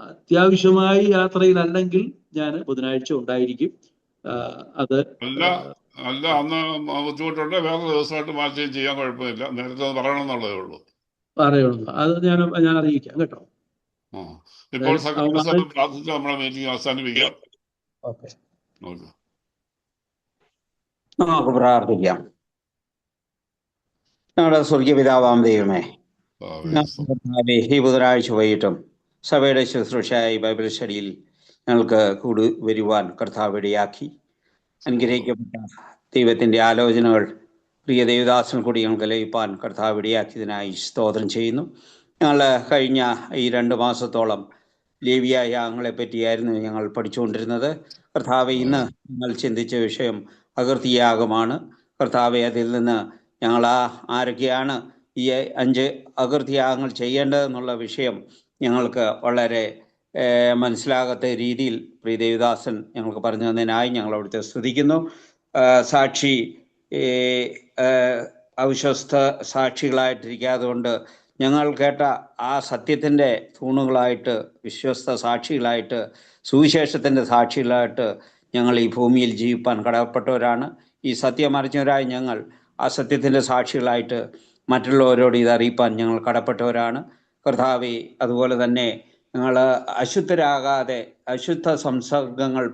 അത്യാവശ്യമായി യാത്രയിലല്ലെങ്കിൽ ഞാൻ ബുധനാഴ്ച ഉണ്ടായിരിക്കും. അത് അല്ല, അന്ന് ബുദ്ധിമുട്ടുണ്ട്, വേറെ ദിവസമായിട്ട് മാറ്റുകയും ചെയ്യാൻ കുഴപ്പമില്ല. നേരത്തെ പറയണമെന്നുള്ളതേ ഉള്ളൂ. പറയണം, അത് ഞാൻ അറിയിക്കാം കേട്ടോ. ഇപ്പോൾ പ്രാർത്ഥിച്ച് നമ്മളെ മീറ്റിംഗ് അവസാനിപ്പിക്കാം. നമുക്ക് പ്രാർത്ഥിക്കാം. ഞങ്ങളുടെ സ്വർഗീയ പിതാവാം ദൈവമേ, ഈ ബുധനാഴ്ച വൈകിട്ടും സഭയുടെ ശുശ്രൂഷയായി ബൈബിൾ സ്റ്റഡിയിൽ ഞങ്ങൾക്ക് കൂടി വരുവാൻ കർത്താവ് ഇടയാക്കി. അനുഗ്രഹിക്കപ്പെട്ട ദൈവത്തിൻ്റെ ആലോചനകൾ പ്രിയ ദേവദാസൻ കൂടി ഞങ്ങൾക്ക് ലയിപ്പാൻ കർത്താവ് ഇടയാക്കിയതിനായി സ്തോത്രം ചെയ്യുന്നു. ഞങ്ങൾ കഴിഞ്ഞ ഈ 2 മാസത്തോളം ലേവിയ യാഗങ്ങളെ പറ്റിയായിരുന്നു ഞങ്ങൾ പഠിച്ചുകൊണ്ടിരുന്നത്. കർത്താവെ, ഇന്ന് ഞങ്ങൾ ചിന്തിച്ച വിഷയം അകൃത്യയാഗമാണ്. കർത്താവെ, അതിൽ നിന്ന് ഞങ്ങൾ ആരൊക്കെയാണ് ഈ 5 അകൃത്യയാഗങ്ങൾ ചെയ്യേണ്ടതെന്നുള്ള വിഷയം ഞങ്ങൾക്ക് വളരെ മനസ്സിലാകാത്ത രീതിയിൽ പ്രിയ ദേവദാസൻ ഞങ്ങൾക്ക് പറഞ്ഞു തന്നതിനായി ഞങ്ങൾ അവിടുത്തെ സ്തുതിക്കുന്നു. സാക്ഷി അവിശ്വസ്ത സാക്ഷികളായിട്ടിരിക്കാതെ കൊണ്ട് ഞങ്ങൾ കേട്ട ആ സത്യത്തിൻ്റെ തൂണുകളായിട്ട്, വിശ്വസ്ത സാക്ഷികളായിട്ട്, സുവിശേഷത്തിൻ്റെ സാക്ഷികളായിട്ട് ഞങ്ങൾ ഈ ഭൂമിയിൽ ജീവിപ്പാൻ കടപ്പെട്ടവരാണ്. ഈ സത്യം അറിഞ്ഞവരായി ഞങ്ങൾ ആ സത്യത്തിൻ്റെ സാക്ഷികളായിട്ട് മറ്റുള്ളവരോട് ഇത് അറിയിപ്പാൻ ഞങ്ങൾ കടപ്പെട്ടവരാണ്. കർത്താവേ, അതുപോലെ തന്നെ ഞങ്ങൾ അശുദ്ധരാകാതെ അശുദ്ധ സംസർഗങ്ങൾ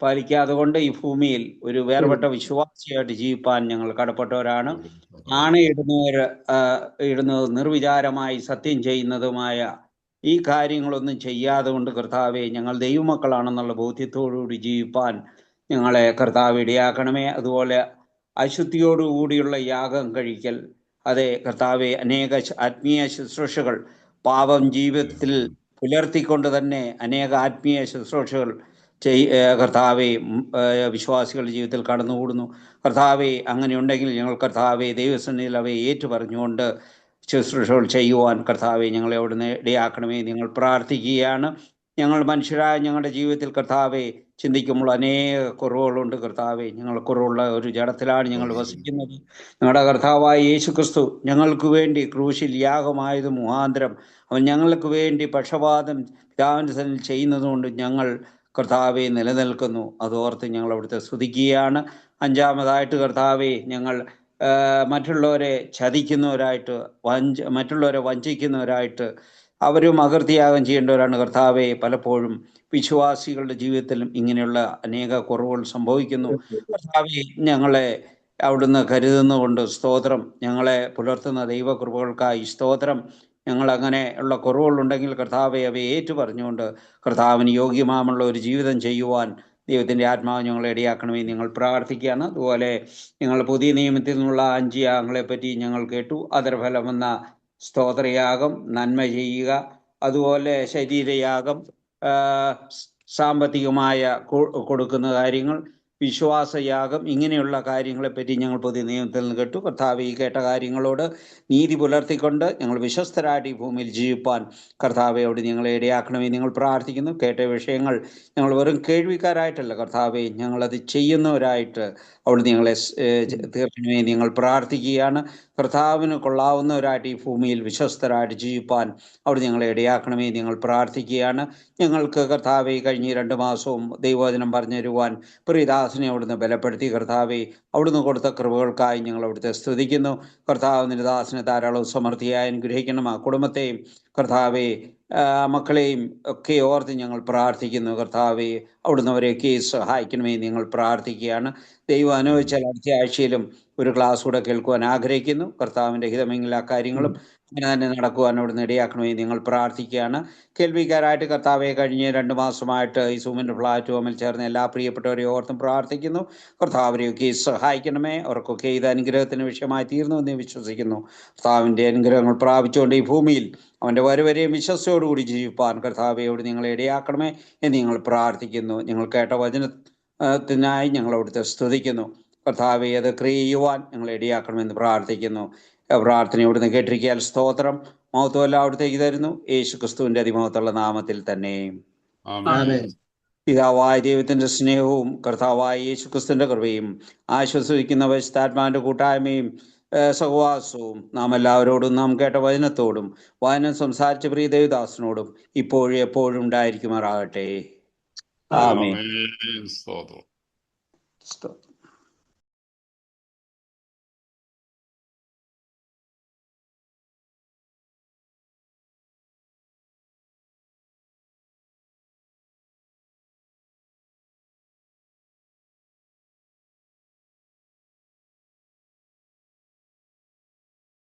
പാലിക്കാതെ കൊണ്ട് ഈ ഭൂമിയിൽ ഒരു വേർപെട്ട വിശ്വാസിയായിട്ട് ജീവിപ്പാൻ ഞങ്ങൾ കടപ്പെട്ടവരാണ്. ഇടുന്നത് നിർവിചാരമായി സത്യം ചെയ്യുന്നതുമായ ഈ കാര്യങ്ങളൊന്നും ചെയ്യാതെ കൊണ്ട് കർത്താവെ ഞങ്ങൾ ദൈവമക്കളാണെന്നുള്ള ബോധ്യത്തോടുകൂടി ജീവിപ്പാൻ ഞങ്ങളെ കർത്താവ് ഇടയാക്കണമേ. അതുപോലെ അശുദ്ധിയോടുകൂടിയുള്ള യാഗം കഴിക്കൽ, അതെ കർത്താവെ, അനേക ആത്മീയ ശുശ്രൂഷകൾ പാപം ജീവിതത്തിൽ പുലർത്തിക്കൊണ്ട് തന്നെ അനേക ആത്മീയ ശുശ്രൂഷകൾ കർത്താവെ വിശ്വാസികളുടെ ജീവിതത്തിൽ കടന്നുകൂടുന്നു. കർത്താവെ, അങ്ങനെയുണ്ടെങ്കിൽ ഞങ്ങൾ കർത്താവെ ദൈവസന്നിധിയിൽ അവയെ ഏറ്റുപറഞ്ഞുകൊണ്ട് ശുശ്രൂഷകൾ ചെയ്യുവാൻ കർത്താവെ ഞങ്ങളെ അവിടുന്ന് ഇടയാക്കണമേ നിങ്ങൾ പ്രാർത്ഥിക്കുകയാണ്. ഞങ്ങൾ മനുഷ്യരായ ഞങ്ങളുടെ ജീവിതത്തിൽ കർത്താവെ ചിന്തിക്കുമ്പോൾ അനേക കുറവുകളുണ്ട് കർത്താവെ. ഞങ്ങൾ കുറവുള്ള ഒരു ജഡത്തിലാണ് ഞങ്ങൾ വസിക്കുന്നത്. ഞങ്ങളുടെ കർത്താവായ യേശു ക്രിസ്തു ഞങ്ങൾക്ക് വേണ്ടി ക്രൂശിൽ യാഗമായത് മുഖാന്തരം അവൻ ഞങ്ങൾക്ക് വേണ്ടി പക്ഷപാതം പിതാവിൻ്റെ സന്നിധിയിൽ ചെയ്യുന്നതുകൊണ്ട് ഞങ്ങൾ കർത്താവെ നിലനിൽക്കുന്നു. അതോർത്ത് ഞങ്ങൾ അവിടുത്തെ സ്തുതിക്കുകയാണ്. അഞ്ചാമതായിട്ട് കർത്താവെ, ഞങ്ങൾ മറ്റുള്ളവരെ ചതിക്കുന്നവരായിട്ട് മറ്റുള്ളവരെ വഞ്ചിക്കുന്നവരായിട്ട് അവരും അകൃത്യയാഗം ചെയ്യേണ്ടവരാണ് കർത്താവെ. പലപ്പോഴും വിശ്വാസികളുടെ ജീവിതത്തിലും ഇങ്ങനെയുള്ള അനേക കുറവുകൾ സംഭവിക്കുന്നു. കർത്താവെ, ഞങ്ങളെ അവിടുന്ന് കരുതുന്നുകൊണ്ട് സ്തോത്രം. ഞങ്ങളെ പുലർത്തുന്ന ദൈവകൃപകൾക്കായി സ്തോത്രം. ഞങ്ങൾ അങ്ങനെ ഉള്ള കുറവുകളുണ്ടെങ്കിൽ കർത്താവെ അവയെ ഏറ്റുപറഞ്ഞുകൊണ്ട് കർത്താവിന് യോഗ്യമാമുള്ള ഒരു ജീവിതം ചെയ്യുവാൻ ദൈവത്തിൻ്റെ ആത്മാവ് ഞങ്ങളെ ഇടയാക്കണമെന്ന് ഞങ്ങൾ പ്രാർത്ഥിക്കുകയാണ്. അതുപോലെ ഞങ്ങൾ പുതിയ നിയമത്തിൽ നിന്നുള്ള 5 യാഗങ്ങളെ പറ്റി ഞങ്ങൾ കേട്ടു. അതരഫലമെന്ന സ്തോത്രയാഗം, നന്മ ചെയ്യുക, അതുപോലെ ശരീരയാഗം, സാമ്പത്തികമായ കൊടുക്കുന്ന കാര്യങ്ങൾ, വിശ്വാസയാഗം, ഇങ്ങനെയുള്ള കാര്യങ്ങളെപ്പറ്റി ഞങ്ങൾ പുതിയ നിയമത്തിൽ നിന്ന് കേട്ടു. കർത്താവ് ഈ കേട്ട കാര്യങ്ങളോട് നീതി പുലർത്തിക്കൊണ്ട് ഞങ്ങൾ വിശ്വസ്തരായിട്ട് ഈ ഭൂമിയിൽ ജീവിപ്പാൻ കർത്താവയോട് ഞങ്ങളെ ഇടയാക്കണമെന്ന് നിങ്ങൾ പ്രാർത്ഥിക്കുന്നു. കേട്ട വിഷയങ്ങൾ ഞങ്ങൾ വെറും കേൾവിക്കാരായിട്ടല്ല കർത്താവെ, ഞങ്ങളത് ചെയ്യുന്നവരായിട്ട് അവിടുന്ന് ഞങ്ങളെ തീർക്കണമേ ഞങ്ങൾ പ്രാർത്ഥിക്കുകയാണ്. കർത്താവിന് കൊള്ളാവുന്നവരായിട്ട് ഈ ഭൂമിയിൽ വിശ്വസ്തരായിട്ട് ജീവിപ്പാൻ അവിടെ ഞങ്ങളെ ഇടയാക്കണമേ ഞങ്ങൾ പ്രാർത്ഥിക്കുകയാണ്. ഞങ്ങൾക്ക് കർത്താവെ കഴിഞ്ഞ 2 മാസവും ദൈവവചനം പറഞ്ഞു തരുവാൻ പ്രിയദാസനെ അവിടുന്ന് ബലപ്പെടുത്തി കർത്താവെ, അവിടുന്ന് കൊടുത്ത കൃപകൾക്കായി ഞങ്ങൾ അവിടുത്തെ സ്തുതിക്കുന്നു. കർത്താവിൻ്റെ ദാസനെ ധാരാളം സമൃദ്ധിയായി അനുഗ്രഹിക്കണം. ആ കുടുംബത്തെയും കർത്താവെ, മക്കളെയും ഒക്കെ ഓർത്ത് ഞങ്ങൾ പ്രാർത്ഥിക്കുന്നു. കർത്താവെ, അവിടുന്ന് അവരെയൊക്കെ സഹായിക്കണമേ ഞങ്ങൾ പ്രാർത്ഥിക്കുകയാണ്. ദൈവം അനുവദിച്ചാൽ അടുത്ത ആഴ്ചയിലും ഒരു ക്ലാസ് കൂടെ കേൾക്കുവാൻ ആഗ്രഹിക്കുന്നു. കർത്താവിൻ്റെ ഹിതമെങ്കിൽ ആ കാര്യങ്ങളും അങ്ങനെ തന്നെ നടക്കുവാൻ അവിടുന്ന് ഇടയാക്കണമെന്ന് ഞങ്ങൾ പ്രാർത്ഥിക്കുകയാണ്. കേൾവിക്കാരായിട്ട് കർത്താവെ കഴിഞ്ഞ 2 മാസമായിട്ട് ഈ സൂമിൻ്റെ പ്ലാറ്റ്ഫോമിൽ ചേർന്ന് എല്ലാ പ്രിയപ്പെട്ടവരെ ഓർത്തും പ്രാർത്ഥിക്കുന്നു. കർത്താവരെയൊക്കെ സഹായിക്കണമേ. അവർക്കൊക്കെ ഇത് അനുഗ്രഹത്തിന് വിഷയമായി തീർന്നു എന്ന് വിശ്വസിക്കുന്നു. കർത്താവിൻ്റെ അനുഗ്രഹങ്ങൾ പ്രാപിച്ചുകൊണ്ട് ഈ ഭൂമിയിൽ അവൻ്റെ വരവരെയും വിശ്വസയോടുകൂടി ജീവിപ്പാൻ കർത്താവയോട് നിങ്ങളെ ഇടയാക്കണമേ എന്ന് ഞങ്ങൾ പ്രാർത്ഥിക്കുന്നു. ഞങ്ങൾ കേട്ട വചനത്തിനായി ഞങ്ങൾ അവിടുത്തെ സ്തുതിക്കുന്നു. കർത്താവെ, അത് ചെയ്യുവാൻ ഞങ്ങളെ ഇടയാക്കണമെന്ന് പ്രാർത്ഥിക്കുന്നു. പ്രാർത്ഥന ഇവിടുന്ന് കേട്ടിരിക്കാൻ സ്തോത്രം. മഹത്വമെല്ലാം അവിടുത്തേക്ക് തരുന്നു, യേശു ക്രിസ്തുവിൻ്റെ അതിമഹത്തുള്ള നാമത്തിൽ തന്നെ. പിതാവായ ദൈവത്തിൻ്റെ സ്നേഹവും കർത്താവായ യേശു ക്രിസ്തുവിൻ്റെ കൃപയും ആശ്വസിക്കുന്ന പരിശുദ്ധാത്മാവിൻ്റെ കൂട്ടായ്മയും സഹവാസവും നാം എല്ലാവരോടും നാം കേട്ട വചനത്തോടും വചനം സംസാരിച്ച പ്രിയ ദേവദാസനോടും ഇപ്പോഴും എപ്പോഴും ഉണ്ടായിരിക്കുമാറാകട്ടെ. ആമേൻ.